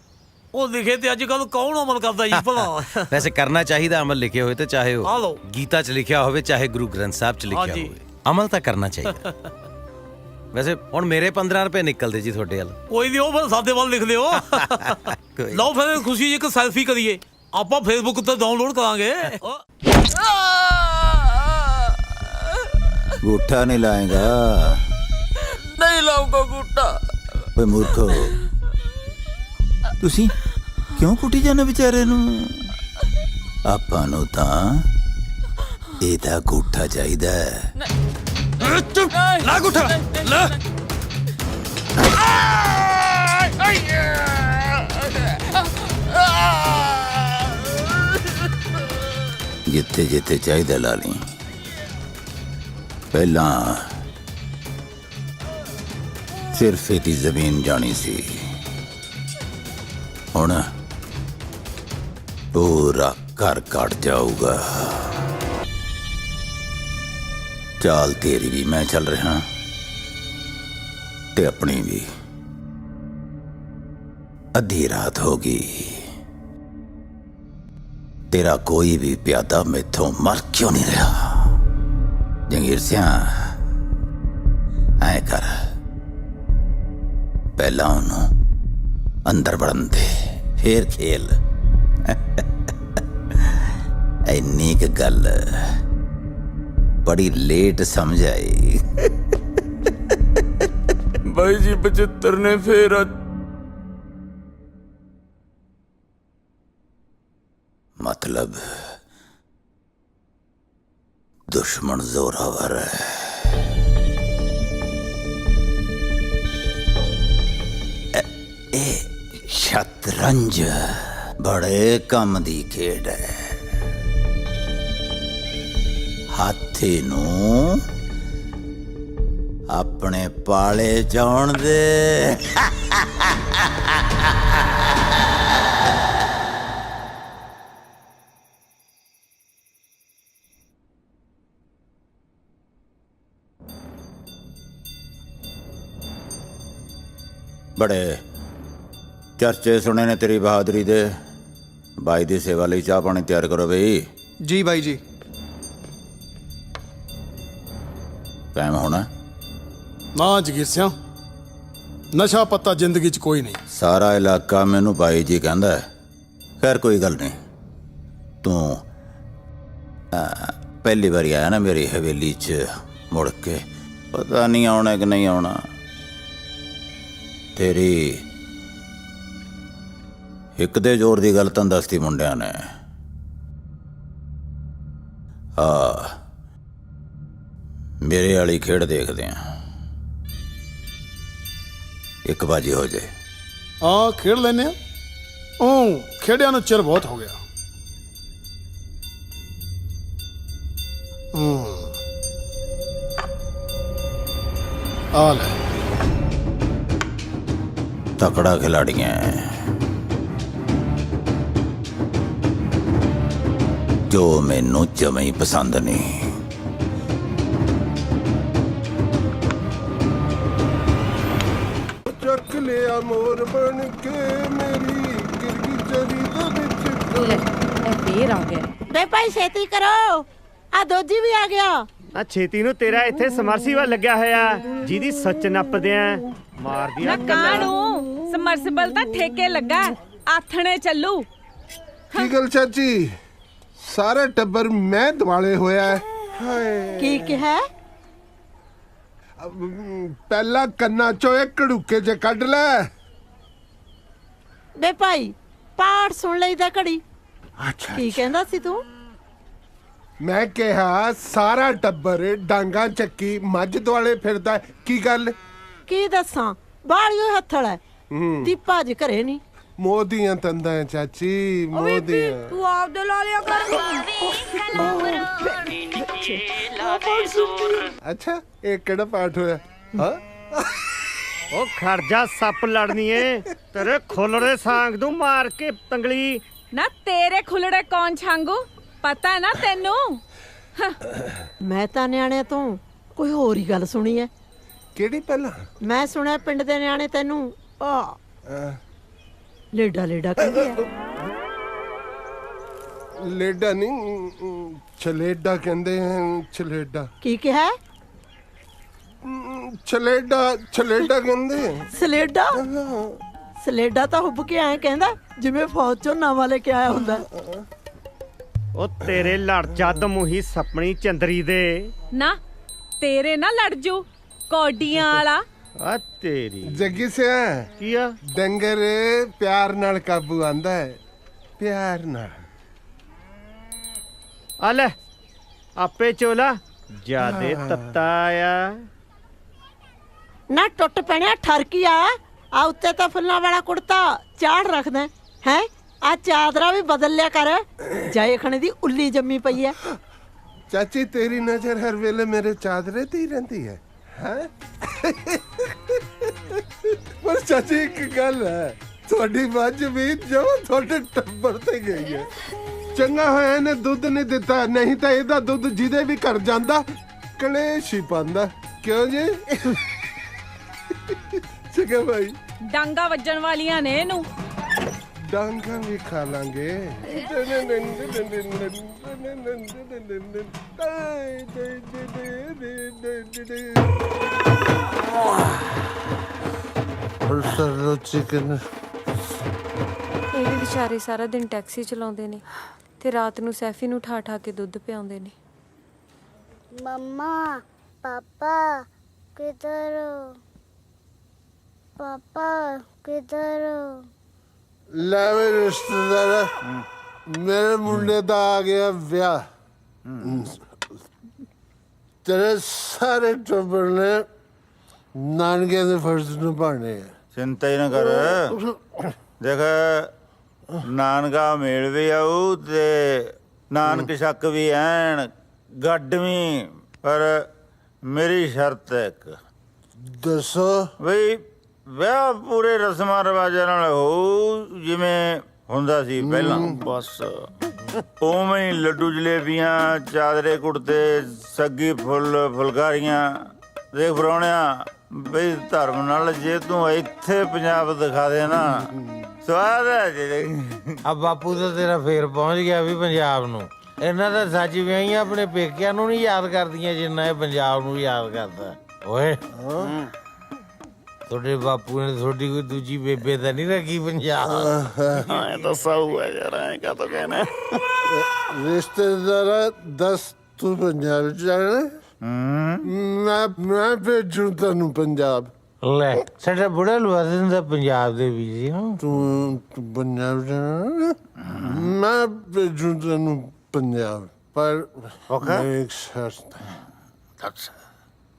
ਉਹ ਲਿਖੇ ਤੇ ਅੱਜ ਕੱਲ ਕੌਣ ਅਮਲ ਕਰਦਾ ਜੀ ਭਲਾ? ਵੈਸੇ ਕਰਨਾ ਚਾਹੀਦਾ ਅਮਲ, ਲਿਖੇ ਹੋਏ ਤੇ ਚਾਹੇ ਆ ਉਹ ਲਓ। ਗੀਤਾ 'ਚ ਲਿਖਿਆ ਹੋਵੇ, ਚਾਹੇ ਗੁਰੂ ਗ੍ਰੰਥ ਸਾਹਿਬ 'ਚ ਲਿਖਿਆ ਹੋਵੇ, ਅਮਲ ਤਾਂ ਕਰਨਾ ਚਾਹੀਦਾ। ਵੈਸੇ ਹੁਣ ਮੇਰੇ 15 ਰੁਪਏ ਨਿਕਲਦੇ ਜੀ ਤੁਹਾਡੇ ਵੱਲ। ਕੋਈ ਨਹੀਂ, ਉਹ ਫਿਰ ਸਾਡੇ ਵੱਲ ਲਿਖ ਲਿਓ। ਲਓ ਫਿਰ ਖੁਸ਼ੀ ਜੀ ਇੱਕ ਸੈਲਫੀ ਕਰੀਏ, ਆਪਾਂ ਫੇਸਬੁੱਕ ਤੇ ਡਾਊਨਲੋਡ ਕਰਾਂਗੇ। ਗੂਠਾ ਨਹੀਂ ਲਾਏਗਾ? ਨਹੀਂ ਲਾਉਂਗਾ ਗੂਠਾ। ਓਏ ਮੂਰਖੋ, ਤੁਸੀਂ ਕਿਉਂ ਕੁੱਟੀ ਜਾਂਦੇ ਵਿਚਾਰੇ ਨੂੰ? ਆਪਾਂ ਨੂੰ ਤਾਂ ਇਹਦਾ ਗੂਠਾ ਚਾਹੀਦਾ। ਲਾ ਗੂਠਾ ਲੈ। ਜਿੱਥੇ ਜਿੱਥੇ ਚਾਹੀਦਾ ਲਾ ਲਈ। ਪਹਿਲਾਂ ਸਿਰਫ ਇਹਦੀ ਜ਼ਮੀਨ ਜਾਣੀ ਸੀ, ਹੁਣ ਪੂਰਾ ਘਰ ਕੱਟ ਜਾਊਗਾ। ਚਾਲ ਤੇਰੀ ਵੀ ਮੈਂ ਚੱਲ ਰਿਹਾ ਤੇ ਆਪਣੀ ਵੀ। ਅੱਧੀ ਰਾਤ ਹੋ ਗਈ, ਤੇਰਾ ਕੋਈ ਵੀ ਪਿਆਦਾ ਮੈਥੋਂ ਮਰ ਕਿਉਂ ਨਹੀਂ ਰਿਹਾ? ਜੰਗੀਰ ਸਿਆਂ ਐ ਕਰ, ਪਹਿਲਾਂ ਉਹਨੂੰ ਅੰਦਰ ਵੜਨ ਦੇ, ਫੇਰ ਖੇਲ। ਇੰਨੀ ਕੁ ਗੱਲ ਬੜੀ ਲੇਟ ਸਮਝ ਆਈ। ਬਾਈ ਜੀ 75 ਨੇ ਫੇਰ मतलब दुश्मन जोरावर है। शतरंज बड़े कम दी खेड है। हाथी नू अपने पाले जान दे। बड़े चर्चे सुने ने तेरी बहादुरी दे। भाई दी सेवा लई चाह पानी तैयार करो बई। जी भाई जी। टाइम होना ਨਾ ਜਗੀਰ ਸਿਆਂ, ਨਸ਼ਾ ਪੱਤਾ ਜ਼ਿੰਦਗੀ 'ਚ ਕੋਈ ਨਹੀਂ। ਸਾਰਾ ਇਲਾਕਾ ਮੈਨੂੰ ਬਾਈ ਜੀ ਕਹਿੰਦਾ ਹੈ। ਖੈਰ ਕੋਈ ਗੱਲ ਨਹੀਂ। ਤੂੰ ਪਹਿਲੀ ਵਾਰੀ ਆਇਆ ਨਾ ਮੇਰੀ ਹਵੇਲੀ 'ਚ, ਮੁੜ ਕੇ ਪਤਾ ਨਹੀਂ ਆਉਣਾ ਕਿ ਨਹੀਂ ਆਉਣਾ। ਤੇਰੀ ਇੱਕ ਦੇ ਜ਼ੋਰ ਦੀ ਗੱਲ ਤਾਂ ਦੱਸਤੀ ਮੁੰਡਿਆਂ ਨੇ। ਮੇਰੇ ਵਾਲੀ ਖੇਡ ਦੇਖਦੇ ਆ, ਇੱਕ ਬਾਜੀ ਹੋ ਜਾਏ। ਖੇਡ ਲੈਨੇ ਆ। ਉਹ ਖੇਡਿਆਂ ਨੂੰ ਚਿਰ ਬਹੁਤ ਹੋ ਗਿਆ। ਆ ਲੈ, ਤਕੜਾ ਖਿਲਾੜੀਆਂ ਹੈ, ਜੋ ਮੈਨੂੰ ਜਮਾਂ ਹੀ ਪਸੰਦ ਨਹੀਂ। ਚੱਕ ਲਿਆ ਮੋਰ ਬਣ ਕੇ ਮੇਰੀ ਗਿਰਗੀ ਚਰੀ ਦੇ ਵਿੱਚ। ਫੇਰ ਆ ਗਿਆ ਬੇ ਭਾਈ, ਛੇਤੀ ਕਰੋ, ਆ ਦੋਜੀ ਵੀ ਆ ਗਿਆ। ਆ ਛੇਤੀ ਨੂੰ, ਤੇਰਾ ਇੱਥੇ ਸਮਰਸੀਬਲ ਲੱਗਿਆ ਹੋਇਆ, ਜਿਹਦੀ ਸੱਚ ਨੱਪਦੇ ਆ। ਮਾਰਦੀ ਆ ਕਾਣੂ ਸਮਰਸੀਬਲ ਤਾਂ ਠੇਕੇ ਲੱਗਾ, ਆਥਣੇ ਚੱਲੂ। ਕੀ ਗੱਲ ਚਾਚੀ, ਸਾਰਾ ਟੱਬਰ ਮੈਂ ਦਿਵਾਲੇ ਹੋਇਆ ਹੈ। ਹਾਏ ਕੀ ਕਿਹਾ? ਪਹਿਲਾਂ ਕੰਨਾਂ ਚੋਂ ਇੱਕ ਢੁੱਕੇ ਚ ਕੱਢ ਲੈ। ਬੇ ਭਾਈ, ਪਾਠ ਸੁਣ ਲਈਦਾ ਘੜੀ। ਅੱਛਾ, ਕੀ ਕਹਿੰਦਾ ਸੀ ਤੂੰ? ਮੈਂ ਕਿਹਾ ਸਾਰਾ ਟੱਬਰ ਡਾਂਗਾ ਚੱਕੀ ਮੱਝ ਦੁਆਲੇ ਫਿਰਦਾ। ਕੀ ਗੱਲ? ਕੀ ਦੱਸਾਂ, ਬਾਲੀਓ ਹੱਥਲ ਹੈ। ਦੀਪਾ ਅੱਜ ਘਰੇ ਨਹੀਂ। ਮੋਦੀਆਂ ਤੰਦਾਂ ਚਾਚੀ, ਮੋਦੀਆਂ। ਤੂੰ ਆਪਦੇ ਲਾ ਲਿਆ ਕਰ। ਅੱਛਾ, ਇਹ ਕਿਹੜਾ ਪਾਠ ਹੋਇਆ? ਹਾਂ, ਉਹ ਖਰਜਾ ਸੱਪ ਲੜਨੀ ਏ, ਤੇਰੇ ਖੁੱਲੜੇ ਸਾਂਗ ਦੂੰ ਮਾਰ ਕੇ ਤੰਗਲੀ। ਨਾ ਤੇਰੇ ਖੁੱਲੜੇ ਕੌਣ ਛਾਂਗੂ, ਪਤਾ ਨਾ ਤੈਨੂੰ। ਮੈਂ ਤਾਂ ਨਿਆਣਿਆਂ ਤੋਂ ਕੋਈ ਹੋਰ ਹੀ ਗੱਲ ਸੁਣੀ ਐ। ਕਿਹੜੀ? ਪਹਿਲਾਂ ਮੈਂ ਸੁਣਿਆ ਪਿੰਡ ਦੇ ਨਿਆਣੇ ਤੈਨੂੰ ਲੇਡਾ ਲੇਡਾ ਕਹਿੰਦੇ ਆ। ਲੇਡਾ ਨਹੀਂ, ਛਲੇਡਾ ਕਹਿੰਦੇ ਹਨ। ਛਲੇਡਾ ਕੀ ਕਿਹਾ? ਛਲੇਡਾ, ਛਲੇਡਾ ਕਹਿੰਦੇ। ਸਲੇਡਾ? ਸਲੇਡਾ ਤਾਂ ਹੁੱਬ ਕੇ ਆਏ ਕਹਿੰਦਾ, ਜਿਵੇਂ ਫੌਜ ਚੋਂ ਨਵਾਂ ਲੈ ਕੇ ਆਇਆ ਹੁੰਦਾ। ਉਹ ਤੇਰੇ ਲੜ ਚੱਦ ਮੂੰਹੀ ਸੱਪਣੀ ਚੰਦਰੀ ਦੇ। ਨਾ ਤੇਰੇ ਨਾ ਲੜ ਜੂ ਕੌਡੀਆਂ ਵਾਲਾ। ਆ ਤੇਰੀ ਜੱਗੀ ਸਿਆ, ਕੀ ਆ? ਡੰਗਰ ਪਿਆਰ ਨਾਲ ਕਾਬੂ ਆਂਦਾ ਹੈ, ਪਿਆਰ ਨਾਲ। ਆ ਲੈ, ਆਪੇ ਚੋਲਾ ਜਿਆਦੇ ਤੱਤਾ ਆ। ਨਾ ਟੁੱਟ ਪੈਣਿਆ ਠਰਕੀ ਆ ਉੱਤੇ ਤਾਂ ਫੁੱਲਾਂ ਵਾਲਾ ਕੁੜਤਾ ਚਾੜ ਰੱਖਦਾ ਹੈ। ਆ ਚਾਦਰਾ ਵੀ ਬਦਲ ਲਿਆ ਕਰ, ਜਾਏ ਖਣੇ ਦੀ ਉੱਲੀ ਜੰਮੀ ਪਈ ਐ। ਚਾਚੀ, ਤੇਰੀ ਨਜ਼ਰ ਹਰ ਵੇਲੇ ਮੇਰੇ ਚਾਦਰੇ ਤੇ ਹੀ ਰਹਿੰਦੀ ਹੈ। ਹੈਂ? ਪਰ ਚਾਚੀ, ਇੱਕ ਗੱਲ ਹੈ, ਤੁਹਾਡੀ ਮੱਝ ਵੀ ਜੋ ਤੁਹਾਡੇ ਟੱਬਰ ਤੇ ਗਈ ਹੈ। ਚੰਗਾ ਹੋਇਆ ਇਹਨੇ ਦੁੱਧ ਨਹੀਂ ਦਿੱਤਾ, ਨਹੀਂ ਤਾਂ ਇਹਦਾ ਦੁੱਧ ਜਿਹਦੇ ਵੀ ਘਰ ਜਾਂਦਾ ਕਲੇਸ਼ ਹੀ ਪਾਉਂਦਾ। ਕਿਉਂ ਜੀ? ਚੰਗਾ ਭਾਈ, ਡਾਂਗਾ ਵੱਜਣ ਵਾਲੀਆਂ ਨੇ ਇਹਨੂੰ। ਡਾਂਗਾ ਵੀ ਖਾ ਲਾਂਗੇ। ਚਿਕਨ। ਇਹ ਵੀ ਵਿਚਾਰੇ ਸਾਰਾ ਦਿਨ ਟੈਕਸੀ ਚਲਾਉਂਦੇ ਨੇ ਤੇ ਰਾਤ ਨੂੰ ਸੈਫੀ ਨੂੰ ਠਾ ਠਾ ਕੇ ਦੁੱਧ ਪਿਆਉਂਦੇ ਨੇ। मम्मा पापा किधर हो? पापा किधर हो? ਲੈ ਵੇ ਰਿਸ਼ਤੇਦਾਰਾ, ਮੇਰੇ ਮੁੰਡੇ ਦਾ ਆ ਗਿਆ ਵਿਆਹ। ਤੇਰੇ ਸਾਰੇ ਟੱਬਰ ਨੇ ਨਾਨਕੇ ਦੇ ਫਰਜ਼ ਨਿਭਾਉਣੇ ਆ। ਚਿੰਤਾ ਹੀ ਨਾ ਕਰ। ਦੇਖ, ਨਾਨਕਾ ਮੇਲ ਵੀ ਆਊ ਤੇ ਨਾਨਕ ਸ਼ੱਕ ਵੀ ਐਨ ਗੱਡਵੀਂ, ਪਰ ਮੇਰੀ ਸ਼ਰਤ ਹੈ ਇੱਕ। ਦੱਸੋ ਬਈ, ਵਿਆਹ ਪੂਰੇ ਰਸਮਾਂ ਰਿਵਾਜਾਂ ਨਾਲ ਹੋਊ, ਜਿਵੇਂ ਹੁੰਦਾ ਸੀ ਪਹਿਲਾਂ। ਬਸ ਉਵੇਂ ਹੀ ਲੱਡੂ ਜਲੇਬੀਆਂ, ਚਾਦਰੇ ਕੁੜਤੇ, ਸੱਗੀ ਫੁੱਲ ਫੁਲਕਾਰੀਆਂ। ਦੇਖ ਪ੍ਰਾਹੁਣਿਆ, ਬਈ ਧਰਮ ਨਾਲ ਜੇ ਤੂੰ ਇੱਥੇ ਪੰਜਾਬ ਦਿਖਾ ਦੇ ਨਾ, ਸਵਾਦ ਹੈ ਜੀ। ਆ ਬਾਪੂ ਤਾਂ ਤੇਰਾ ਫੇਰ ਪਹੁੰਚ ਗਿਆ ਵੀ ਪੰਜਾਬ ਨੂੰ। ਇਹਨਾਂ ਦਾ ਸੱਚ ਵਿਆਹੀਆਂ ਆਪਣੇ ਪੇਕਿਆਂ ਨੂੰ ਨਹੀਂ ਯਾਦ ਕਰਦੀਆਂ ਜਿੰਨਾ ਇਹ ਪੰਜਾਬ ਨੂੰ ਯਾਦ ਕਰਦਾ। ਓਏ ਤੁਹਾਡੇ ਬਾਪੂ ਨੇ ਤੁਹਾਡੀ ਕੋਈ ਦੂਜੀ ਬੇਬੇ ਤਾਂ ਨਹੀਂ ਰੱਖੀ ਪੰਜਾਬ ਐ ਤਾਂ ਸਾਊ ਹੈ ਯਾਰ, ਐ ਕਾ ਤਾਂ ਕਹਿਣਾ। ਰਿਸ਼ਤੇਦਾਰਾ ਦੱਸ ਤੂੰ ਪੰਜਾਬ ਜਾਣਾ? ਮੈਂ ਭੇਜੂ ਤੈਨੂੰ ਪੰਜਾਬ। ਲੈ ਸਾਡਾ ਬੁੜਾ ਲਵਾ ਦਿੰਦਾ ਪੰਜਾਬ ਦੇ ਵੀ ਤੂੰ ਪੰਜਾਬ ਜਾਣਾ? ਮੈਂ ਭੇਜੂ ਤੈਨੂੰ ਪੰਜਾਬ, ਪਰ ਇੱਕ ਸ਼ਰਤ ਹੈ।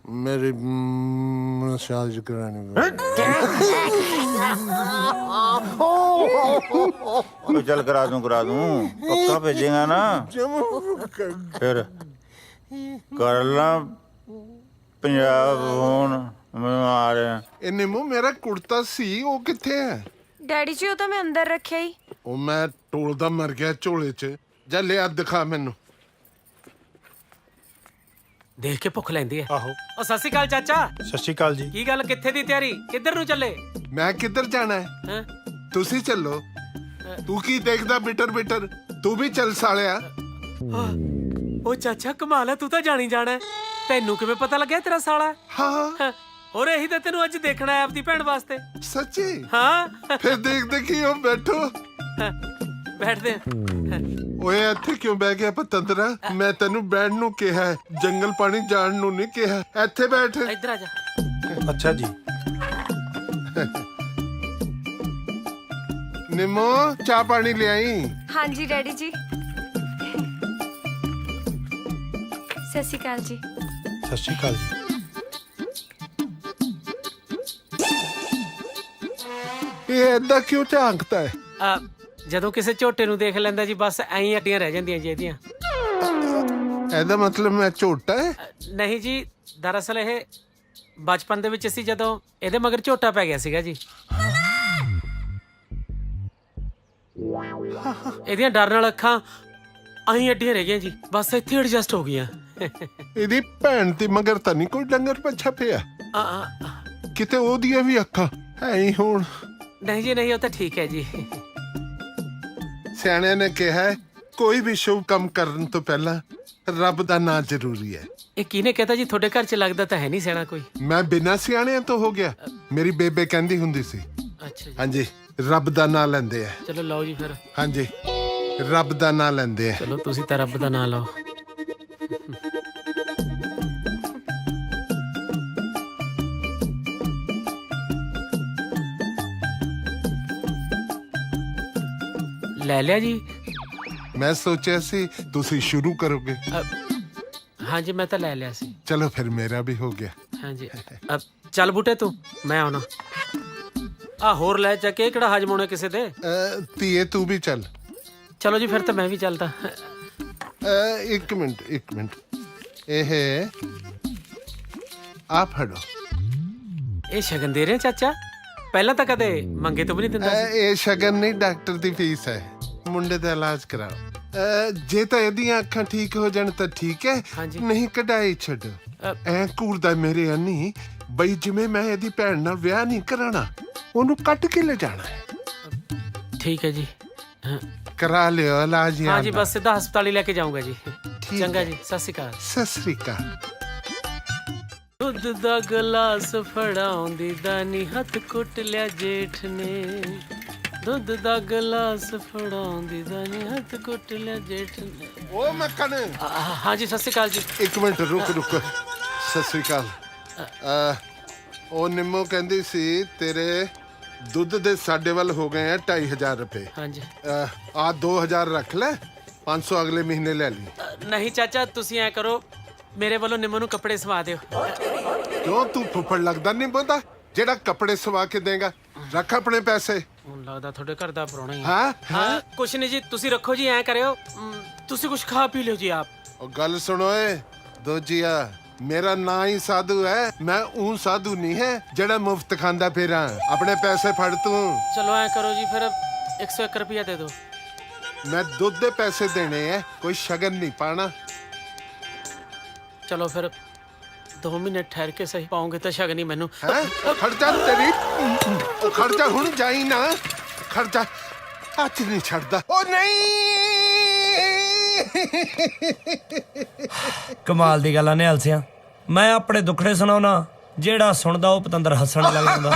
मेरी मसाज करानी चल करा दूं पक्का भेजेगा ना? फिर कर ला पंजाब फोन आ रहे हैं। निम्मो मेरा कुर्ता सी वो किथे है? ਡੈਡੀ ਜੀ ਉਹ ਤਾਂ ਮੈਂ ਅੰਦਰ ਰੱਖਿਆ ਹੀ। ਉਹ ਮੈਂ ਟੋਲਦਾ ਮਰ ਗਿਆ ਝੋਲੇ 'ਚ। ਜਾ ਲਿਆ ਦਿਖਾ ਮੈਨੂੰ। ਦੇਖ ਕੇ ਭੁੱਖ ਲੈਂਦੀ ਹੈ। ਆਹੋ। ਉਹ ਸਤਿ ਸ਼੍ਰੀ ਅਕਾਲ ਚਾਚਾ। ਸਤਿ ਸ਼੍ਰੀ ਅਕਾਲ ਜੀ। ਕੀ ਗੱਲ, ਕਿੱਥੇ ਦੀ ਤਿਆਰੀ? ਕਿੱਧਰ ਨੂੰ ਚੱਲੇ? ਮੈਂ ਕਿੱਧਰ ਜਾਣਾ ਹੈ? ਤੁਸੀਂ ਚੱਲੋ। ਤੂੰ ਕੀ ਦੇਖਦਾ ਬਿਟਰ ਬਿਟਰ? ਤੂੰ ਵੀ ਚੱਲ ਸਾਲਿਆ। ਉਹ ਚਾਚਾ ਕਮਾਲ ਹੈ, ਤੂੰ ਤਾਂ ਜਾਣੀ ਜਾਣਾ। ਤੈਨੂੰ ਕਿਵੇਂ ਪਤਾ ਲੱਗਿਆ ਤੇਰਾ ਸਾਲਾ? ਹਾਂ ਹੋਰ ਇਹੀ ਤਾਂ ਤੈਨੂੰ ਅੱਜ ਦੇਖਣਾ ਹੈ ਆਪਦੀ ਭੈਣ ਵਾਸਤੇ। ਸੱਚੀ? ਹਾਂ। ਫਿਰ ਦੇਖਦੇ ਕੀ ਹੋ, ਬੈਠੋ। ਬੈਠਦੇ ਓਏ ਇੱਥੇ ਕਿਉਂ ਬਹਿ ਗਿਆ ਪਤੰਦਰਾ? ਮੈਂ ਤੈਨੂੰ ਬੈਠਣ ਨੂੰ ਕਿਹਾ, ਜੰਗਲ ਪਾਣੀ ਜਾਣ ਨੂੰ ਨਹੀਂ ਕਿਹਾ। ਇੱਥੇ ਬੈਠ। ਇੱਧਰ ਆ ਜਾ। ਅੱਛਾ ਜੀ। ਨਿੰਮੋ ਚਾਹ ਪਾਣੀ ਲਿਆਈ। ਹਾਂਜੀ ਡੈਡੀ ਜੀ। ਸਤਿ ਸ਼੍ਰੀ ਅਕਾਲ ਜੀ। ਸਤਿ ਸ਼੍ਰੀ ਅਕਾਲ ਜੀ। ਇਹ ਏਦਾਂ ਕਿਉਂ ਝਾਂਕਦਾ ਹੈ? ਜਦੋਂ ਕਿਸੇ ਝੋਟੇ ਨੂੰ ਦੇਖ ਲੈਂਦਾ ਜੀ, ਬਸ ਐਂ ਹੀ ਅੱਡੀਆਂ ਰਹਿ ਜਾਂਦੀਆਂ ਜੀ ਇਹਦੀਆਂ। ਇਹਦਾ ਮਤਲਬ ਮੈਂ ਝੋਟਾ ਹੈ? ਨਹੀਂ ਜੀ, ਦਰਅਸਲ ਇਹ ਬਚਪਨ ਦੇ ਵਿੱਚ ਅਸੀਂ ਜਦੋਂ ਇਹਦੇ ਮਗਰ ਝੋਟਾ ਪੈ ਗਿਆ ਸੀਗਾ ਜੀ। ਇਹਦੀਆਂ ਡਰ ਨਾਲ ਅੱਖਾਂ ਐਂ ਅੱਡੀਆਂ ਰਹਿ ਗਈਆਂ ਜੀ, ਬਸ ਇੱਥੇ ਐਡਜਸਟ ਹੋ ਗਈਆਂ। ਇਹਦੀ ਭੈਣ ਦੀ ਮਗਰ ਤਾਂ ਨਹੀਂ ਕੋਈ ਡੰਗਰ ਪੱਛਾ ਪਿਆ? ਕਿਤੇ ਉਹਦੀਆਂ ਵੀ ਅੱਖਾਂ ਐ ਹੀ ਹੋਣ? ਨਹੀਂ ਜੀ ਨਹੀਂ, ਉਹ ਤਾਂ ਠੀਕ ਹੈ ਜੀ। ਸਿਆਣਿਆਂ ਨੇ ਕਿਹਾ ਕੋਈ ਵੀ ਸ਼ੁਭ ਕੰਮ ਕਰਨ ਤੋਂ ਪਹਿਲਾਂ ਰੱਬ ਦਾ ਨਾਂ ਜ਼ਰੂਰੀ ਹੈ। ਇਹ ਕਿਹਨੇ ਕਹਤਾ ਜੀ? ਤੁਹਾਡੇ ਘਰ 'ਚ ਲੱਗਦਾ ਤਾਂ ਹੈ ਨਹੀਂ ਸਿਆਣਾ ਕੋਈ। ਮੈਂ ਬਿਨਾਂ ਸਿਆਣਿਆਂ ਤੋਂ ਹੋ ਗਿਆ। ਮੇਰੀ ਬੇਬੇ ਕਹਿੰਦੀ ਹੁੰਦੀ ਸੀ। ਅੱਛਾ ਜੀ। ਹਾਂਜੀ, ਰੱਬ ਦਾ ਨਾਂ ਲੈਂਦੇ ਆ। ਚਲੋ ਲਓ ਜੀ ਫਿਰ। ਹਾਂਜੀ, ਰੱਬ ਦਾ ਨਾਂ ਲੈਂਦੇ ਆ। ਚਲੋ ਤੁਸੀਂ ਤਾਂ ਰੱਬ ਦਾ ਨਾਂ ਲਓ। ਲੈ ਲਿਆ ਜੀ? ਮੈਂ ਸੋਚਿਆ ਸੀ ਤੁਸੀਂ ਸ਼ੁਰੂ ਕਰੋਗੇ। ਹਾਂਜੀ ਮੈਂ ਤਾਂ ਲੈ ਲਿਆ ਸੀ। ਚਲੋ ਫਿਰ ਮੇਰਾ ਵੀ ਹੋ ਗਿਆ। ਹਾਂਜੀ ਚੱਲ ਬੂਟੇ ਤੂੰ, ਮੈਂ ਆਉਣਾ। ਆ ਹੋਰ ਲੈ ਜਾ ਕੇ ਕਿਹੜਾ ਹਜਮ ਹੋਣਾ ਕਿਸੇ ਦੇ। ਧੀਏ ਤੂੰ ਵੀ ਚੱਲ। ਚਲੋ ਜੀ ਫਿਰ ਤਾਂ ਮੈਂ ਵੀ ਚੱਲਦਾ। ਇੱਕ ਮਿੰਟ ਇਹ ਆ ਫੜੋ। ਇਹ ਸ਼ਗਨ ਦੇ ਰਹੇ ਚਾਚਾ? ਪਹਿਲਾਂ ਤਾਂ ਕਦੇ ਮੰਗੇ ਤੋਂ ਵੀ ਨਹੀਂ ਦਿੰਦਾ ਸੀ। ਇਹ ਸ਼ਗਨ ਨਹੀਂ, ਡਾਕਟਰ ਦੀ ਫੀਸ ਹੈ। ਮੁੰਡੇ ਦਾ ਇਲਾਜ ਕਰਾਓ। ਜੇ ਤਾਂ ਇਹਦੀਆਂ ਅੱਖਾਂ ਠੀਕ ਹੋ ਜਾਣ ਤਾਂ ਠੀਕ ਹੈ, ਨਹੀਂ ਕਢਾਈ ਛੱਡੋ। ਐ ਘੂਰਦਾ ਮੇਰੇ ਅੰਨੀ ਬਈ ਜਿਵੇਂ ਮੈਂ ਇਹਦੀ ਭੈਣ ਨਾਲ ਵਿਆਹ ਨਹੀਂ ਕਰਾਣਾ, ਉਹਨੂੰ ਕੱਟ ਕੇ ਲੈ ਜਾਣਾ ਹੈ। ਠੀਕ ਹੈ ਜੀ, ਕਰਾ ਲਿਓ ਇਲਾਜ। ਹਾਂਜੀ ਬਸ ਸਿੱਧਾ ਹਸਪਤਾਲ ਹੀ ਲੈ ਕੇ ਜਾਊਂਗਾ ਜੀ। ਚੰਗਾ ਜੀ, ਸਤਿ ਸ਼੍ਰੀ ਅਕਾਲ। ਸਤਿ ਸ਼੍ਰੀ ਅਕਾਲ। ਦੁੱਧ ਦਾ ਗਲਾਸ ਫੜਾਉਂਦੀ ਦਾਨੀ ਹੱਥ ਕੁੱਟ ਲਿਆ ਜੇਠ ਨੇ। ਦੁੱਧ ਦਾ ਗਲਾਸ ਫੜਾਉਂਦੀ ਦਾਨੀ ਹੱਥ ਕੁੱਟ ਲਿਆ ਜੇਠ ਨੇ। ਓ ਮੱਖਣ। ਹਾਂਜੀ ਸਤਿ ਸ਼੍ਰੀ ਅਕਾਲ ਜੀ। ਇੱਕ ਮਿੰਟ ਰੁਕ। ਸਤਿ ਸ਼੍ਰੀ ਅਕਾਲ। ਉਹ ਨਿੰਮੋ ਕਹਿੰਦੀ ਸੀ ਤੇਰੇ ਦੁੱਧ ਦੇ ਸਾਡੇ ਵੱਲ ਹੋ ਗਏ ਆ 2500 ਰੁਪਏ। ਹਾਂਜੀ। ਆ 2000 ਰੱਖ ਲੈ, 500 ਅਗਲੇ ਮਹੀਨੇ ਲੈ ਲਈ। ਨਹੀਂ ਚਾਚਾ, ਤੁਸੀਂ ਐ ਕਰੋ, ਮੇਰੇ ਵੱਲੋਂ ਨਿੰਮੋ ਨੂੰ ਕੱਪੜੇ ਸਵਾ ਦਿਓ। ਕਿਉਂ ਤੂੰ ਫੁੱਫੜ ਲੱਗਦਾ ਨਹੀਂ ਬੰਦਾ ਜਿਹੜਾ ਕੱਪੜੇ ਸਵਾ ਕੇ ਦੇਗਾ? ਰੱਖ ਆਪਣੇ ਪੈਸੇ। ਹੁਣ ਲੱਗਦਾ ਤੁਹਾਡੇ ਘਰ ਦਾ ਪ੍ਰਾਹੁਣਾ ਹੀ। ਹਾਂ ਕੁਛ ਨਹੀਂ ਜੀ, ਤੁਸੀਂ ਰੱਖੋ ਜੀ। ਐ ਕਰਿਓ, ਤੁਸੀਂ ਕੁਛ ਖਾ ਪੀ ਲਿਓ ਜੀ ਆਪ। ਉਹ ਗੱਲ ਸੁਣੋ ਏ ਦੋਜੀਆ, ਮੇਰਾ ਨਾਂ ਹੀ ਸਾਧੂ ਹੈ। ਮੈਂ ਉਹ ਸਾਧੂ ਨਹੀਂ ਹੈ ਜਿਹੜਾ ਮੁਫਤ ਖਾਂਦਾ ਫਿਰਾਂ। ਆਪਣੇ ਪੈਸੇ ਫੜ ਤੂੰ। ਚਲੋ ਐ ਕਰੋ ਜੀ ਫਿਰ 101 ਰੁਪਇਆ ਦੇ ਦਿਓ। ਮੈਂ ਦੁੱਧ ਦੇ ਪੈਸੇ ਦੇਣੇ ਐ, ਕੋਈ ਸ਼ਗਨ ਨਹੀਂ ਪਾਣਾ। ਚਲੋ ਫਿਰ 2 ਮਹੀਨੇ ਠਹਿਰ ਕੇ ਸਹੀ ਪਾਉਂਗੇ ਤਾਂ ਸ਼ਗਨ ਹੀ ਮੈਨੂੰ। ਖਰਚਾ ਤੇਰੀ ਖਰਚਾ ਹੁਣ ਜਾਈ ਨਾ। ਖਰਚਾ ਹੱਥ ਨਹੀਂ ਛੱਡਦਾ। ਉਹ ਨਹੀਂ। ਕਮਾਲ ਦੀ ਗੱਲ ਆ ਨਿਹਾਲ ਸਿਆ। ਮੈਂ ਆਪਣੇ ਦੁੱਖੜੇ ਸੁਣਾਉਣਾ ਜਿਹੜਾ ਸੁਣਦਾ ਉਹ ਪਤੰਦਰ ਹੱਸਣ ਲੱਗ ਜਾਂਦਾ।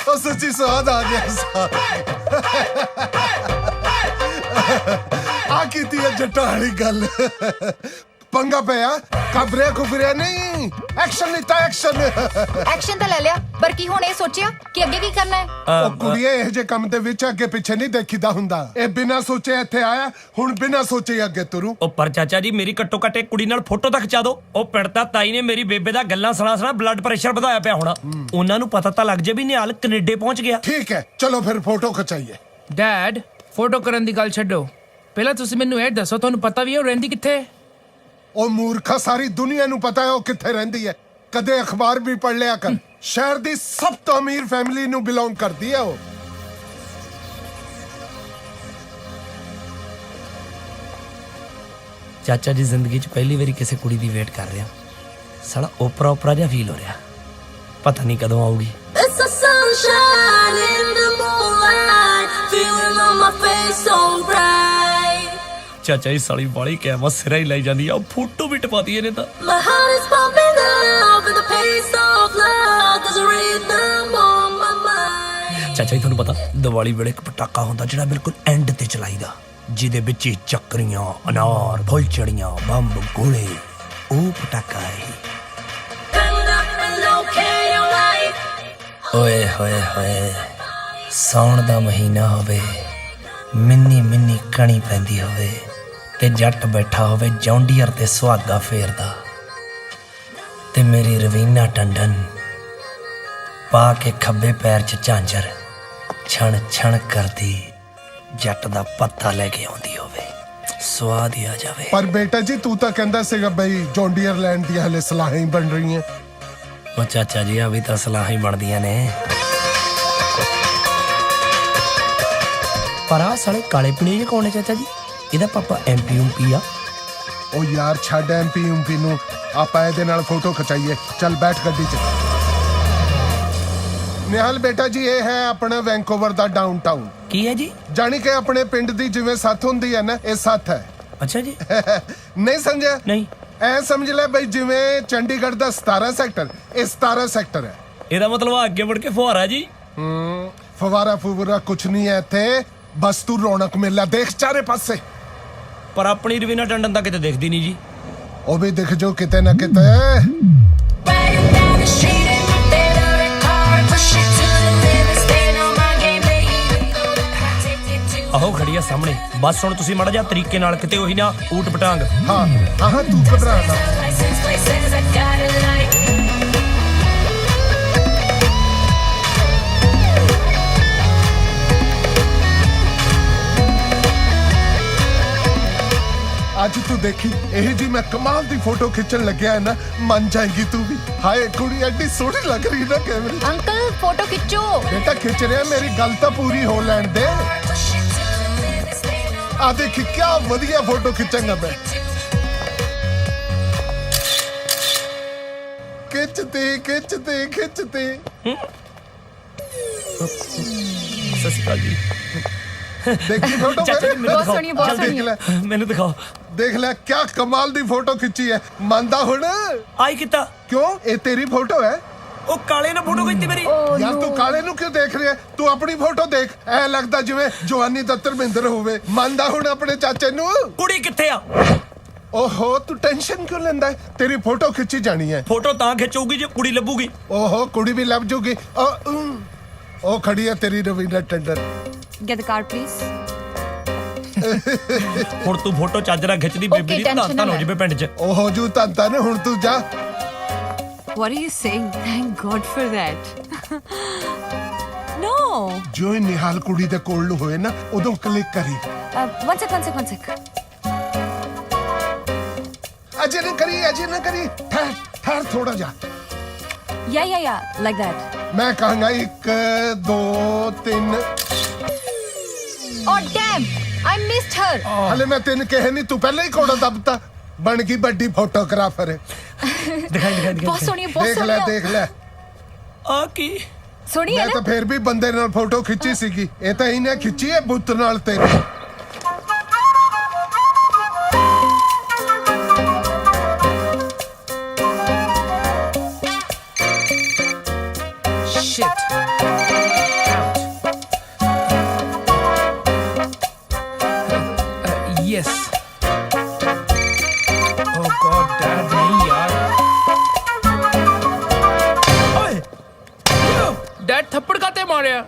ਉਹ ਸੱਚੀ ਸਵਾਦ ਆ ਗਿਆ। ਆ ਕੀਤੀ ਹੈ ਜੱਟਾਂ ਵਾਲੀ ਗੱਲ। ਪੰਗਾ ਪਿਆ, ਕਬਰੇ ਕੁਬਰੇ ਨਹੀਂ, ਐਕਸ਼ਨ ਲਿੱਤਾ ਐਕਸ਼ਨ। ਐਕਸ਼ਨ ਤਾਂ ਲੈ ਲਿਆ, ਪਰ ਕੀ ਹੁਣ ਇਹ ਸੋਚਿਆ ਕਿ ਅੱਗੇ ਕੀ ਕਰਨਾ ਹੈ? ਉਹ ਕੁੜੀਏ ਇਹ ਜੇ ਕੰਮ ਦੇ ਵਿੱਚ ਅੱਗੇ ਪਿੱਛੇ ਨਹੀਂ ਦੇਖੀਦਾ ਹੁੰਦਾ। ਇਹ ਬਿਨਾਂ ਸੋਚੇ ਇੱਥੇ ਆਇਆ, ਹੁਣ ਬਿਨਾਂ ਸੋਚੇ ਅੱਗੇ ਤੁਰੂ। ਉਹ ਪਰ ਚਾਚਾ ਜੀ ਮੇਰੀ ਘੱਟੋ ਘੱਟ ਇੱਕ ਕੁੜੀ ਨਾਲ ਫੋਟੋ ਤਾਂ ਖਿਚਾ ਦਿਓ। ਉਹ ਪਿੰਡਤਾ ਤਾਈ ਨੇ ਮੇਰੀ ਬੇਬੇ ਦਾ ਗੱਲਾਂ ਸੁਣਾ ਬਲੱਡ ਪ੍ਰੈਸ਼ਰ ਵਧਾਇਆ ਪਿਆ ਹੋਣਾ। ਉਹਨਾਂ ਨੂੰ ਪਤਾ ਤਾਂ ਲੱਗ ਜੇ ਵੀ ਨਿਹਾਲ ਕੈਨੇਡਾ ਪਹੁੰਚ ਗਿਆ। ਠੀਕ ਹੈ ਚਲੋ ਫਿਰ ਫੋਟੋ ਖਿਚਾਈਏ। ਡੈਡ ਫੋਟੋ ਕਰਨ ਦੀ ਗੱਲ ਛੱਡੋ, ਪਹਿਲਾਂ ਤੁਸੀਂ ਮੈਨੂੰ ਇਹ ਦੱਸੋ ਤੁਹਾਨੂੰ ਪਤਾ ਵੀ ਹੈ ਉਹ ਰਹਿੰਦੀ ਕਿੱਥੇ? ਉਹ ਮੂਰਖਾ ਸਾਰੀ ਦੁਨੀਆ ਨੂੰ ਪਤਾ ਹੈ ਉਹ ਕਿੱਥੇ ਰਹਿੰਦੀ ਹੈ। ਕਦੇ ਅਖਬਾਰ ਵੀ ਪੜ੍ਹ ਲਿਆ ਕਰ। ਸ਼ਹਿਰ ਦੀ ਸਭ ਤੋਂ ਅਮੀਰ ਫੈਮਿਲੀ ਨੂੰ ਬਿਲੋਂਗ ਕਰਦੀ ਹੈ ਉਹ। ਚਾਚਾ ਜੀ ਜ਼ਿੰਦਗੀ 'ਚ ਪਹਿਲੀ ਵਾਰੀ ਕਿਸੇ ਕੁੜੀ ਦੀ ਵੇਟ ਕਰ ਰਿਹਾ। ਸਾਲਾ ਓਪਰਾ ਜਿਹਾ ਫੀਲ ਹੋ ਰਿਹਾ। ਪਤਾ ਨਹੀਂ ਕਦੋਂ ਆਊਗੀ। ਚਾਚਾ ਜੀ ਸਾਲੀ ਵਾਲੀ ਕੈਮਰਾ ਸਿਰਾ ਹੀ ਲਾਈ ਜਾਂਦੀ ਆ। ਉਹ ਫੋਟੋ ਵੀ ਟਪਾਤੀ ਇਹਨੇ ਤਾਂ। ਚਾਚਾ ਜੀ ਤੁਹਾਨੂੰ ਪਤਾ ਦੀਵਾਲੀ ਵੇਲੇ ਇੱਕ ਪਟਾਕਾ ਹੁੰਦਾ ਜਿਹੜਾ ਬਿਲਕੁਲ ਐਂਡ ਤੇ ਚਲਾਈਦਾ, ਜਿਹਦੇ ਵਿੱਚ ਹੀ ਚੱਕਰੀਆਂ, ਅਨਾਰ, ਫੁੱਲਝੜੀਆਂ, ਬੰਬ, ਗੋਲੇ। ਉਹ ਪਟਾਕਾ ਹੈ। ਓਏ ਹੋਏ ਹੋਏ, ਸਾਉਣ ਦਾ ਮਹੀਨਾ ਹੋਵੇ, ਮਿੰਨੀ ਮਿੰਨੀ ਕਣੀ ਪੈਂਦੀ ਹੋਵੇ ਤੇ ਜੱਟ ਬੈਠਾ ਹੋਵੇ ਜੌਂਡੀਅਰ ਤੇ ਸੁਹਾਗਾ ਫੇਰਦਾ, ਤੇ ਮੇਰੀ ਰਵੀਨਾ ਟੰਡਨ ਪਾ ਕੇ ਖੱਬੇ ਪੈਰ 'ਚ ਝਾਂਜਰ ਛਣ ਛਣ ਕਰਦੀ ਜੱਟ ਦਾ ਪੱਤਾ ਲੈ ਕੇ ਆਉਂਦੀ ਹੋਵੇ। ਸਵਾਦ ਹੀ ਆ ਜਾਵੇ। ਪਰ ਬੇਟਾ ਜੀ ਤੂੰ ਤਾਂ ਕਹਿੰਦਾ ਸੀਗਾ ਬਈ ਜੌਂਡੀਅਰ ਲੈਂਡ ਦੀਆਂ ਹਲੇ ਸਲਾਹਾਂ ਹੀ ਬਣ ਰਹੀਆਂ। ਉਹ ਚਾਚਾ ਜੀ ਆ ਵੀ ਤਾਂ ਸਲਾਹਾਂ ਹੀ ਬਣਦੀਆਂ ਨੇ। ਪਰ ਆ ਸਾਲੇ ਕਾਲੇ ਪੀਣੇ ਜੇ ਕੌਣ ਹੈ ਚਾਚਾ ਜੀ? ਇਹਦਾ ਪਾਪਾ MP ਆ। ਉਹ ਯਾਰ ਛੱਡ MP ਨੂੰ, ਆਪਾਂ ਇਹਦੇ ਨਾਲ ਫੋਟੋ ਖਿਚਾਈਏ। ਚੱਲ ਬੈਠ ਗੱਡੀ 'ਚ। ਨਿਹਾਲ ਬੇਟਾ ਜੀ ਇਹ ਹੈ ਆਪਣਾ ਵੈਂਕੂਵਰ ਦਾ ਡਾਊਨਟਾਊਨ। ਕੀ ਹੈ ਜੀ? ਜਾਣੀ ਕਿ ਆਪਣੇ ਪਿੰਡ ਦੀ ਜਿਵੇਂ ਸੱਥ ਹੁੰਦੀ ਹੈ ਨਾ, ਇਹ ਸੱਥ ਹੈ। ਅੱਛਾ ਜੀ। ਨਹੀਂ ਸਮਝਿਆ? ਨਹੀਂ। ਐ ਸਮਝ ਲੈ ਬਈ ਜਿਵੇਂ ਚੰਡੀਗੜ੍ਹ ਦਾ 17 ਸੈਕਟਰ, ਇਹ 17 ਸੈਕਟਰ ਹੈ। ਇਹਦਾ ਮਤਲਬ ਅੱਗੇ ਵੜ ਕੇ ਫੁਹਾਰਾ ਜੀ। ਫਵਾਰਾ ਫੁਵਰਾ ਕੁਛ ਨਹੀਂ ਹੈ ਇੱਥੇ, ਬਸ ਤੂੰ ਰੌਣਕ ਮੇਲਾ ਦੇਖ ਚਾਰੇ ਪਾਸੇ। ਪਰ ਆਪਣੀ ਰਵੀਨਾ ਟੰਡਨ ਤਾਂ ਕਿਤੇ ਦਿਖਦੀ ਨਹੀਂ ਜੀ। ਉਹ ਵੀ ਦਿਖ ਜੋ ਕਿਤੇ ਨਾ ਕਿਤੇ। ਆਹੋ ਖੜੀ ਆ ਸਾਹਮਣੇ। ਬਸ ਹੁਣ ਤੁਸੀਂ ਮਾੜਾ ਜਿਹਾ ਤਰੀਕੇ ਨਾਲ ਕਿਤੇ ਉਹੀ ਨਾ ਊਟ ਪਟਾਂਗ। ਹਾਂ ਹਾਂ ਤੂੰ ਘਬਰਾ ਨਾ। ਅੱਜ ਤੂੰ ਦੇਖੀ ਇਹ ਜੀ ਮੈਂ ਕਮਾਲ ਦੀ ਫੋਟੋ ਖਿੱਚਣ ਲੱਗਿਆ ਨਾ, ਮੰਨ ਜਾਏਗੀ ਤੂੰ ਵੀ। ਹਾਏ ਕੁੜੀ ਐਡੀ ਸੋਹਣੀ ਲੱਗ ਰਹੀ ਨਾ ਕੈਮਰੇ 'ਚ। ਅੰਕਲ ਫੋਟੋ ਖਿੱਚੋ। ਬੇਟਾ ਖਿੱਚ ਰਿਹਾ, ਮੇਰੀ ਗੱਲ ਤਾਂ ਪੂਰੀ ਹੋ ਲੈਣ ਦੇ। ਆ ਦੇਖ ਕਿਆ ਵਧੀਆ ਫੋਟੋ ਖਿੱਚਾਂਗਾ ਮੈਂ। ਖਿੱਚਦੇ। ਸਤਿ ਸ਼੍ਰੀ ਅਕਾਲ ਜੀ। ਦੇਖੀ ਫੋਟੋ ਬਹੁਤ ਸੋਹਣੀ, ਬਹੁਤ ਸੋਹਣੀ। ਮੈਨੂੰ ਦਿਖਾਓ। ਦੇਖ ਲੈ ਕਿਆ ਕਮਾਲ ਦੀ ਫੋਟੋ ਖਿੱਚੀ ਹੈ। ਮੰਨਦਾ ਹੁਣ? ਆਈ ਕਿਤਾ? ਕਿਉਂ ਇਹ ਤੇਰੀ ਫੋਟੋ ਹੈ? ਉਹ ਕਾਲੇ ਨੇ ਫੋਟੋ ਖਿੱਚੀ ਮੇਰੀ। ਯਾਰ ਤੂੰ ਕਾਲੇ ਨੂੰ ਕਿਉਂ ਦੇਖ ਰਿਹਾ? ਤੂੰ ਆਪਣੀ ਫੋਟੋ ਦੇਖ। ਐ ਲੱਗਦਾ ਜਿਵੇਂ ਜਵਾਨੀ ਦਾ ਧਰਮਿੰਦਰ ਹੋਵੇ। ਮੰਨਦਾ ਹੁਣ ਆਪਣੇ ਚਾਚੇ ਨੂੰ? ਕੁੜੀ ਕਿੱਥੇ ਆ? ਓਹੋ ਤੂੰ ਟੈਨਸ਼ਨ ਕਿਉਂ ਲੈਂਦਾ? ਤੇਰੀ ਫੋਟੋ ਖਿੱਚੀ ਜਾਣੀ ਹੈ। ਫੋਟੋ ਤਾਂ ਖਿੱਚੂਗੀ ਜੇ ਕੁੜੀ ਲੱਭੂਗੀ। ਓਹੋ ਕੁੜੀ ਵੀ ਲੱਭ ਜੂਗੀ। ਉਹ ਖੜੀ ਹੈ ਤੇਰੀ Raveena Tandon. Get the card, please. ਹੁਣ ਤੂੰ ਫੋਟੋ ਚੱਜਰਾ ਖਿੱਚਦੀ ਬੇਬੀ ਦੀ ਤਾਂ ਹੋ ਜਵੇ ਪਿੰਡ 'ਚ। ਉਹ ਹੋ ਜੂ ਤਾਂ ਨੇ। ਹੁਣ ਤੂੰ ਜਾ। What are you saying? Thank God for that. No. ਜੋ ਇਹ ਨਿਹਾਲ ਕੁੜੀ ਦੇ ਕੋਲ ਨੂੰ ਹੋਏ ਨਾ ਉਦੋਂ ਕਲਿੱਕ ਕਰੀ। One sec. ਅਜੇ ਨਾ ਕਰੀ। ਠਹਿਰ ਥੋੜਾ ਜਾ। Yeah. Like that. ਮੈਂ ਕਹਾਂਗਾ 1 2 3। Oh damn! I missed her. ਹਲੇ ਮੈਂ ਤੈਨੂੰ ਕਹੇ ਨਹੀਂ, ਤੂੰ ਪਹਿਲਾਂ ਹੀ ਕੋੜਾ ਦੱਬਤਾ। ਬਣ ਗਈ ਵੱਡੀ ਫੋਟੋਗ੍ਰਾਫਰ। ਦਿਖਾਈ। ਬਹੁਤ ਸੋਹਣੀ, ਬਹੁਤ ਸੋਹਣੀ। ਦੇਖ ਲੈ। ਆ ਕੀ ਸੋਹਣੀ ਹੈ ਮੈਂ ਤਾਂ ਫੇਰ ਵੀ ਬੰਦੇ ਨਾਲ ਫੋਟੋ ਖਿੱਚੀ ਸੀਗੀ। ਇਹ ਤਾਂ ਇਹਨੇ ਖਿੱਚੀ ਹੈ ਬੁੱਤ ਨਾਲ ਤੇਰੀ।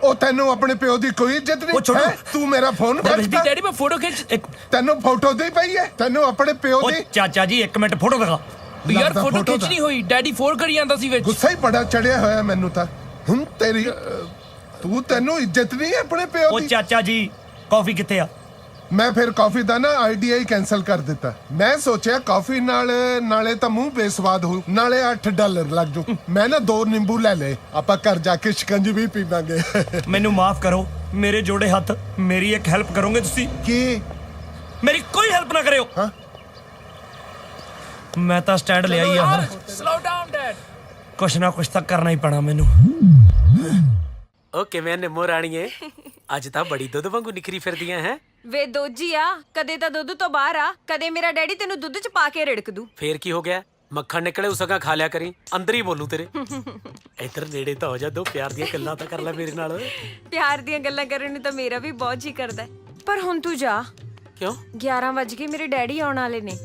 ਉਹ ਤੈਨੂੰ ਆਪਣੇ ਪਿਓ ਦੀ ਕੋਈ ਇੱਜ਼ਤ ਨਹੀਂ ਹੈ? ਤੂੰ ਮੇਰਾ ਫੋਨ ਖਿੱਚਦਾ ਡੈਡੀ ਮੈਂ ਫੋਟੋ ਖਿੱਚ ਤੈਨੂੰ ਫੋਟੋ ਦੀ ਪਈ ਹੈ? ਤੈਨੂੰ ਆਪਣੇ ਪਿਓ ਦੀ ਚਾਚਾ ਜੀ 1 ਮਿੰਟ ਫੋਟੋ ਦਿਖਾ ਯਾਰ ਫੋਟੋ ਖਿੱਚਣੀ ਹੋਈ ਡੈਡੀ ਫੋਨ ਕਰੀ ਜਾਂਦਾ ਸੀ ਵਿੱਚ ਗੁੱਸਾ ਹੀ ਬੜਾ ਚੜਿਆ ਹੋਇਆ ਮੈਨੂੰ ਤਾਂ ਹੁਣ ਤੇਰੀ ਤੈਨੂੰ ਇੱਜ਼ਤ ਨਹੀਂ ਹੈ ਆਪਣੇ ਪਿਓ ਦੀ? ਉਹ ਚਾਚਾ ਜੀ ਕਾਫੀ ਕਿੱਥੇ ਆ? ਮੈਂ ਫਿਰ ਕਾਫੀ ਦਾ ਨਾ ਆਈਡੀਆ ਹੀ ਕੈਨਸਲ ਕਰ ਦਿੱਤਾ। ਮੈਂ ਸੋਚਿਆ ਕਾਫੀ ਨਾਲੇ ਤਾਂ ਮੂੰਹ ਬੇਸਵਾਦ ਹੋ, ਨਾਲੇ $8 ਲੱਗ ਜੂ। ਮੈਂ ਨਾ 2 ਨਿੰਬੂ ਲੈ ਲਏ, ਆਪਾਂ ਘਰ ਜਾ ਕੇ ਸ਼ਿਕੰਜੀ ਵੀ ਪੀਵਾਂਗੇ। ਮੈਨੂੰ ਮਾਫ ਕਰੋ ਮੇਰੇ ਜੋੜੇ ਹੱਥ, ਮੇਰੀ ਇੱਕ ਹੈਲਪ ਕਰੋਗੇ ਤੁਸੀਂ? ਕੀ? ਮੇਰੀ ਕੋਈ ਹੈਲਪ ਨਾ ਕਰਿਓ। ਹਾਂ ਮੈਂ ਤਾਂ ਸਟੈਂਡ ਲਿਆ ਹੀ ਆ ਹੁਣ। Slow down dad. ਕੁਛ ਨਾ ਕੁਛ ਤਾਂ ਕਰਨਾ ਹੀ ਪੈਣਾ ਮੈਨੂੰ। ਓ ਕਿਵੇਂ ਨਿੰਮੋ ਰਾਣੀਏ, ਅੱਜ ਤਾਂ ਬੜੀ ਦੁੱਧ ਵਾਂਗੂ ਨਿਖਰੀ ਫਿਰਦੀਆਂ ਹੈ। ਵੇ ਦੋਜੀ ਆ, ਕਦੇ ਤਾਂ ਦੁੱਧ ਤੋਂ ਬਾਹਰ ਆ, ਕਦੇ ਮੇਰਾ ਡੈਡੀ ਤੈਨੂੰ ਦੁੱਧ ਚ ਪਾ ਕੇ ਰਿੜਕ ਦੂ। ਫੇਰ ਕੀ ਹੋ ਗਿਆ, ਮੱਖਣ ਨਿਕਲੇ ਉਸਕਾ ਖਾ ਲਿਆ ਕਰੀ, ਅੰਦਰ ਹੀ ਬੋਲੂ ਤੇਰੇ। ਇੱਧਰ ਨੇੜੇ ਤਾਂ ਹੋ ਜਾ, 2 ਪਿਆਰ ਦੀਆਂ ਗੱਲਾਂ ਤਾਂ ਕਰ ਲੈ ਮੇਰੇ ਨਾਲ। ਪਿਆਰ ਦੀਆਂ ਗੱਲਾਂ ਕਰਨ ਨੂੰ ਤਾਂ ਮੇਰਾ ਵੀ ਬਹੁਤ ਜੀ ਕਰਦਾ, ਪਰ ਹੁਣ ਤੂੰ ਜਾ। ਕਿਉਂ? 11 ਵਜ ਗਏ, ਮੇਰੇ ਡੈਡੀ ਆਉਣ ਵਾਲੇ ਨੇ।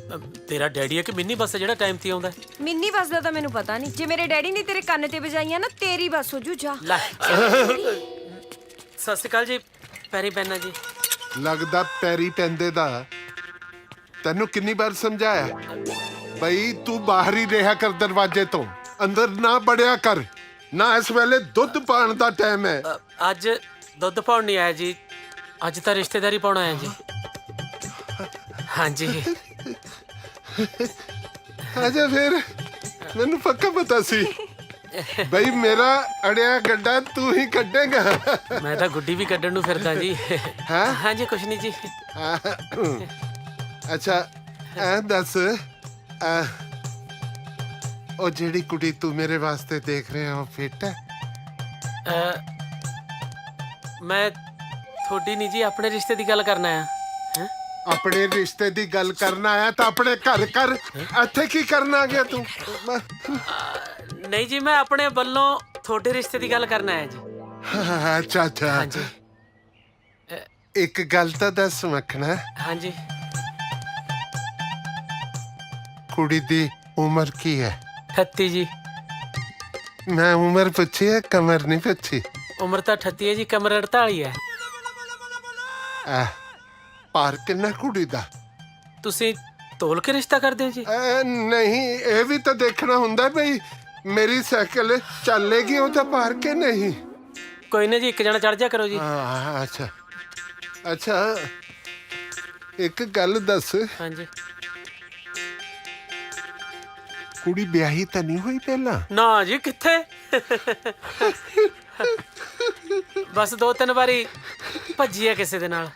ਤੇਰਾ ਡੈਡੀ ਹੈ ਕਿ ਮਿੰਨੀ ਬੱਸ ਜਿਹੜਾ ਟਾਈਮ ਤੇ ਆਉਂਦਾ? ਮਿੰਨੀ ਬੱਸ ਦਾ ਤਾਂ ਮੈਨੂੰ ਪਤਾ ਨਹੀਂ, ਜੇ ਮੇਰੇ ਡੈਡੀ ਨੇ ਤੇਰੇ ਕੰਨ ਤੇ ਵਜਾਈਆਂ ਨਾ ਤੇਰੀ ਬੱਸ ਹੋ ਜੂ। ਜਾ। ਸਤਿ ਸ਼੍ਰੀ ਅਕਾਲ ਜੀ, ਪੈਰੀ ਪੈਨਾ ਜੀ। ਲੱਗਦਾ ਪੈਰੀ ਪੈਂਦੇ ਦਾ ਤੈਨੂੰ ਕਿੰਨੀ ਵਾਰ ਸਮਝਾਇਆ ਬਈ ਤੂੰ ਬਾਹਰ ਹੀ ਰਿਹਾ ਕਰ, ਦਰਵਾਜ਼ੇ ਤੋਂ ਅੰਦਰ ਨਾ ਵੜਿਆ ਕਰ। ਨਾ ਇਸ ਵੇਲੇ ਦੁੱਧ ਪਾਣ ਦਾ ਟਾਈਮ ਹੈ। ਅੱਜ ਦੁੱਧ ਪਾਉਣ ਨਹੀਂ ਆਇਆ ਜੀ, ਅੱਜ ਤਾਂ ਰਿਸ਼ਤੇਦਾਰੀ ਪਾਉਣ ਆਇਆ ਜੀ। ਹਾਂਜੀ ਅਜੇ ਫਿਰ ਮੈਨੂੰ ਪੱਕਾ ਪਤਾ ਸੀ ਬਈ ਮੇਰਾ ਅੜਿਆ ਗੱਡਾ ਤੂੰ ਹੀ ਕੱਢੇਗਾ। ਮੈਂ ਤਾਂ ਗੁੱਡੀ ਵੀ ਕੱਢਣ ਨੂੰ ਫਿਰਦਾ ਜੀ। ਹਾਂਜੀ ਕੁਛ ਨਹੀਂ ਜੀ। ਅੱਛਾ ਐ ਦੱਸ, ਉਹ ਜਿਹੜੀ ਕੁੜੀ ਤੂੰ ਮੇਰੇ ਵਾਸਤੇ ਦੇਖ ਰਿਹਾ ਉਹ ਫਿੱਟ ਹੈ? ਮੈਂ ਤੁਹਾਡੀ ਨਹੀਂ ਜੀ, ਆਪਣੇ ਰਿਸ਼ਤੇ ਦੀ ਗੱਲ ਕਰਨਾ ਆ। ਆਪਣੇ ਰਿਸ਼ਤੇ ਦੀ ਗੱਲ ਕਰਨਾ ਆਇਆ ਤਾਂ ਆਪਣੇ ਘਰ ਕਰ, ਇੱਥੇ ਕੀ ਕਰਨ ਆ ਗਿਆ ਤੂੰ? ਨਹੀਂ ਜੀ, ਮੈਂ ਆਪਣੇ ਵੱਲੋਂ ਤੁਹਾਡੇ ਰਿਸ਼ਤੇ ਦੀ ਗੱਲ ਕਰਨਾ ਆਇਆ ਜੀ। ਅੱਛਾ ਅੱਛਾ। ਹਾਂਜੀ ਇੱਕ ਗੱਲ ਤਾਂ ਦੱਸ ਮੱਖਣਾ। ਹਾਂਜੀ। ਕੁੜੀ ਦੀ ਉਮਰ ਕੀ ਹੈ? 38 ਜੀ। ਮੈਂ ਉਮਰ ਪੁੱਛੀ ਹੈ, ਕਮਰ ਨਹੀਂ ਪੁੱਛੀ। ਉਮਰ ਤਾਂ 38 ਹੈ ਜੀ, ਕਮਰ 48 ਹੈ। ਭਾਰ ਕਿੰਨਾ ਕੁੜੀ ਦਾ? ਤੁਸੀਂ ਤੋਲ ਕੇ ਰਿਸ਼ਤਾ ਕਰਦੇ ਹੋ ਜੀ? ਨਹੀਂ, ਇਹ ਵੀ ਤਾਂ ਦੇਖਣਾ ਹੁੰਦਾ ਬਈ ਮੇਰੀ ਸਾਈਕਲ ਚੱਲੇਗੀ ਉਹਦਾ ਭਾਰ ਕੇ ਨਹੀਂ। ਕੋਈ ਨਾ ਜੀ, ਇੱਕ ਜਣਾ ਚੜ ਜਾ ਕਰੋ ਜੀ। ਅੱਛਾ ਅੱਛਾ, ਇੱਕ ਗੱਲ ਦੱਸ। ਹਾਂਜੀ। ਕੁੜੀ ਵਿਆਹੀ ਤਾਂ ਨਹੀਂ ਹੋਈ ਪਹਿਲਾਂ? ਨਾ ਜੀ, ਕਿੱਥੇ। ਬਸ 2-3 ਵਾਰੀ ਭੱਜੀ ਹੈ ਕਿਸੇ ਦੇ ਨਾਲ।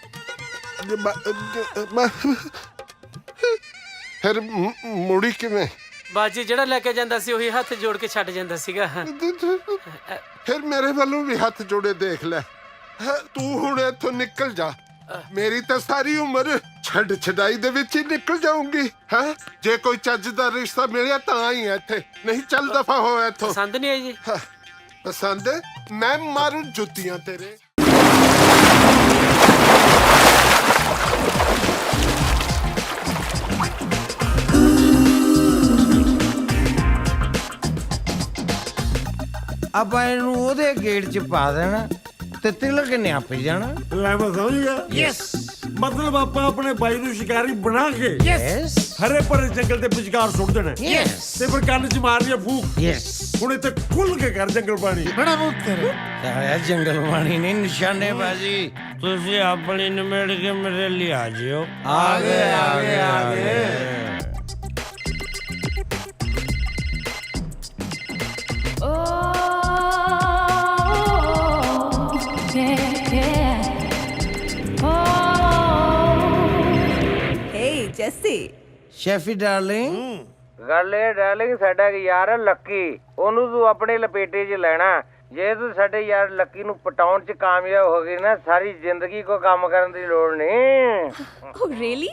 ਫਿਰ ਮੁੜੀ ਕਿਵੇਂ? ਬਾਜੀ ਜਿਹੜਾ ਲੈ ਕੇ ਜਾਂਦਾ ਸੀ ਉਹੀ ਹੱਥ ਜੋੜ ਕੇ ਛੱਡ ਜਾਂਦਾ ਸੀਗਾ। ਫਿਰ ਮੇਰੇ ਵੱਲੋਂ ਵੀ ਹੱਥ ਜੋੜੇ ਦੇਖ ਲੈ। ਤੂੰ ਹੁਣ ਇੱਥੋਂ ਨਿਕਲ ਜਾ, ਮੇਰੀ ਤਾਂ ਸਾਰੀ ਉਮਰ ਛੱਡ ਛਡਾਈ ਦੇ ਵਿੱਚ ਹੀ ਨਿਕਲ ਜਾਊਂਗੀ। ਹਾਂ, ਜੇ ਕੋਈ ਚੱਜ ਦਾ ਰਿਸ਼ਤਾ ਮਿਲਿਆ ਤਾਂ ਹੀ ਇੱਥੇ, ਨਹੀਂ ਚੱਲ ਦਫਾ ਹੋ ਇੱਥੋਂ। ਪਸੰਦ ਨਹੀਂ ਆਈ ਜੀ? ਪਸੰਦ? ਮੈਂ ਮਾਰੂ ਜੁੱਤੀਆਂ ਤੇਰੇ। ਆਪਾਂ ਇਹਨੂੰ ਉਹਦੇ ਗੇਟ 'ਚ ਪਾ ਦੇਣਾ ਤੇ ਤਿਲਕ ਨੇ ਆਪੇ ਜਾਣਾ। ਲੈ ਮੈਂ ਸਮਝ ਗਿਆ। ਯੈਸ, ਮਤਲਬ ਆਪਾਂ ਆਪਣੇ ਬਾਈ ਨੂੰ ਸ਼ਿਕਾਰੀ ਬਣਾ ਕੇ ਯੈਸ ਹਰੇ ਭਰੇ ਜੰਗਲ ਤੇ ਵਿਚਕਾਰ ਸੁੱਟ ਦੇਣਾ। ਯੈਸ, ਤੇ ਫਿਰ ਕੰਨ 'ਚ ਮਾਰਨੀ ਫੂਕ। ਯੈਸ, ਹੁਣ ਇੱਥੇ ਖੁੱਲ ਕੇ ਕਰ ਜੰਗਲ ਪਾਣੀ। ਬੜਾ ਪੁੱਤਰ ਆਇਆ ਜੰਗਲ ਪਾਣੀ ਨਹੀਂ, ਨਿਸ਼ਾਨੇਬਾਜ਼ੀ। ਤੁਸੀਂ ਆਪਣੀ ਨਿਮੇੜ ਕੇ ਮੇਰੇ ਲਈ ਆ ਜਿਓ। ਆਗੇ ਆਗੇ ਆਗੇ। ਸ਼ੈਫੀ ਡਾਰਲਿੰਗ। ਗੱਲ ਇਹ ਡਾਰਲਿੰਗ, ਸਾਡਾ ਇੱਕ ਯਾਰ ਹੈ ਲੱਕੀ, ਉਹਨੂੰ ਤੂੰ ਆਪਣੇ ਲਪੇਟੇ 'ਚ ਲੈਣਾ। ਜੇ ਤੂੰ ਸਾਡੇ ਯਾਰ ਲੱਕੀ ਨੂੰ ਪਟਾਉਣ 'ਚ ਕਾਮਯਾਬ ਹੋ ਗਈ ਨਾ, ਸਾਰੀ ਜ਼ਿੰਦਗੀ ਕੋ ਕੰਮ ਕਰਨ ਦੀ ਲੋੜ ਨਹੀਂ। ਓ ਰੀਅਲੀ?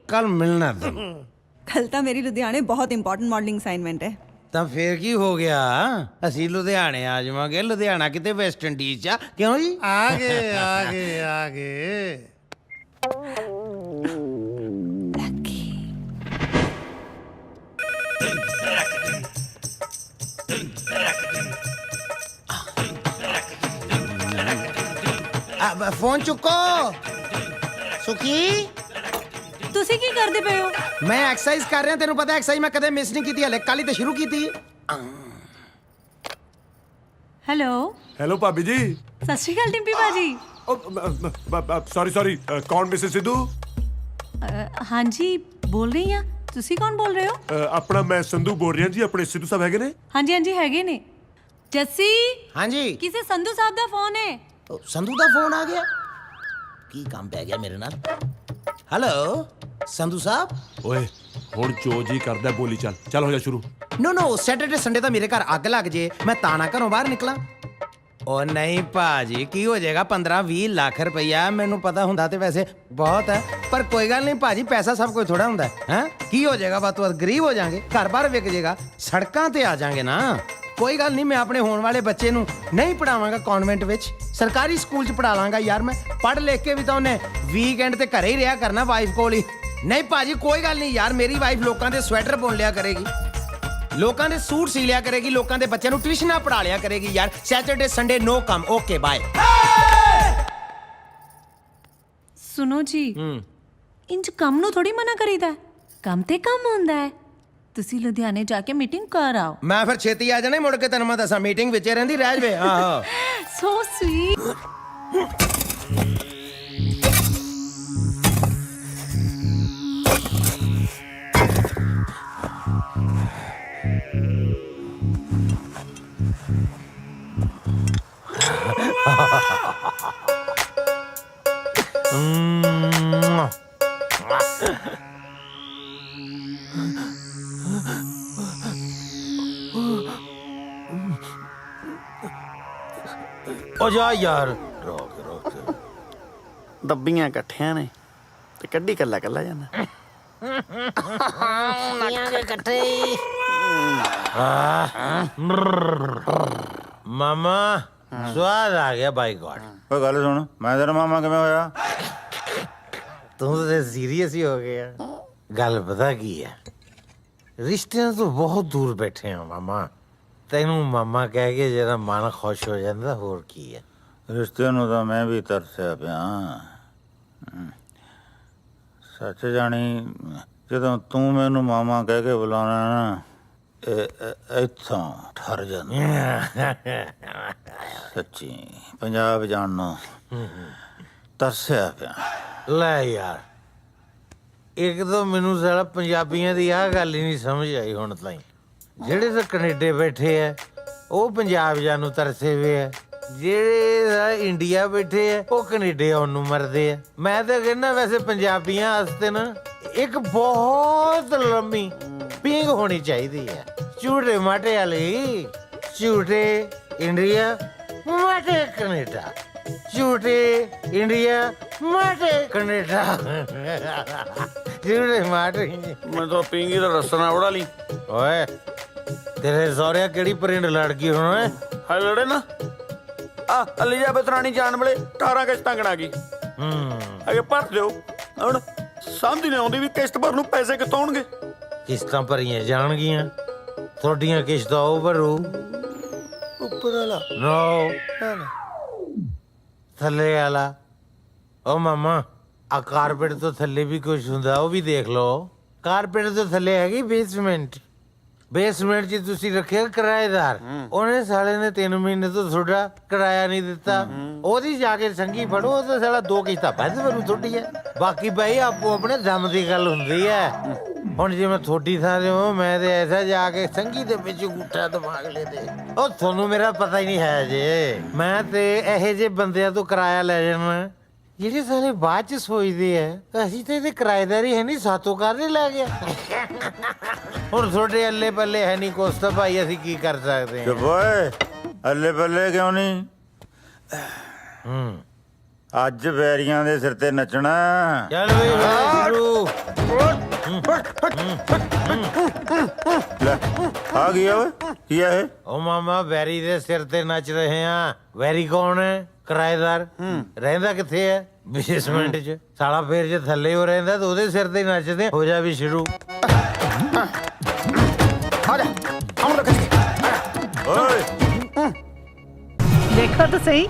ਕੱਲ ਮਿਲਣਾ ਤੈਨੂੰ। ਕੱਲ ਤਾਂ ਮੇਰੀ ਲੁਧਿਆਣੇ ਬਹੁਤ ਇੰਪੋਰਟੈਂਟ ਮਾਡਲਿੰਗ ਅਸਾਈਨਮੈਂਟ ਹੈ। ਤਾਂ ਫੇਰ ਕੀ ਹੋ ਗਿਆ, ਅਸੀਂ ਲੁਧਿਆਣੇ ਆ ਜਾਵਾਂਗੇ। ਲੁਧਿਆਣਾ ਕਿਤੇ ਵੈਸਟ ਇੰਡੀਜ਼ 'ਚ ਆ, ਕਿਉਂ ਜੀ? ਆਗੇ ਆਗੇ ਆਗੇ। ਫੋਨ ਚੁੱਕੋ ਸੁਖੀ ਤੁਸੀਂ ਕੀ ਕਰਦੇ ਪਏ ਹੋ? ਮੈਂ ਐਕਸਰਸਾਈਜ਼ ਕਰ ਰਿਹਾ ਤੈਨੂੰ ਪਤਾ ਐਕਸਰਸਾਈਜ਼ ਮੈਂ ਕਦੇ ਮਿਸ ਨਹੀਂ ਕੀਤੀ ਹਲੇ ਕੱਲ ਹੀ ਤੇ ਸ਼ੁਰੂ ਕੀਤੀ ਹੈਲੋ ਹੈਲੋ ਭਾਬੀ ਜੀ। ਸਤਿ ਸ਼੍ਰੀ ਅਕਾਲ ਟਿੰਪੀ ਬਾਜੀ। ਸੌਰੀ ਕੌਣ ਮਿਸਿਸ ਸਿੱਧੂ? ਹਾਂਜੀ ਬੋਲ ਰਹੀ ਆ। ਤੁਸੀਂ ਕੌਣ ਬੋਲ ਰਹੇ ਹੋ? ਆਪਣਾ ਮੈਂ ਸੰਧੂ ਬੋਲ ਰਿਹਾ ਜੀ। ਆਪਣੇ ਸਿੱਧੂ ਸਾਹਿਬ ਹੈਗੇ ਨੇ? ਹਾਂਜੀ ਹਾਂਜੀ ਹੈਗੇ ਨੇ। ਜੱਸੀ ਹਾਂਜੀ ਕਿਸੇ ਸੰਧੂ ਸਾਹਿਬ ਦਾ ਫੋਨ ਹੈ। ਸੰਧੂ ਦਾ ਫੋਨ ਆ ਗਿਆ ਕੀ ਕੰਮ ਪੈ ਗਿਆ ਮੇਰੇ ਨਾਲ ਹੈਲੋ ਸੰਧੂ ਸਾਹਿਬ ਓਏ ਹੁਣ ਜੋ ਜੀ ਕਰਦਾ ਬੋਲੀ ਚੱਲ ਹੋ ਜਾ ਸ਼ੁਰੂ। ਨੋ ਸੈਟਰਡੇ ਸੰਡੇ ਤਾਂ ਮੇਰੇ ਘਰ ਅੱਗ ਲੱਗ ਜੇ ਮੈਂ ਤਾਂ ਨਾ ਘਰੋਂ ਬਾਹਰ ਨਿਕਲਾਂ ਉਹ ਨਹੀਂ ਭਾਜੀ ਕੀ ਹੋ ਜਾਏਗਾ 15-20 ਲੱਖ ਰੁਪਈਆ ਮੈਨੂੰ ਪਤਾ ਹੁੰਦਾ ਤੇ ਵੈਸੇ ਬਹੁਤ ਹੈ ਪਰ ਕੋਈ ਗੱਲ ਨਹੀਂ ਭਾਜੀ ਪੈਸਾ ਸਭ ਕੁਝ ਥੋੜਾ ਹੁੰਦਾ ਹੈ ਕੀ ਹੋ ਜਾਏਗਾ ਬਾਤ ਤੋਂ ਗਰੀਬ ਹੋ ਜਾਾਂਗੇ ਘਰ ਬਾਹਰ ਵਿਕ ਜਾਏਗਾ ਸੜਕਾਂ ਤੇ ਆ ਜਾਾਂਗੇ ਨਾ ਕੋਈ ਗੱਲ ਨਹੀਂ ਮੈਂ ਆਪਣੇ ਹੋਣ ਵਾਲੇ ਬੱਚੇ ਨੂੰ ਨਹੀਂ ਪੜਾਵਾਂਗਾ ਕਨਵੈਂਟ ਵਿੱਚ ਸਰਕਾਰੀ ਸਕੂਲ 'ਚ ਪੜਾ ਲਾਂਗਾ ਯਾਰ ਮੈਂ ਪੜ੍ਹ ਲਿਖ ਕੇ ਵੀ ਤਾਂ ਉਹਨੇ ਵੀਕਐਂਡ ਤੇ ਘਰੇ ਹੀ ਰਿਹਾ ਕਰਨਾ ਵਾਈਫ ਕੋਲ ਹੀ ਨਹੀਂ ਭਾਜੀ ਕੋਈ ਗੱਲ ਨਹੀਂ ਯਾਰ ਮੇਰੀ ਵਾਈਫ ਲੋਕਾਂ ਦੇ ਸਵੈਟਰ ਬੁਣ ਲਿਆ ਕਰੇਗੀ ਲੋਕਾਂ ਦੇ ਸੂਟ ਸੀ ਲਿਆ ਕਰੇਗੀ ਲੋਕਾਂ ਦੇ ਬੱਚਿਆਂ ਨੂੰ ਟਿਊਸ਼ਨਾਂ ਪੜਾ ਲਿਆ ਕਰੇਗੀ ਯਾਰ ਸੈਟਰਡੇ ਸੰਡੇ ਨੋ ਕੰਮ ਓਕੇ ਬਾਏ ਸੁਣੋ ਜੀ ਇੰਜ ਕੰਮ ਨੂੰ ਥੋੜੀ ਮਨਾ ਕਰੀਦਾ ਕੰਮ ਤੇ ਕੰਮ ਹੁੰਦਾ ਹੈ ਤੁਸੀਂ ਲੁਧਿਆਣੇ ਜਾ ਕੇ ਮੀਟਿੰਗ ਕਰ ਆਓ ਮੈਂ ਫਿਰ ਛੇਤੀ ਆ ਜਾਣਾ ਮੁੜ ਕੇ ਤੈਨੂੰ ਮੈਂ ਦੱਸਾਂ ਮੀਟਿੰਗ ਵਿੱਚ ਰਹਿੰਦੀ ਰਹਿ ਜਵੇ ਆਹੋ ਸੋ ਸਵੀਟ ਓ ਜਾ ਯਾਰ ਦੱਬੀਆਂ ਇਕੱਠਿਆਂ ਨੇ ਤੇ ਕੱਢੀ ਕੱਲਾ ਕੱਲਾ ਜਾਂਦਾ ਪੀਆਂਗੇ ਇਕੱਠੇ ਮਾਮਾ ਸਵਾਦ ਆ ਗਿਆ ਬਾਈ ਗॉड ਓਏ ਗੱਲ ਸੁਣ ਮੈਂ ਤੇਰਾ ਮਾਮਾ ਕਿਵੇਂ ਹੋਇਆ ਤੂੰ ਤਾਂ ਸੀਰੀਅਸ ਹੀ ਹੋ ਗਿਆ ਗੱਲ ਪਤਾ ਕੀ ਹੈ ਰਿਸ਼ਤਿਆਂ ਤੋਂ ਬਹੁਤ ਦੂਰ ਬੈਠੇ ਆ ਮਾਮਾ ਤੈਨੂੰ ਮਾਮਾ ਕਹਿ ਕੇ ਜਿਹੜਾ ਮਨ ਖੁਸ਼ ਹੋ ਜਾਂਦਾ ਹੋਰ ਕੀ ਹੈ ਰਿਸ਼ਤੇ ਨੂੰ ਤਾਂ ਮੈਂ ਵੀ ਤਰਸਿਆ ਪਿਆ ਸੱਚ ਜਾਣੀ ਜਦੋਂ ਤੂੰ ਮੈਨੂੰ ਮਾਮਾ ਕਹਿ ਕੇ ਬੁਲਾਉਣਾ ਨਾ ਇੱਥੋਂ ਠਰ ਜਾਂਦਾ ਸੱਚੀ ਪੰਜਾਬ ਜਾਣ ਨੂੰ ਤਰਸਿਆ ਪਿਆ ਲੈ ਯਾਰ ਇੱਕ ਤਾਂ ਮੈਨੂੰ ਸਾਲਾ ਪੰਜਾਬੀਆਂ ਦੀ ਆਹ ਗੱਲ ਹੀ ਨਹੀਂ ਸਮਝ ਆਈ ਹੁਣ ਤਾਈਂ ਜਿਹੜੇ ਤਾਂ ਕੈਨੇਡਾ ਬੈਠੇ ਐ ਉਹ ਪੰਜਾਬ ਜਾਣ ਨੂੰ ਤਰਸੇ ਵੇ ਐ ਜਿਹੜੇ ਇੰਡੀਆ ਬੈਠੇ ਐ ਉਹ ਕੈਨੇਡਾ ਆਉਣ ਨੂੰ ਮਰਦੇ ਐ ਮੈਂ ਤਾਂ ਕਹਿੰਦਾ ਵੈਸੇ ਪੰਜਾਬੀਆਂ ਵਾਸਤੇ ਨਾ ਇੱਕ ਬਹੁਤ ਲੰਮੀ ਪੀਂਘ ਹੋਣੀ ਚਾਹੀਦੀ ਐ ਝੂਠੇ ਮਾਟੇ ਵਾਲੀ ਝੂਠੇ ਇੰਡੀਆ ਮਾਟੇ ਕੈਨੇਡਾ ਝੂਠੇ ਇੰਡੀਆ ਮਾਟੇ ਕੈਨੇਡਾ ਝੂਠੇ ਮਾਟੇ ਮੈਂ ਤਾਂ ਪੀਂਗੀ ਦਾ ਰਸਨਾ ਉਡਾ ਲਈ ਓਏ ਤੇਰੇ ਸਹੁਰਿਆ ਕਿਹੜੀ ਪ੍ਰਿੰਟ ਲੜ ਗਈ ਹੁਣ ਓਏ ਹਾਏ ਲੜੇ ਨਾ ਆ ਅਲੀਜਾਬਤ ਰਾਣੀ ਜਾਣ ਵੇਲੇ 18 ਕਿਸ਼ਤਾਂ ਗਣਾ ਗਈ ਅਗੇ ਭਰ ਦਿਓ ਹੁਣ ਸਮਝ ਨਹੀਂ ਆਉਂਦੀ ਵੀ ਕਿਸ਼ਤ ਭਰਨ ਨੂੰ ਪੈਸੇ ਕਿੱਥੋਂ ਆਉਣਗੇ ਕਿਸ਼ਤਾਂ ਭਰੀਆਂ ਜਾਣਗੀਆਂ ਤੁਹਾਡੀਆਂ ਕਿਸ਼ਤਾਂ ਉਹ ਭਰੂ ਉੱਪਰ ਵਾਲਾ ਨੋ ਥੱਲੇ ਵਾਲਾ ਓ ਮਾਮਾ ਆ ਕਾਰਪੇਟ ਤੋਂ ਥੱਲੇ ਵੀ ਕੁਝ ਹੁੰਦਾ ਉਹ ਵੀ ਦੇਖ ਲਓ ਕਾਰਪੇਟ ਤੋਂ ਥੱਲੇ ਹੈਗੀ ਬੇਸਮੈਂਟ 'ਚ ਤੁਸੀਂ ਰੱਖਿਆ ਕਿਰਾਏਦਾਰ ਉਹਨੇ ਸਾਲੇ ਨੇ 3 ਮਹੀਨੇ ਤੋਂ ਤੁਹਾਡਾ ਕਿਰਾਇਆ ਨਹੀਂ ਦਿੱਤਾ ਉਹਦੀ ਜਾ ਕੇ ਸੰਗੀ ਫੜੋ ਉਹ ਤਾਂ ਸਾਲਾ 2 ਕਿਸ਼ਤਾਂ ਵੱਧ ਮੈਨੂੰ ਥੋੜੀ ਹੈ ਬਾਕੀ ਭਾਈ ਆਪੋ ਆਪਣੇ ਦਮ ਦੀ ਗੱਲ ਹੁੰਦੀ ਹੈ ਹੁਣ ਜੇ ਮੈਂ ਥੋੜੀ ਥਾਂ ਤੇ ਹਾਂ ਮੈਂ ਤੇ ਐਸਾ ਜਾ ਕੇ ਸੰਗੀ ਦੇ ਵਿੱਚ ਗੁੱਠਾ ਦਿਮਾਗ ਲੈ ਦੇ ਉਹ ਤੁਹਾਨੂੰ ਮੇਰਾ ਪਤਾ ਹੀ ਨਹੀਂ ਹੈ ਜੇ ਮੈਂ ਤੇ ਇਹੋ ਜਿਹੇ ਬੰਦਿਆਂ ਤੋਂ ਕਿਰਾਇਆ ਲੈ ਜਾਣਾ ਜਿਹੜੇ ਸਾਲੇ ਬਾਅਦ ਚ ਸੋਚਦੇ ਆ ਅਸੀਂ ਤੇ ਇਹਦੇ ਕਿਰਾਏਦਾਰੀ ਹੈ ਨਹੀਂ ਸਾਤੋਂ ਕਾਹਦੇ ਲੈ ਗਿਆ ਹੁਣ ਤੁਹਾਡੇ ਅੱਲੇ ਪੱਲੇ ਹੈ ਨਹੀਂ ਕੁਛ ਤਾਂ ਭਾਈ ਅਸੀਂ ਕੀ ਕਰ ਸਕਦੇ ਚੁੱਪ ਓਏ ਅੱਲੇ ਪੱਲੇ ਕਿਉਂ ਨਹੀਂ ਅੱਜ ਵੈਰੀਆਂ ਦੇ ਸਿਰ ਤੇ ਨੱਚਣਾ ਚੱਲ ਵੀ ਸ਼ੁਰੂ ਲੈ ਆ ਗਿਆ ਓਏ ਕੀ ਹੈ ਇਹ ਉਹ ਮਾਮਾ ਵੈਰੀ ਦੇ ਸਿਰ ਤੇ ਨੱਚ ਰਹੇ ਆ ਵੈਰੀ ਕੌਣ ਹੈ ਕਿਰਾਏਦਾਰ ਰਹਿੰਦਾ ਕਿੱਥੇ ਹੈ ਬੇਸਮੈਂਟ 'ਚ ਸਾਲਾ ਫੇਰ ਜੇ ਥੱਲੇ ਹੋ ਰਹਿੰਦਾ ਤਾਂ ਉਹਦੇ ਸਿਰ ਤੇ ਨੱਚਦੇ ਹੋ ਜਾ ਵੀ ਸ਼ੁਰੂ ਓਏ ਦੇਖੋ ਤਾਂ ਸਹੀ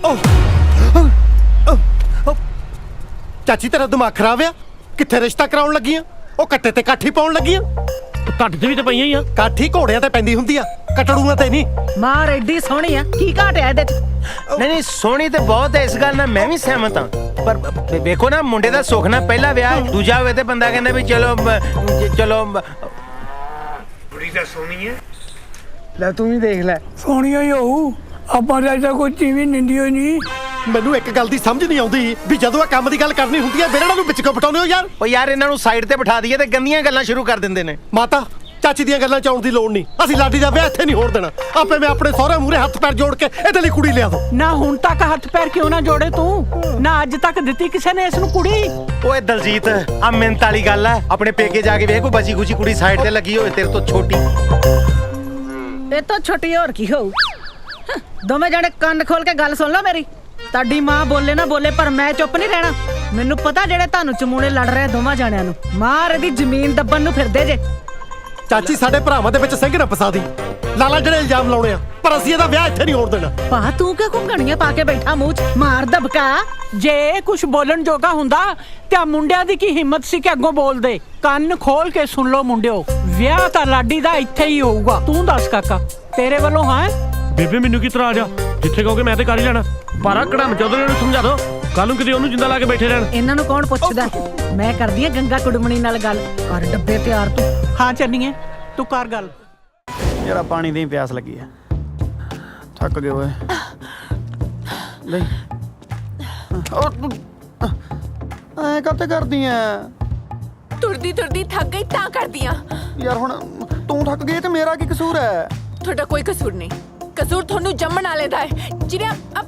ਓ ਚਾਚੀ ਤੇਰਾ ਦਿਮਾਗ ਖਰਾਬ ਆ? ਕਿੱਥੇ ਰਿਸ਼ਤਾ ਕਰਾਉਣ ਲੱਗੀਆਂ? ਉਹ ਕੱਟੇ ਤੇ ਕਾਠੀ ਪਾਉਣ ਲੱਗੀਆਂ? ਕੱਟ ਤੇ ਵੀ ਤਾਂ ਪਈਆਂ ਹੀ ਆ। ਕਾਠੀ ਘੋੜਿਆਂ ਤੇ ਪੈਂਦੀ ਹੁੰਦੀ ਆ, ਕਟੜੂਆਂ ਤੇ ਨਹੀਂ। ਮਾਰ ਐਡੀ ਸੋਹਣੀ ਆ, ਕੀ ਘਾਟ ਹੈ ਇਹਦੇ ਚ? ਨਹੀਂ ਸੋਹਣੀ ਤੇ ਬਹੁਤ ਹੈ, ਇਸ ਗੱਲ ਨਾਲ ਮੈਂ ਵੀ ਸਹਿਮਤ ਹਾਂ। ਪਰ ਵੇਖੋ ਨਾ, ਮੁੰਡੇ ਦਾ ਸੁੱਖ ਨਾ ਪਹਿਲਾ ਵਿਆਹ, ਦੂਜਾ ਹੋਵੇ ਤੇ ਬੰਦਾ ਕਹਿੰਦਾ ਵੀ ਚਲੋ ਚਲੋ। ਕੁੜੀ ਤਾਂ ਸੋਹਣੀ ਹੈ। ਲੈ ਤੂੰ ਵੀ ਦੇਖ ਲੈ। ਸੋਹਣੀਆਂ ਹੀ ਹੋਊ, ਆਪਾਂ ਦਾ ਤਾਂ ਕੋਈ ਚੀਜ਼ ਨਿੰਦੀ ਹੋਈ ਨਹੀਂ। ਮੈਨੂੰ ਇੱਕ ਗੱਲ ਦੀ ਸਮਝ ਨਹੀਂ ਆਉਂਦੀ ਵੀ ਜਦੋਂ ਇਹ ਕੰਮ ਦੀ ਗੱਲ ਕਰਨੀ ਹੁੰਦੀ ਹੈ ਵਿਹੜਾ ਨੂੰ ਵਿੱਚ ਕਿਉਂ ਪਟਾਉਂਦੇ ਹੋ ਯਾਰ? ਉਹ ਯਾਰ ਇਹਨਾਂ ਨੂੰ ਸਾਈਡ ਤੇ ਬਿਠਾ ਦਈਏ ਤੇ ਗੰਦੀਆਂ ਗੱਲਾਂ ਸ਼ੁਰੂ ਕਰ ਦਿੰਦੇ ਨੇ। ਮਾਤਾ ਚਾਚੀ ਦੀਆਂ ਗੱਲਾਂ ਚ ਆਉਣ ਦੀ ਲੋੜ ਨਹੀਂ, ਅਸੀਂ ਲਾਡੀ ਦਾ ਵਿਆਹ ਇੱਥੇ ਨਹੀਂ ਹੋਣ ਦੇਣਾ। ਆਪੇ ਮੈਂ ਆਪਣੇ ਸਹੁਰੇ ਮੂਹਰੇ ਹੱਥ ਪੈਰ ਜੋੜ ਕੇ ਇਹਦੇ ਲਈ ਕੁੜੀ ਲਿਆ ਦੋ। ਨਾ ਹੁਣ ਤੱਕ ਹੱਥ ਪੈਰ ਕਿਉਂ ਨਾ ਜੋੜੇ ਤੂੰ? ਨਾ ਅੱਜ ਤੱਕ ਦਿੱਤੀ ਕਿਸੇ ਨੇ ਇਸ ਨੂੰ ਕੁੜੀ? ਓਏ ਦਲਜੀਤ, ਆ ਮਿਹਨਤ ਵਾਲੀ ਗੱਲ ਹੈ। ਆਪਣੇ ਪੇਕੇ ਜਾ ਕੇ ਵੇਖ ਕੋਈ ਬਚੀ ਖੁਚੀ ਕੁੜੀ ਸਾਈਡ ਤੇ ਲੱਗੀ ਹੋਵੇ ਤੇਰੇ ਤੋਂ ਛੋਟੀ। ਇਹ ਤਾਂ ਛੋਟੀ ਹੋਰ ਕੀ ਹੋਊ? ਦੋਵੇਂ ਜਣੇ ਕੰਨ ਖੋਲ ਕੇ ਗੱਲ ਸੁਣ ਲਓ ਮੇਰੀ। ਤੁਹਾਡੀ ਮਾਂ ਬੋਲੇ ਨਾ ਬੋਲੇ, ਪਰ ਮੈਂ ਚੁੱਪ ਨਹੀਂ ਰਹਿਣਾ। ਮੈਨੂੰ ਪਤਾ ਜਿਹੜੇ ਤੁਹਾਨੂੰ ਚਮੂਣੇ ਲੜ ਰਹੇ ਦੋਵਾਂ ਜਾਣਿਆਂ ਨੂੰ, ਮਾਰ ਇਹਦੀ ਜ਼ਮੀਨ ਦੱਬਣ ਨੂੰ ਫਿਰਦੇ ਜੇ। ਚਾਚੀ ਸਾਡੇ ਭਰਾਵਾਂ ਦੇ ਵਿੱਚ ਸਿੰਘ ਨਾ ਫਸਾ ਦੀ, ਲਾਲਾ ਜਿਹੜੇ ਇਲਜ਼ਾਮ ਲਾਉਣੇ ਆ, ਪਰ ਅਸੀਂ ਇਹਦਾ ਵਿਆਹ ਇੱਥੇ ਨਹੀਂ ਹੋਣ ਦੇਣਾ। ਪਾ ਤੂੰ ਕਿ ਘੁੰਗਣੀਆਂ ਪਾ ਕੇ ਬੈਠਾ ਮੂੰਹ 'ਚ, ਮਾਰ ਦਬਕਾ। ਜੇ ਕੁਝ ਬੋਲਣ ਜੋਗਾ ਹੁੰਦਾ ਤੇ ਆ ਮੁੰਡਿਆਂ ਦੀ ਕੀ ਹਿੰਮਤ ਸੀ ਕਿ ਅੱਗੋਂ ਬੋਲਦੇ? ਕੰਨ ਖੋਲ ਕੇ ਸੁਣ ਲਓ ਮੁੰਡਿਓ, ਵਿਆਹ ਤਾਂ ਲਾਡੀ ਦਾ ਇੱਥੇ ਹੀ ਹੋਊਗਾ। ਤੂੰ ਦੱਸ ਕਾਕਾ, ਤੇਰੇ ਵੱਲੋਂ ਹਾਂ? ਬੇਬੇ ਮੈਨੂੰ ਕੀ ਤਰ੍ਹਾਂ ਆ ਜਾ, ਜਿੱਥੇ ਕਹੋਗੇ ਮੈਂ ਤੇ ਕਰ ਹੀ ਲੈਣਾ। ਪਰ ਕੜਮ ਚੌਧਰੀ ਨੂੰ ਸਮਝਾ ਦੋ, ਕੱਲ ਨੂੰ ਕਿਤੇ ਉਹਨੂੰ ਜਿੰਦਾ ਲਾ ਕੇ ਬੈਠੇ ਰਹਿਣ। ਇਹਨਾਂ ਨੂੰ ਕੌਣ ਪੁੱਛਦਾ? ਮੈਂ ਕਰਦੀ ਆ ਗੰਗਾ ਕੁੜਮਣੀ ਨਾਲ ਗੱਲ। ਕਰ ਡੱਬੇ ਤਿਆਰ ਤੂੰ। ਹਾਂ ਚੰਨੀਏ, ਤੂੰ ਕਰ ਗੱਲ। ਯਾਰ ਪਾਣੀ ਦੀ ਪਿਆਸ ਲੱਗੀ ਆ, ਥੱਕ ਗਏ ਓਏ। ਲੈ ਐ ਕਾਤੇ ਕਰਦੀ ਐ? ਤੁਰਦੀ ਤੁਰਦੀ ਥੱਕ ਗਈ ਤਾਂ ਕਰਦੀ ਆ। ਯਾਰ ਹੁਣ ਤੂੰ ਥੱਕ ਗਈ ਤੇ ਮੇਰਾ ਕੀ ਕਸੂਰ ਹੈ? ਤੁਹਾਡਾ ਕੋਈ ਕਸੂਰ ਨਹੀਂ, ਕਸੂਰ ਤੁਹਾਨੂੰ ਜੰਮਣ ਵਾਲੇ ਦਾ ਹੈ ਜਿਹਨੇ ਆ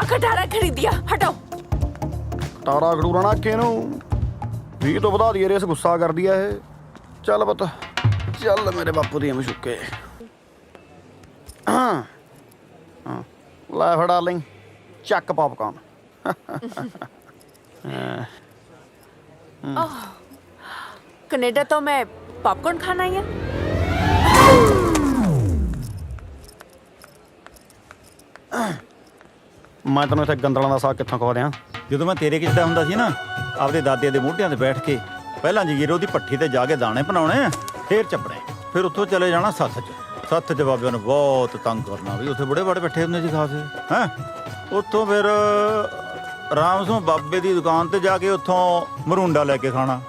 ਖਟਾਰਾ ਖਰੀਦਿਆ। ਹਟੋ। ਤਾਰਾ ਖੜੂਰਾ ਨਾ ਕਿਹਨੂੰ 20 ਤੋਂ ਵਧਾ ਦਈਏ, ਰੇਸ ਗੁੱਸਾ ਕਰਦੀ ਐ ਇਹ। ਚੱਲ ਪੁੱਤ ਚੱਲ, ਮੇਰੇ ਬਾਪੂ ਦੀ ਮਸ਼ੂਕੇ। ਹਾਂ ਲੈ ਫੜ ਡਾਰਲਿੰਗ, ਚੱਕ ਪੌਪਕਾਰਨ। कनाडा तो मैं पॉपकॉर्न खाना ही है। ਮੈਂ ਤੈਨੂੰ ਇੱਥੇ ਗੰਦਲਾਂ ਦਾ ਸਾਗ ਕਿੱਥੋਂ ਖਵਾ ਦਿਆਂ? ਜਦੋਂ ਮੈਂ ਤੇਰੇ ਕਿਸਦਾ ਹੁੰਦਾ ਸੀ ਨਾ, ਆਪਦੇ ਦਾਦੇ ਦੇ ਮੋਢਿਆਂ ਤੇ ਬੈਠ ਕੇ ਪਹਿਲਾਂ ਜਗੀਰੋ ਦੀ ਭੱਠੀ ਤੇ ਜਾ ਕੇ ਦਾਣੇ ਬਣਾਉਣੇ, ਫੇਰ ਚੱਪੜੇ, ਫਿਰ ਉੱਥੋਂ ਚਲੇ ਜਾਣਾ ਸੱਥ 'ਚ। ਸੱਥ 'ਚ ਬਾਬਿਆਂ ਨੂੰ ਬਹੁਤ ਤੰਗ ਕਰਨਾ ਵੀ ਉੱਥੇ ਬੜੇ ਬੜੇ ਬੈਠੇ ਹੁੰਦੇ ਸੀ ਖਾਸੇ। ਹੈਂ ਉੱਥੋਂ ਫਿਰ ਰਾਮ ਸਿੰਘ ਬਾਬੇ ਦੀ ਦੁਕਾਨ ਤੇ ਜਾ ਕੇ ਉੱਥੋਂ ਮਰੂੰਡਾ ਲੈ ਕੇ ਖਾਣਾ,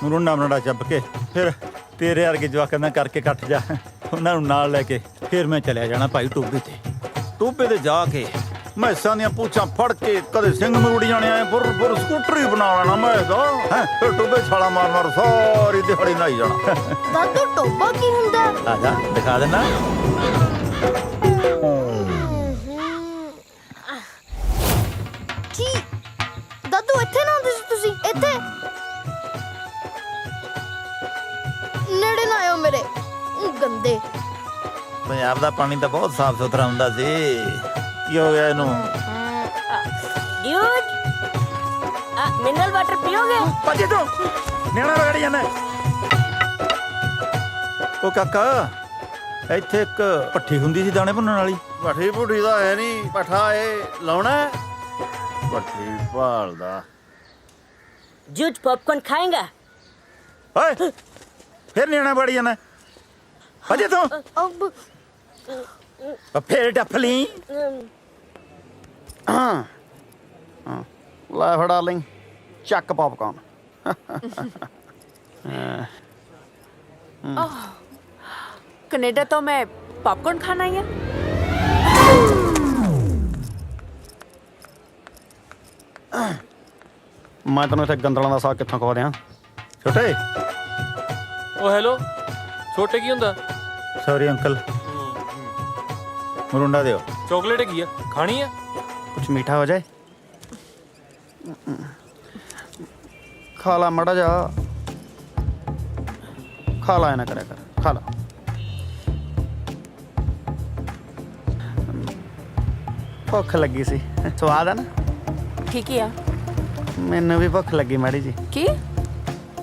ਮਰੂੰਡਾ ਮਰੂੰਡਾ ਚੱਪ ਕੇ, ਫਿਰ ਤੇਰੇ ਵਰਗੇ ਜਵਾਕਾਂ ਦਾ ਕਰਕੇ ਕੱਟ ਜਾ, ਉਹਨਾਂ ਨੂੰ ਨਾਲ ਲੈ ਕੇ ਫਿਰ ਮੈਂ ਚਲਿਆ ਜਾਣਾ ਭਾਈ ਟੋਬੇ ਤੇ। ਟੋਬੇ ਤੇ ਜਾ ਕੇ ਮੈਸਾਂ ਦੀਆਂ ਪੂਛਾਂ ਫੜ ਕੇ ਕਦੇ ਸਿੰਘ ਮਰੂੜੀ ਜਾਣੇ ਆਏ, ਬੁਰ ਬੁਰ ਸਕੂਟਰ ਹੀ ਬਣਾ ਲੈਣਾ ਮੈਂ ਦਾ। ਫਿਰ ਟੋਬੇ ਛਾਲਾ ਮਾਰ ਮਾਰ ਸਾਰੀ ਦਿਹਾੜੀ ਨਹਾਈ ਜਾਣਾ। ਦਾਦੂ ਟੋਬਾ ਕੀ ਹੁੰਦਾ? ਆ ਜਾ ਦਿਖਾ ਦੇਣਾ। ਕੀ ਦਾਦੂ ਇੱਥੇ ਨਾ ਹੁੰਦੇ ਸੀ ਤੁਸੀਂ? ਇੱਥੇ ਨੇੜੇ ਨਾ ਆਇਓ ਮੇਰੇ ਗੰਦੇ। ਪੰਜਾਬ ਦਾ ਪਾਣੀ ਤਾਂ ਬਹੁਤ ਸਾਫ਼ ਸੁਥਰਾ ਹੁੰਦਾ ਸੀ, ਕੀ ਹੋ ਗਿਆ ਇਹਨੂੰ? ਡਿਊਡ ਮਿਨਰਲ ਵਾਟਰ ਪੀਓਗੇ? ਭੱਜੇ ਤੂੰ, ਨਿਆਣਾ ਰਗੜੀ ਜਾਂਦਾ। ਉਹ ਕਾਕਾ, ਇੱਥੇ ਇੱਕ ਭੱਠੀ ਹੁੰਦੀ ਸੀ ਦਾਣੇ ਭੁੰਨਣ ਵਾਲੀ। ਭੱਠੀ ਭੁੱਠੀ ਦਾ ਹੈ ਨਹੀਂ, ਪੱਠਾ ਇਹ ਲਾਉਣਾ। ਭੱਠੀ ਭਾਲਦਾ। ਜੂਜ ਪੌਪਕੌਰਨ ਖਾਏਗਾ? ਓਏ ਫਿਰ ਨਿਆਣਾ ਬੜੀ ਜਾਂਦਾ। ਭੱਜੇ ਤੂੰ, ਫੇਰ ਡੱਫਲੀ। ਲੈ ਫੜ ਡਾਰਲਿੰਗ, ਚੱਕ ਪੌਪਕਾਰਨ। कनाडा तो मैं पॉपकॉर्न खाना ही है। ਮੈਂ ਤੈਨੂੰ ਇੱਥੇ ਗੰਦਲਾਂ ਦਾ ਸਾਗ ਕਿੱਥੋਂ ਖਵਾ ਦਿਆਂ? ਛੋਟੇ ਉਹ ਹੈਲੋ, ਛੋਟੇ ਕੀ ਹੁੰਦਾ? ਸੌਰੀ ਅੰਕਲ, ਮਰੁੰਡਾ ਦਿਓ। ਚਾਕਲੇਟ ਹੈਗੀ ਆ, ਖਾਣੀ ਆ? ਕੁਛ ਮੀਠਾ ਹੋ ਜਾਏ। ਖਾ ਲਾ ਮੜਾ ਜਾ, ਖਾ ਲਾ, ਨਾ ਕਰਿਆ ਕਰ, ਖਾ ਲਾ। ਭੁੱਖ ਲੱਗੀ ਸੀ, ਸਵਾਦ ਆ ਨਾ? ठीक है। ਮੈਨੂੰ ਵੀ ਭੁੱਖ ਲੱਗੀ ਮਾੜੀ ਜੀ। की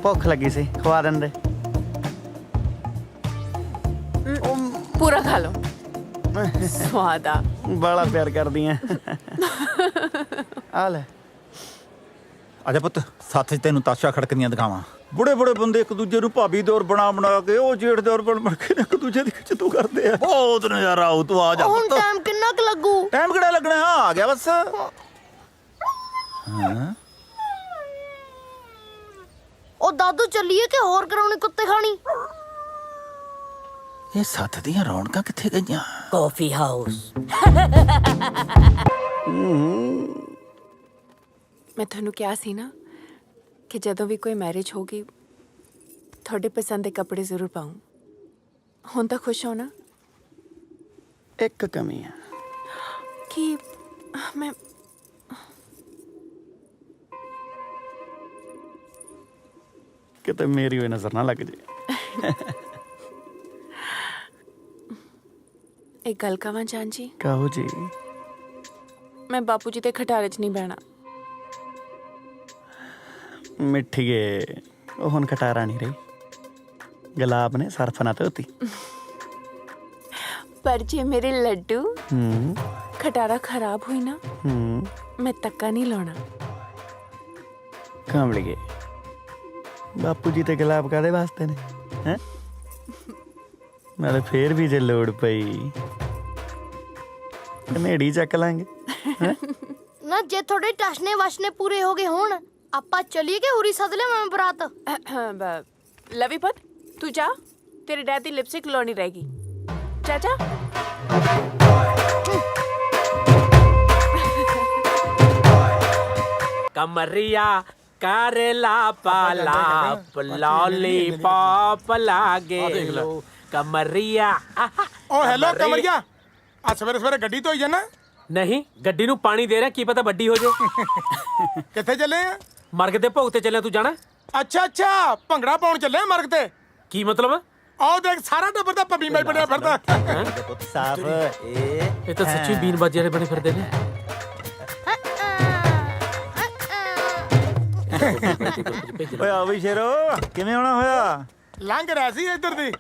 ਭੁੱਖ ਲੱਗੀ ਸੀ, ਖਵਾ ਦਿੰਦੇ। पूरा खा लो, स्वाद आ। ਬੜਾ ਪਿਆਰ ਕਰਦੀ ਆ। ਆ ਲੈ ਆਜਾ ਪੁੱਤ ਸੱਥ 'ਚ ਤੈਨੂੰ ਤਾਸ਼ਾ ਖੜਕਦੀਆਂ ਦਿਖਾਵਾਂ। ਬੁੜੇ ਬੁੜੇ ਬੰਦੇ ਇੱਕ ਦੂਜੇ ਨੂੰ ਭਾਬੀ ਦੌਰ ਬਣਾ ਕੇ ਉਹ ਜੇਠ ਦੌਰ ਬਣ ਕੇ ਇੱਕ ਦੂਜੇ ਦੀ ਖਿੱਚਤੂ ਕਰਦੇ ਆ। ਬਹੁਤ ਨਜ਼ਾਰਾ ਆਉ। ਤੂੰ ਆ ਜਾ ਹੁਣ ਪੁੱਤ। ਟਾਈਮ ਕਿੰਨਾ ਕੁ ਲੱਗੂ? ਟਾਈਮ ਕਿਹੜਾ ਲੱਗਣਾ, ਆ ਗਿਆ ਬਸ। ਹਾਂ ਉਹ ਦਾਦੂ ਚੱਲੀਏ ਕਿ ਹੋਰ ਕਰਾਉਣੀ ਕੁੱਤੇ ਖਾਣੀ? ਇਹ ਸੱਥ ਦੀਆਂ ਰੌਣਕਾਂ ਕਿੱਥੇ ਗਈਆਂ? ਕਾਫੀ ਹਾਊਸ। ਮੈਂ ਤੁਹਾਨੂੰ ਕਿਹਾ ਸੀ ਨਾ ਕਿ ਜਦੋਂ ਵੀ ਕੋਈ ਮੈਰਿਜ ਹੋਗੀ ਤੁਹਾਡੇ ਪਸੰਦ ਦੇ ਕੱਪੜੇ ਜ਼ਰੂਰ ਪਾऊं। ਹੁਣ ਤਾਂ ਖੁਸ਼ ਹੋ ਨਾ? ਇੱਕ ਕਮੀ ਆ ਕਿ ਮੈਂ ਕਿਤੇ ਮੇਰੀ ਹੋਈ ਨਜ਼ਰ ਨਾ ਲੱਗ ਜੇ। ਇੱਕ ਗੱਲ ਕਹਾਂ ਜਾਨ ਜੀ, ਕਹੋ ਜੀ। ਮੈਂ ਬਾਪੂ ਜੀ ਦੇ ਖਟਾਰੇ 'ਚ ਨਹੀਂ ਬਹਿਣਾ। ਮਿੱਠੀਏ ਉਹ ਹੁਣ ਖਟਾਰਾ ਨਹੀਂ ਰਹੀ, ਗੁਲਾਬ ਨੇ ਸਰਫ ਨਾ ਧੋਤੀ। ਪਰ ਜੇ ਮੇਰੇ ਲੱਡੂ ਖਟਾਰਾ ਖਰਾਬ ਹੋਈ ਨਾ ਮੈਂ ਤੱਕਾ ਨਹੀਂ ਲਾਉਣਾ। ਕਾਮਲੀਏ ਬਾਪੂ ਜੀ ਤੇ ਗੁਲਾਬ ਕਾਦੇ ਵਾਸਤੇ ਨੇ ਹੈ? ਨਾਲੇ ਫੇਰ ਵੀ ਜੇ ਲੋੜ ਪਈ ਕਨੇੜੀ ਚੱਕ ਲਾਂਗੇ। ਨਾ ਜੇ ਤੁਹਾਡੇ ਟਸ਼ਨੇ ਵਸ਼ਨੇ ਪੂਰੇ ਹੋ ਗਏ ਹੋਣ ਆਪਾਂ ਚਲੀਏ ਕਿ ਉਰੀ ਸੱਦ ਲਿਆ ਮੈਂ ਬਰਾਤ? ਲਵੀ ਪੁੱਤ ਤੂੰ ਜਾ, ਤੇਰੇ ਡੈਡ ਦੀ ਲਿਪਸਟਿਕ ਲਾਉਣੀ ਰਹੇਗੀ। ਚਾਚਾ कमरिया करेला पाला लॉलीपॉप लागे कमरिया। ओ हेलो कमरिया, आ सवेरे सवेरे गड्डी धोई जाना? नहीं गड्डी नू पानी दे रहा, की पता बड्डी हो जाए। किथे चले आ? मर्ग दे भोग ते चले, तू जाना? अच्छा अच्छा भंगड़ा पाउण चले आ मर्ग ते? की मतलब? आओ देख सारा टब्बर दा पब्बी मैं बनया फिरदा। साहब ये तो सच्ची बीन बाजी वाले बने फिरदे ने। ਓਏ ਆ ਵੀ ਸ਼ੇਰੋ ਕਿਵੇਂ ਆਉਣਾ ਹੋਇਆ? ਲੰਘ ਰਿਹਾ ਸੀ ਇੱਧਰ ਦੀ,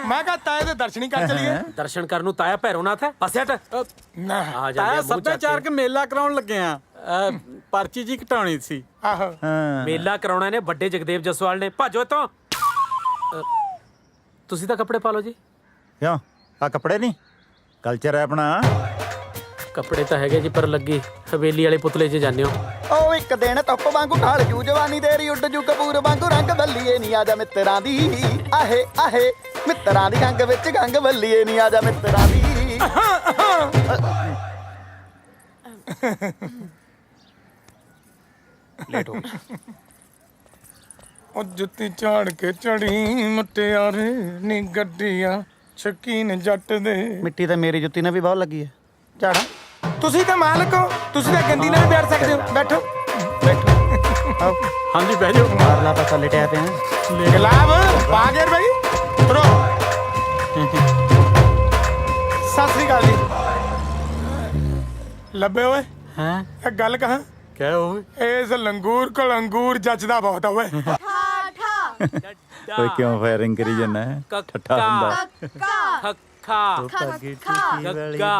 ਮੈਂ ਕਿਹਾ ਤਾਏ ਦੇ ਦਰਸ਼ਨ ਹੀ ਕਰ ਚਲੀਏ। ਦਰਸ਼ਨ ਕਰਨ ਨੂੰ ਤਾਇਆ ਭੈਰੋਨਾਥ ਹੈ? ਪਾਸੇ ਹਟ। ਨਾ ਤਾਇਆ ਸੱਭਿਆਚਾਰਕ ਮੇਲਾ ਕਰਾਉਣ ਲੱਗੇ ਆ, ਪਰਚੀ ਜੀ ਘਟਾਉਣੀ ਸੀ। ਆਹੋ ਮੇਲਾ ਕਰਾਉਣਾ ਨੇ ਵੱਡੇ ਜਗਦੇਵ ਜਸਵਾਲ ਨੇ। ਭਾਜੋ ਇੱਥੋਂ। ਤੁਸੀਂ ਤਾਂ ਕੱਪੜੇ ਪਾ ਲਓ ਜੀ। ਕਿਉਂ ਆ ਕੱਪੜੇ ਨਹੀਂ ਕਲਚਰ ਹੈ ਆਪਣਾ? ਕੱਪੜੇ ਤਾਂ ਹੈਗੇ ਜੀ ਪਰ ਲੱਗੀ ਹਵੇਲੀ ਵਾਲੇ ਪੁਤਲੇ 'ਚ ਜਾਂਦੇ ਹੋ। ਉਹ ਇੱਕ ਦਿਨ ਧੁੱਪ ਵਾਂਗੂ ਢਾਲ ਜੂ ਜਵਾਨੀ ਤੇਰੀ ਉੱਡ ਜੂ ਕਪੂਰ ਵਾਂਗੂ ਰੰਗ ਬੱਲੀਏ ਨਹੀਂ ਆਜਾ ਮਿੱਤਰਾਂ ਦੀ। ਆਹੇ ਆਹੇ ਮਿੱਤਰਾਂ ਦੀ ਗੰਗ ਵਿੱਚ ਗੰਗ ਬੱਲੀਏ ਨਹੀਂ ਆਜਾ ਮਿੱਤਰਾਂ ਦੀ। ਲੇਟ ਹੋ ਗਈ। ਉਹ ਜੁੱਤੀ ਝਾੜ ਕੇ ਚੜੀ ਮੁਟਿਆਰੇ ਨੀ ਗੱਡੀਆਂ ਸ਼ਕੀਨ ਜੱਟ ਦੇ। ਮਿੱਟੀ ਤਾਂ ਮੇਰੀ ਜੁੱਤੀ ਨਾਲ ਵੀ ਬਹੁਤ ਲੱਗੀ ਹੈ। ਝਾੜਾ ਤੁਸੀਂ ਤਾਂ ਮਾਲਕ ਹੋ, ਤੁਸੀਂ ਤਾਂ ਗੰਦੀ ਨਾਲ ਵੀ ਬੈਠ ਸਕਦੇ ਹੋ। ਬੈਠੋ ਆਓ ਹਾਂਜੀ ਬਹਿ ਜਾਓ। ਮਾਰਲਾ ਪਾਸਾ ਲਟਿਆ ਪਿਆ। ਗੁਲਾਬ ਪਾ ਗਏ ਬਈ ਤੁਰੋ। ਸਤਿ ਸ੍ਰੀ ਅਕਾਲ ਜੀ। ਲੱਭੇ ਓਏ ਹਾਂ ਇਹ ਗੱਲ ਕਹਾਂ ਕਹਿ ਓਏ ਇਸ ਲੰਗੂਰ ਕੋਲ ਅੰਗੂਰ ਜੱਜਦਾ ਬਹੁਤ ਓਏ। ਓਏ ਕਿਉਂ ਫਾਇਰਿੰਗ ਕਰੀ ਜਾਂਦਾ ਹੈ? ਠੱਠਾ ਹੁੰਦਾ ਖੱਕਾ ਗੱਗਾ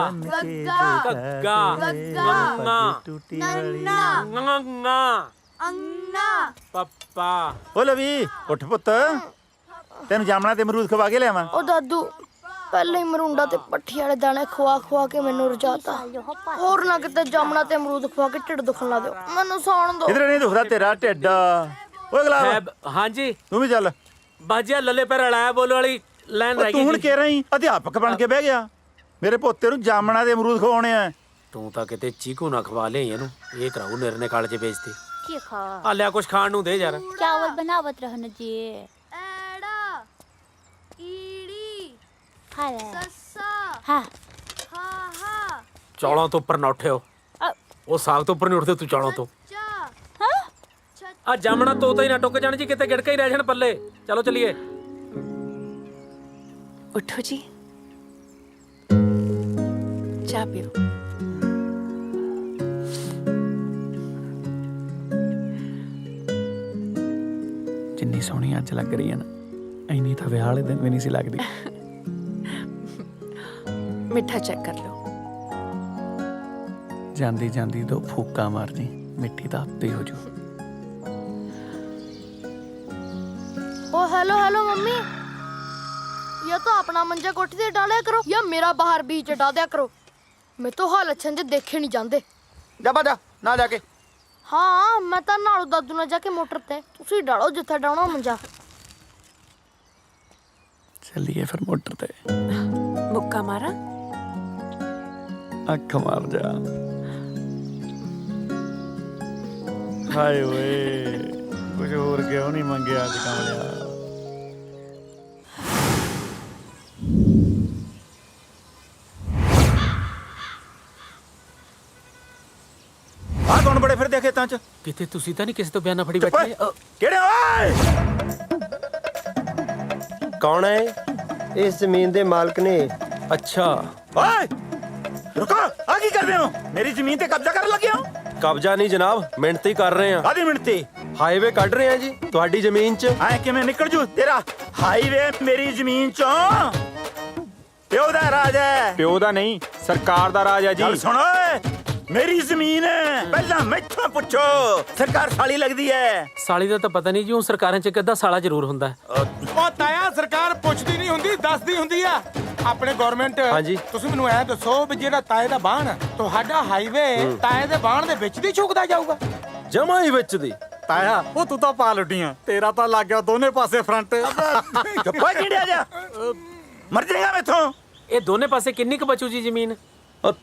ਗੱਗਾ ਅੰਨਾ ਪੱਪਾ। ਓ ਲਵੀ ਉੱਠ ਪੁੱਤ, ਤੈਨੂੰ ਜਾਮਣਾ ਤੇ ਅਮਰੂਦ ਖਵਾ ਕੇ ਲਿਆਵਾਂ। ਉਹ ਦਾਦੂ ਪਹਿਲੇ ਹੀ ਮਰੂੰਡਾ ਤੇ ਪੱਠੀ ਵਾਲੇ ਦਾਣੇ ਖਵਾ ਕੇ ਮੈਨੂੰ ਰਜਾਤਾ। ਹੋਰ ਨਾ ਕਿਤੇ ਜਾਮਣਾ ਤੇ ਅਮਰੂਦ ਖਵਾ ਕੇ ਢਿੱਡ ਦੁਖਣ ਲਾ ਦਿਓ। ਮੈਨੂੰ ਸੌਣ ਦਿਓ। ਇਧਰ ਨਹੀਂ ਦੁਖਦਾ ਤੇਰਾ ਢਿੱਡ। ਓਏ ਗੁਲਾਬ ਹਾਂਜੀ ਤੂੰ ਵੀ ਚੱਲ। ਬਾਜਿਆ ਲੱਲੇ ਪੈਰ ਹਲਾਇਆ ਬੋਲ ਵਾਲੀ ਲਾਈਨ ਰਹਿ ਗਈ। ਤੂੰ ਹੁਣ ਕਹਿ ਰਹੀ ਅਧਿਆਪਕ ਬਣ ਕੇ ਬਹਿ ਗਿਆ। ਮੇਰੇ ਪੋਤੇ ਨੂੰ ਜਾਮਣਾ ਦੇ ਅਮਰੂਦ ਖਵਾਉਣੇ ਆ। ਤੂੰ ਤਾਂ ਕਿਤੇ ਚੀਕੂ ਨਾ ਖਵਾ ਲੈ ਇਹਨੂੰ। ਇਹ ਕਰਾਉ ਨਿਰਨੇ ਕਾਲ 'ਚ ਵੇਚਦੀ। ਕੀ ਖਾ ਆ ਲਿਆ ਕੁਛ ਖਾਣ ਨੂੰ ਦੇ ਯਾਰ। ਚਾਵਲ बनावत रहन जी। एड़ा ईड़ी सस्सा हा हा ਚੌਲਾਂ ਤੋਂ ਉੱਪਰ ਨਾ ਉੱਠਿਓ। ਉਹ ਸਾਗ ਤੋਂ ਉੱਪਰ ਨਹੀਂ ਉੱਠਦੇ ਤੂੰ ਚੌਲਾਂ ਤੋਂ। ਆ ਜਾਮਣਾ ਤੋਤਾ ਹੀ ਨਾ ਟੁੱਕ ਜਾਣ ਜੀ, ਕਿਤੇ ਗਿੜਕਾ ਹੀ ਰਹਿ ਜਾਣ ਪੱਲੇ। ਚਲੋ ਚਲੀਏ। उठो जी, चाय पियो। ਜਿੰਨੀ ਸੋਹਣੀ ਅੱਜ ਲੱਗ ਰਹੀ ਹੈ ਨਾ, ਇੰਨੀ ਤਾਂ ਵਿਆਹ ਵਾਲੇ ਦਿਨ ਵੀ ਨਹੀਂ ਸੀ ਲੱਗਦੀ। मिठा चेक कर लो। ਜਾਂਦੀ ਜਾਂਦੀ ਦੋ ਫੂਕਾਂ ਮਾਰ ਜੀ, ਮਿੱਠੀ ਤਾਂ ਆਪੇ ਹੋ ਜੂ। ओ हेलो हेलो मम्मी, या तो अपना मंजा कोठी से डाला करो या मेरा बाहर बीच डाल दिया करो। मैं तो हाल अच्छे देखे नहीं जाते। जा बाजा ना जाके। हाँ मैं तो नालू दादू ने जाके मोटर ते तुसी डालो जिथे डालना मंजा। चलिए फिर मोटर ते। मुक्का मारा? अख मार जा। हाय वे कुछ और क्यों नहीं मंगे आज कमलिया। आ कौन बड़े फिर देखे तांच किते तुसी तां नहीं किसी तो बयाना फड़ी बैठे केड़े ओए कौन है? इस जमीन दे मालिक ने। अच्छा ओए रुको, आ की कर रहे हो? मेरी जमीन ते कब्जा कर लगे हो? कब्जा नहीं जनाब, मिहनत ही कर रहे हैं। कादी मिहनती? हाईवे कट रहे हैं जी ਤੁਹਾਡੀ ਜ਼ਮੀਨ 'ਚ। ਐ ਕਿਵੇਂ ਨਿਕਲ ਜੂ ਤੇਰਾ ਹਾਈਵੇ ਮੇਰੀ ਜ਼ਮੀਨ 'ਚੋਂ? ਪਿਓ ਦਾ ਰਾਜ ਹੈ। ਪਿਓ ਦਾ ਨਹੀਂ, ਸਰਕਾਰ ਦਾ ਰਾਜ ਹੈ ਜੀ। ਗੱਲ ਸੁਣ ਓਏ, ਮੇਰੀ ਜ਼ਮੀਨ ਹੈ, ਪਹਿਲਾਂ ਮੈਥੋਂ ਪੁੱਛੋ। ਸਰਕਾਰ ਸਾਲੀ ਲੱਗਦੀ ਹੈ। ਸਾਲੀ ਦਾ ਤਾਂ ਪਤਾ ਨਹੀਂ ਜੀ, ਉਹ ਸਰਕਾਰਾਂ 'ਚ ਇੱਕ ਅੱਧਾ ਸਾਲਾ ਜ਼ਰੂਰ ਹੁੰਦਾ ਹੈ। ਉਹ ਤਾਇਆ ਸਰਕਾਰ ਪੁੱਛਦੀ ਨਹੀਂ ਹੁੰਦੀ, ਦੱਸਦੀ ਹੁੰਦੀ ਆ। ਆਪਣੇ ਗਵਰਨਮੈਂਟ ਹਾਂਜੀ। ਤੁਸੀਂ ਮੈਨੂੰ ਐ ਦੱਸੋ ਵੀ ਜਿਹੜਾ ਤਾਏ ਦਾ ਬਾਣ ਤੁਹਾਡਾ ਹਾਈਵੇ ਤਾਏ ਦੇ ਬਾਣ ਦੇ ਵਿੱਚ ਦੀ ਝੁਕਦਾ ਜਾਊਗਾ? ਜਮਾ ਹੀ ਵਿੱਚ ਦੀ। ਤਾਇਆ ਉਹ ਤੂੰ ਤਾਂ ਪਾ ਲੁੱਟੀਆਂ, ਤੇਰਾ ਤਾਂ ਲੱਗ ਗਿਆ ਦੋਨੇ ਪਾਸੇ ਫਰੰਟ। ਚੁੱਪਾ ਕਿਹੜਿਆ ਜਾ, ਮਰ ਜਾਏਗਾ ਮੈਥੋਂ। ਇਹ ਦੋਨੇ ਪਾਸੇ ਕਿੰਨੀ ਕੁ ਬਚੂ ਜੀ ਜ਼ਮੀਨ?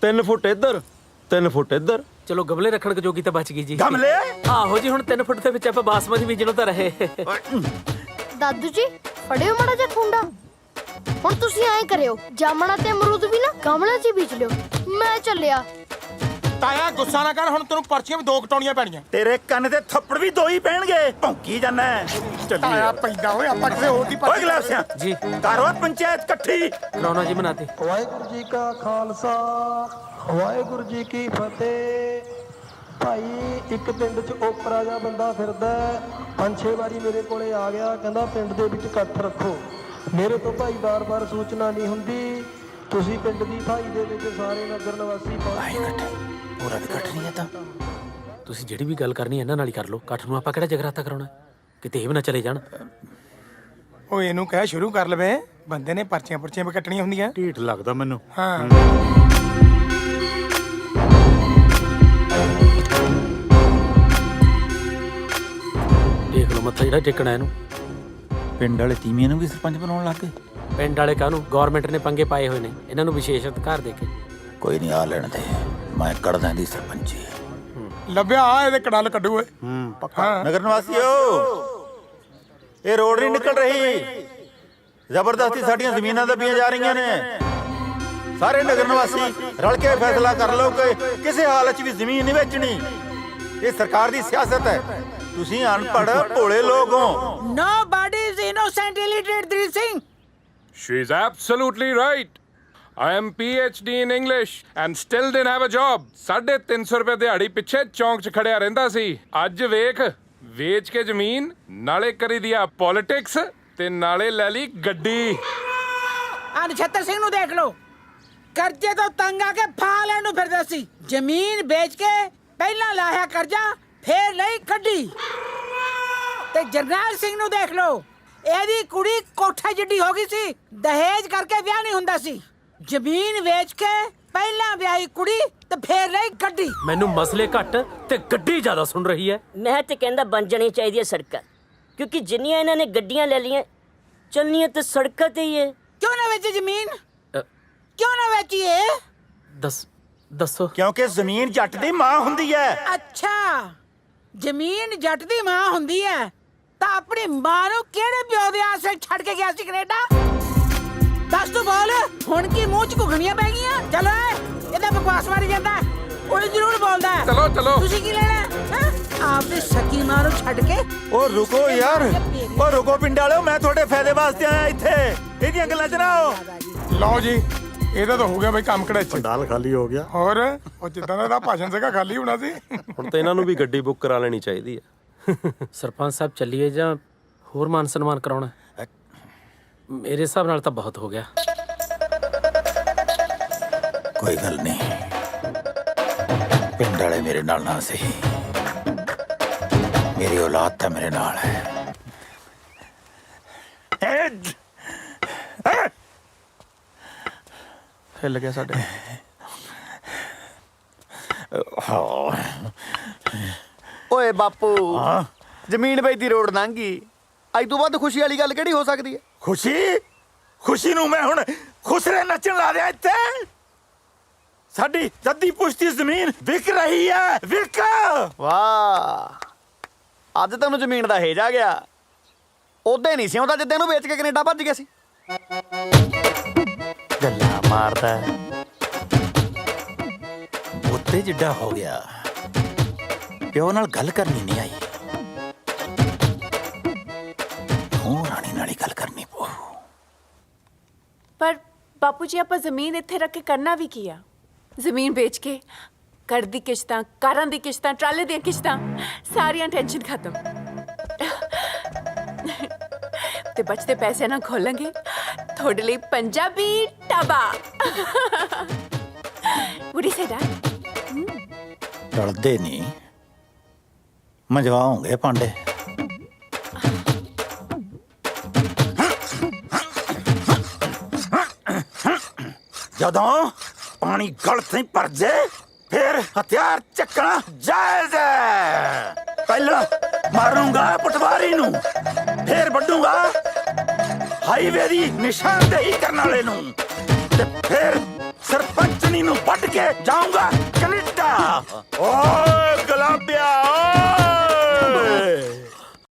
3 ਫੁੱਟ ਇੱਧਰ 3 ਫੁੱਟ ਇੱਧਰ। ਚਲੋ ਗਮਲੇ ਰੱਖਣ ਜੋਗੀ ਤਾਂ ਬਚ ਗਈ ਜੀ। ਗਮਲੇ? ਆਹੋ ਜੀ, ਹੁਣ 3 ਫੁੱਟ ਦੇ ਵਿੱਚ ਆਪਾਂ ਬਾਸਮਤੀ ਬੀਜਣੋਂ ਤਾਂ ਰਹੇ। दादू जी फड़ियो माड़ा जा खुंडा। हुण तुसी ऐ करियो, जामना ते अमरूद भी ना गमले 'ਚ बीज लियो। मैं चलिया। ਤਾਇਆ ਗੁੱਸਾ ਨਾ ਕਰ, ਹੁਣ ਤੈਨੂੰ ਪਰਚੀਆਂ ਵੀ 2 ਕਟਾਉਣੀਆਂ ਪੈਣੀਆਂ। ਤੇਰੇ ਕੰਨ ਤੇ ਥੱਪੜ ਵੀ 2 ਹੀ ਪੈਣਗੇ। ਭੌਂਕੀ ਜਾਂਦਾ ਤਾਇਆ ਪੈਂਦਾ ਓਏ, ਆਪਾਂ ਕਿਸੇ ਹੋਰ ਦੀ ਓਏ ਗਲਾਸਿਆਂ ਜੀ ਕਰੋ ਪੰਚਾਇਤ ਇਕੱਠੀ। ਕਰਾਉਣਾ ਜੀ ਬਣਾਤੇ। ਵਾਹਿਗੁਰੂ ਜੀ ਕਾ ਖਾਲਸਾ ਵਾਹਿਗੁਰੂ ਜੀ ਕੀ ਫਤਿਹ। ਭਾਈ ਇੱਕ ਪਿੰਡ 'ਚ ਓਪਰਾ ਜਿਹਾ ਬੰਦਾ ਫਿਰਦਾ 5-6 ਵਾਰੀ ਮੇਰੇ ਕੋਲੇ ਆ ਗਿਆ, ਕਹਿੰਦਾ ਪਿੰਡ ਦੇ ਵਿੱਚ ਇਕੱਠ ਰੱਖੋ। ਮੇਰੇ ਤੋਂ ਭਾਈ ਬਾਰ-ਬਾਰ ਸੂਚਨਾ ਨਹੀਂ ਹੁੰਦੀ, ਤੁਸੀਂ ਪਿੰਡ ਦੀ ਭਾਈ ਦੇ ਵਿੱਚ ਸਾਰੇ ਨਗਰ ਨਿਵਾਸੀ ਪਹੁੰਚੋ। ਪੂਰਾ ਵੀ ਇਕੱਠ ਨਹੀਂ ਹੈ ਤਾਂ ਤੁਸੀਂ ਜਿਹੜੀ ਵੀ ਗੱਲ ਕਰਨੀ ਇਹਨਾਂ ਨਾਲ ਹੀ ਕਰ ਲਓ। ਇਕੱਠ ਨੂੰ ਆਪਾਂ ਕਿਹੜਾ ਜਗਰਾਤਾ ਕਰਾਉਣਾ, ਕਿਤੇ ਇਹ ਵੀ ਨਾ ਚਲੇ ਜਾਣ। ਓਏ ਇਹਨੂੰ ਕਹਿ ਸ਼ੁਰੂ ਕਰ ਲਵੇ, ਬੰਦੇ ਨੇ ਪਰਚੀਆਂ ਪੁਰਚੀਆਂ ਵੀ ਕੱਟਣੀਆਂ ਹੁੰਦੀਆਂ। ਢੀਠ ਲੱਗਦਾ ਮੈਨੂੰ। ਹਾਂ ਦੇਖ ਲਓ ਮੱਥਾ ਜਿਹੜਾ ਟੇਕਣਾ ਇਹਨੂੰ। ਪਿੰਡ ਵਾਲੇ ਤੀਵੀਆਂ ਨੂੰ ਵੀ ਸਰਪੰਚ ਬਣਾਉਣ ਲੱਗ ਗਏ। ਪਿੰਡ ਵਾਲੇ ਕਾਹਨੂੰ, ਗਵਰਨਮੈਂਟ ਨੇ ਪੰਗੇ ਪਾਏ ਹੋਏ ਨੇ, ਇਹਨਾਂ ਨੂੰ ਵਿਸ਼ੇਸ਼ ਅਧਿਕਾਰ ਦੇ ਕੇ। ਕੋਈ ਨਹੀਂ ਆ ਲੈਣ ਦੇ, ਮੈਂ ਕੱਢਦਾ ਇਹਦੀ ਸਰਪੰਚੀ। ਲੱਭਿਆ ਆ ਇਹਦੇ ਕੜਲ ਕੱਢੂ ਓਏ। ਪੱਕਾ। ਨਗਰ ਨਿਵਾਸੀਓ, ਇਹ ਰੋਡ ਨਹੀਂ ਨਿਕਲ ਰਹੀ, ਜ਼ਬਰਦਸਤੀ ਸਾਡੀਆਂ ਜ਼ਮੀਨਾਂ ਦੱਬੀਆਂ ਜਾ ਰਹੀਆਂ ਨੇ। ਸਾਰੇ ਨਗਰ ਨਿਵਾਸੀ ਰਲ ਕੇ ਫੈਸਲਾ ਕਰ ਲਓ ਕਿ ਕਿਸੇ ਹਾਲਤ 'ਚ ਵੀ ਜ਼ਮੀਨ ਨਹੀਂ ਵੇਚਣੀ। ਇਹ ਸਰਕਾਰ ਦੀ ਸਿਆਸਤ ਹੈ। ਤੁਸੀਂ ਅਨਪੜ੍ਹ ਭੋਲੇ ਲੋਕ ਹੋ। Nobody is innocent, illiterate, Dhir Singh. She is absolutely right. I am PhD in English and still didn't have a job. 350 ਰੁਪਏ ਦਿਹਾੜੀ ਪਿੱਛੇ ਚੌਂਕ 'ਚ ਖੜਿਆ ਰਹਿੰਦਾ ਸੀ। ਅੱਜ ਵੇਖ, ਵੇਚ ਕੇ ਜ਼ਮੀਨ, ਨਾਲੇ ਕਰੀ ਦਿਆ ਪੋਲਿਟਿਕਸ ਤੇ ਨਾਲੇ ਲੈ ਲਈ ਗੱਡੀ। ਆ ਨਛੱਤਰ ਸਿੰਘ ਨੂੰ ਦੇਖ ਲਓ, ਕਰਜ਼ੇ ਤੋਂ ਤੰਗ ਆ ਕੇ ਫਾ ਲੈਣ ਨੂੰ ਫਿਰਦਾ ਸੀ। ਜ਼ਮੀਨ ਵੇਚ ਕੇ ਪਹਿਲਾਂ ਲਾਇਆ ਕਰਜ਼ਾ, ਫੇਰ ਲਈ ਗੱਡੀ। ਤੇ ਜਰਨੈਲ ਸਿੰਘ ਨੂੰ ਦੇਖ ਲਓ, ਇਹਦੀ ਕੁੜੀ ਕੋਠਾ ਜਿੱਡੀ ਹੋ ਗਈ ਸੀ, ਦਹੇਜ ਕਰਕੇ ਵਿਆਹ ਨਹੀਂ ਹੁੰਦਾ ਸੀ। ਜ਼ਮੀਨ ਵੇਚ ਕੇ ਪਹਿਲਾਂ ਵਿਆਹੀ ਕੁੜੀ ਤੇ ਫੇਰ ਲਈ ਗੱਡੀ। ਮੈਨੂੰ ਮਸਲੇ ਘੱਟ ਤੇ ਗੱਡੀ ਜ਼ਿਆਦਾ ਸੁਣ ਰਹੀ ਹੈ। ਮੈਂ ਤੇ ਕਹਿੰਦਾ ਬਣ ਜਾਣੀ ਚਾਹੀਦੀ ਹੈ ਸੜਕਾਂ, ਕਿਉਂਕਿ ਜਿੰਨੀਆਂ ਇਹਨਾਂ ਨੇ ਗੱਡੀਆਂ ਲੈ ਲਈਆਂ, ਚੱਲਣੀਆਂ ਤੇ ਸੜਕਾਂ ਤੇ ਹੀ ਹੈ। ਕਿਉਂ ਨਾ ਵੇਚੀ ਜ਼ਮੀਨ? ਕਿਉਂ ਨਾ ਵੇਚੀਏ? ਦੱਸੋ। ਕਿਉਂਕਿ ਜ਼ਮੀਨ ਜੱਟ ਦੀ ਮਾਂ ਹੁੰਦੀ ਹੈ। ਅੱਛਾ, ਜ਼ਮੀਨ ਜੱਟ ਦੀ ਮਾਂ ਹੁੰਦੀ ਹੈ ਤਾਂ ਆਪਣੀ ਮਾਂ ਨੂੰ ਕਿਹੜੇ ਪਿਓ ਦੇ ਆਸਰੇ ਛੱਡ ਕੇ ਗਿਆ ਸੀ ਕੈਨੇਡਾ? ਦੱਸ ਤੂੰ ਬੋਲ, ਹੁਣ ਕੀ ਮੂੰਹ 'ਚ ਘੁਗਣੀਆਂ ਪੈ ਗਈਆਂ? ਚਲੋ ਇਹਦਾ ਬਕਵਾਸ ਮਾਰੀ ਜਾਂਦਾ, ਉਹ ਜ਼ਰੂਰ ਬੋਲਦਾ। ਚਲੋ ਤੁਸੀਂ ਕੀ ਲੈਣਾ? ਆਪਣੀ ਸਕੀ ਮਾਂ ਨੂੰ ਛੱਡ ਕੇ। ਉਹ ਰੁਕੋ ਯਾਰ, ਉਹ ਰੁਕੋ ਪਿੰਡ ਵਾਲਿਓ, ਮੈਂ ਤੁਹਾਡੇ ਫਾਇਦੇ ਵਾਸਤੇ ਆਇਆ ਇੱਥੇ। ਇਹਦੀਆਂ ਗੱਲਾਂ 'ਚ ਨਾ ਆਓ। ਲਓ ਜੀ, ਇਹਦਾ ਤਾਂ ਹੋ ਗਿਆ ਬਈ ਕੰਮ ਕੜਾਚ। ਪੰਡਾਲ ਖਾਲੀ ਹੋ ਗਿਆ। ਹੋਰ ਉਹ ਜਿੱਦਾਂ ਦਾ ਇਹਦਾ ਭਾਸ਼ਣ ਸੀਗਾ ਖਾਲੀ ਹੋਣਾ ਸੀ। ਹੁਣ ਤਾਂ ਇਹਨਾਂ ਨੂੰ ਵੀ ਗੱਡੀ ਬੁੱਕ ਕਰਾ ਲੈਣੀ ਚਾਹੀਦੀ ਹੈ। ਸਰਪੰਚ ਸਾਹਿਬ ਚੱਲੀਏ ਜਾਂ ਹੋਰ ਮਾਨ ਸਨਮਾਨ ਕਰਾਉਣਾ? ਮੇਰੇ ਹਿਸਾਬ ਨਾਲ ਤਾਂ ਬਹੁਤ ਹੋ ਗਿਆ। ਕੋਈ ਗੱਲ ਨਹੀਂ, ਪਿੰਡ ਵਾਲੇ ਮੇਰੇ ਨਾਲ ਨਾ ਸਹੀ, ਮੇਰੀ ਔਲਾਦ ਤਾਂ ਮੇਰੇ ਨਾਲ ਹੈ। ਹਿੱਲ ਗਿਆ ਸਾਡੇ। ਓਏ ਬਾਪੂ, ਜ਼ਮੀਨ ਵੇਚਦੀ ਰੋਡ ਲੰਘ ਗਈ, ਅੱਜ ਤੋਂ ਵੱਧ ਖੁਸ਼ੀ ਵਾਲੀ ਗੱਲ ਕਿਹੜੀ ਹੋ ਸਕਦੀ ਹੈ? ਖੁਸ਼ੀ ਨੂੰ ਮੈਂ ਹੁਣ ਖੁਸਰੇ ਨੱਚਣ ਲਾ ਦਿਆਂ ਇੱਥੇ। ਸਾਡੀ ਜੱਦੀ ਪੁਸ਼ਤੀ ਜ਼ਮੀਨ ਵਿਕ ਰਹੀ ਹੈ, ਵਿਕ। ਵਾਹ, ਅੱਜ ਤੈਨੂੰ ਜ਼ਮੀਨ ਦਾ ਹੇਜ ਆ ਗਿਆ। ਉਹਦੇ ਨਹੀਂ ਸੀ ਆਉਂਦਾ ਜਿੱਦੇ ਨੂੰ ਵੇਚ ਕੇ ਕੈਨੇਡਾ ਭੱਜ ਗਿਆ ਸੀ। ਗੱਲਾਂ ਮਾਰਦਾ ਉੱਤੇ ਜਿੱਡਾ ਹੋ ਗਿਆ, ਪਿਓ ਨਾਲ ਗੱਲ ਕਰਨੀ ਨਹੀਂ ਆਈ, ਹੁਣ ਰਾਣੀ ਨਾਲ ਹੀ ਗੱਲ ਕਰਨੀ ਪਊ। ਪਰ ਬਾਪੂ ਜੀ ਆਪਾਂ ਜ਼ਮੀਨ ਇੱਥੇ ਰੱਖ ਕੇ ਕਰਨਾ ਵੀ ਕੀ ਆ? ਜ਼ਮੀਨ ਵੇਚ ਕੇ ਘਰ ਦੀ ਕਿਸ਼ਤਾਂ, ਕਾਰਾਂ ਦੀ ਕਿਸ਼ਤਾਂ, ਟਰਾਲੇ ਦੀਆਂ ਕਿਸ਼ਤਾਂ, ਸਾਰੀਆਂ ਟੈਨਸ਼ਨ ਖਤਮ। ਤੇ ਬਚਦੇ ਪੈਸੇ ਨਾਲ ਖੋਲਾਂਗੇ ਤੁਹਾਡੇ ਲਈ Punjabi dhaba. Would you say that? ਰਲਦੇ ਨਹੀਂ, ਮਜਵਾਉਂਗੇ ਭਾਂਡੇ। ਜਦੋਂ ਪਾਣੀ ਗਲ ਤੇ ਭਰ ਜੇ ਫਿਰ ਹਥਿਆਰ ਚੱਕਣਾ ਜਾਇਜ਼ ਹੈ। ਪਹਿਲਾਂ ਮਾਰੂੰਗਾ ਪਟਵਾਰੀ ਨੂੰ, ਫਿਰ ਵੱਢੂੰਗਾ ਹਾਈਵੇ ਦੀ ਨਿਸ਼ਾਨਦੇਹੀ ਕਰਨ ਵਾਲੇ ਨੂੰ, ਤੇ ਫਿਰ ਸਰਪੰਚਨੀ ਨੂੰ ਵੱਢ ਕੇ ਜਾਊਂਗਾ ਕੈਨੇਡਾ। ਓ ਗੁਲਾਬਿਆ, ਓ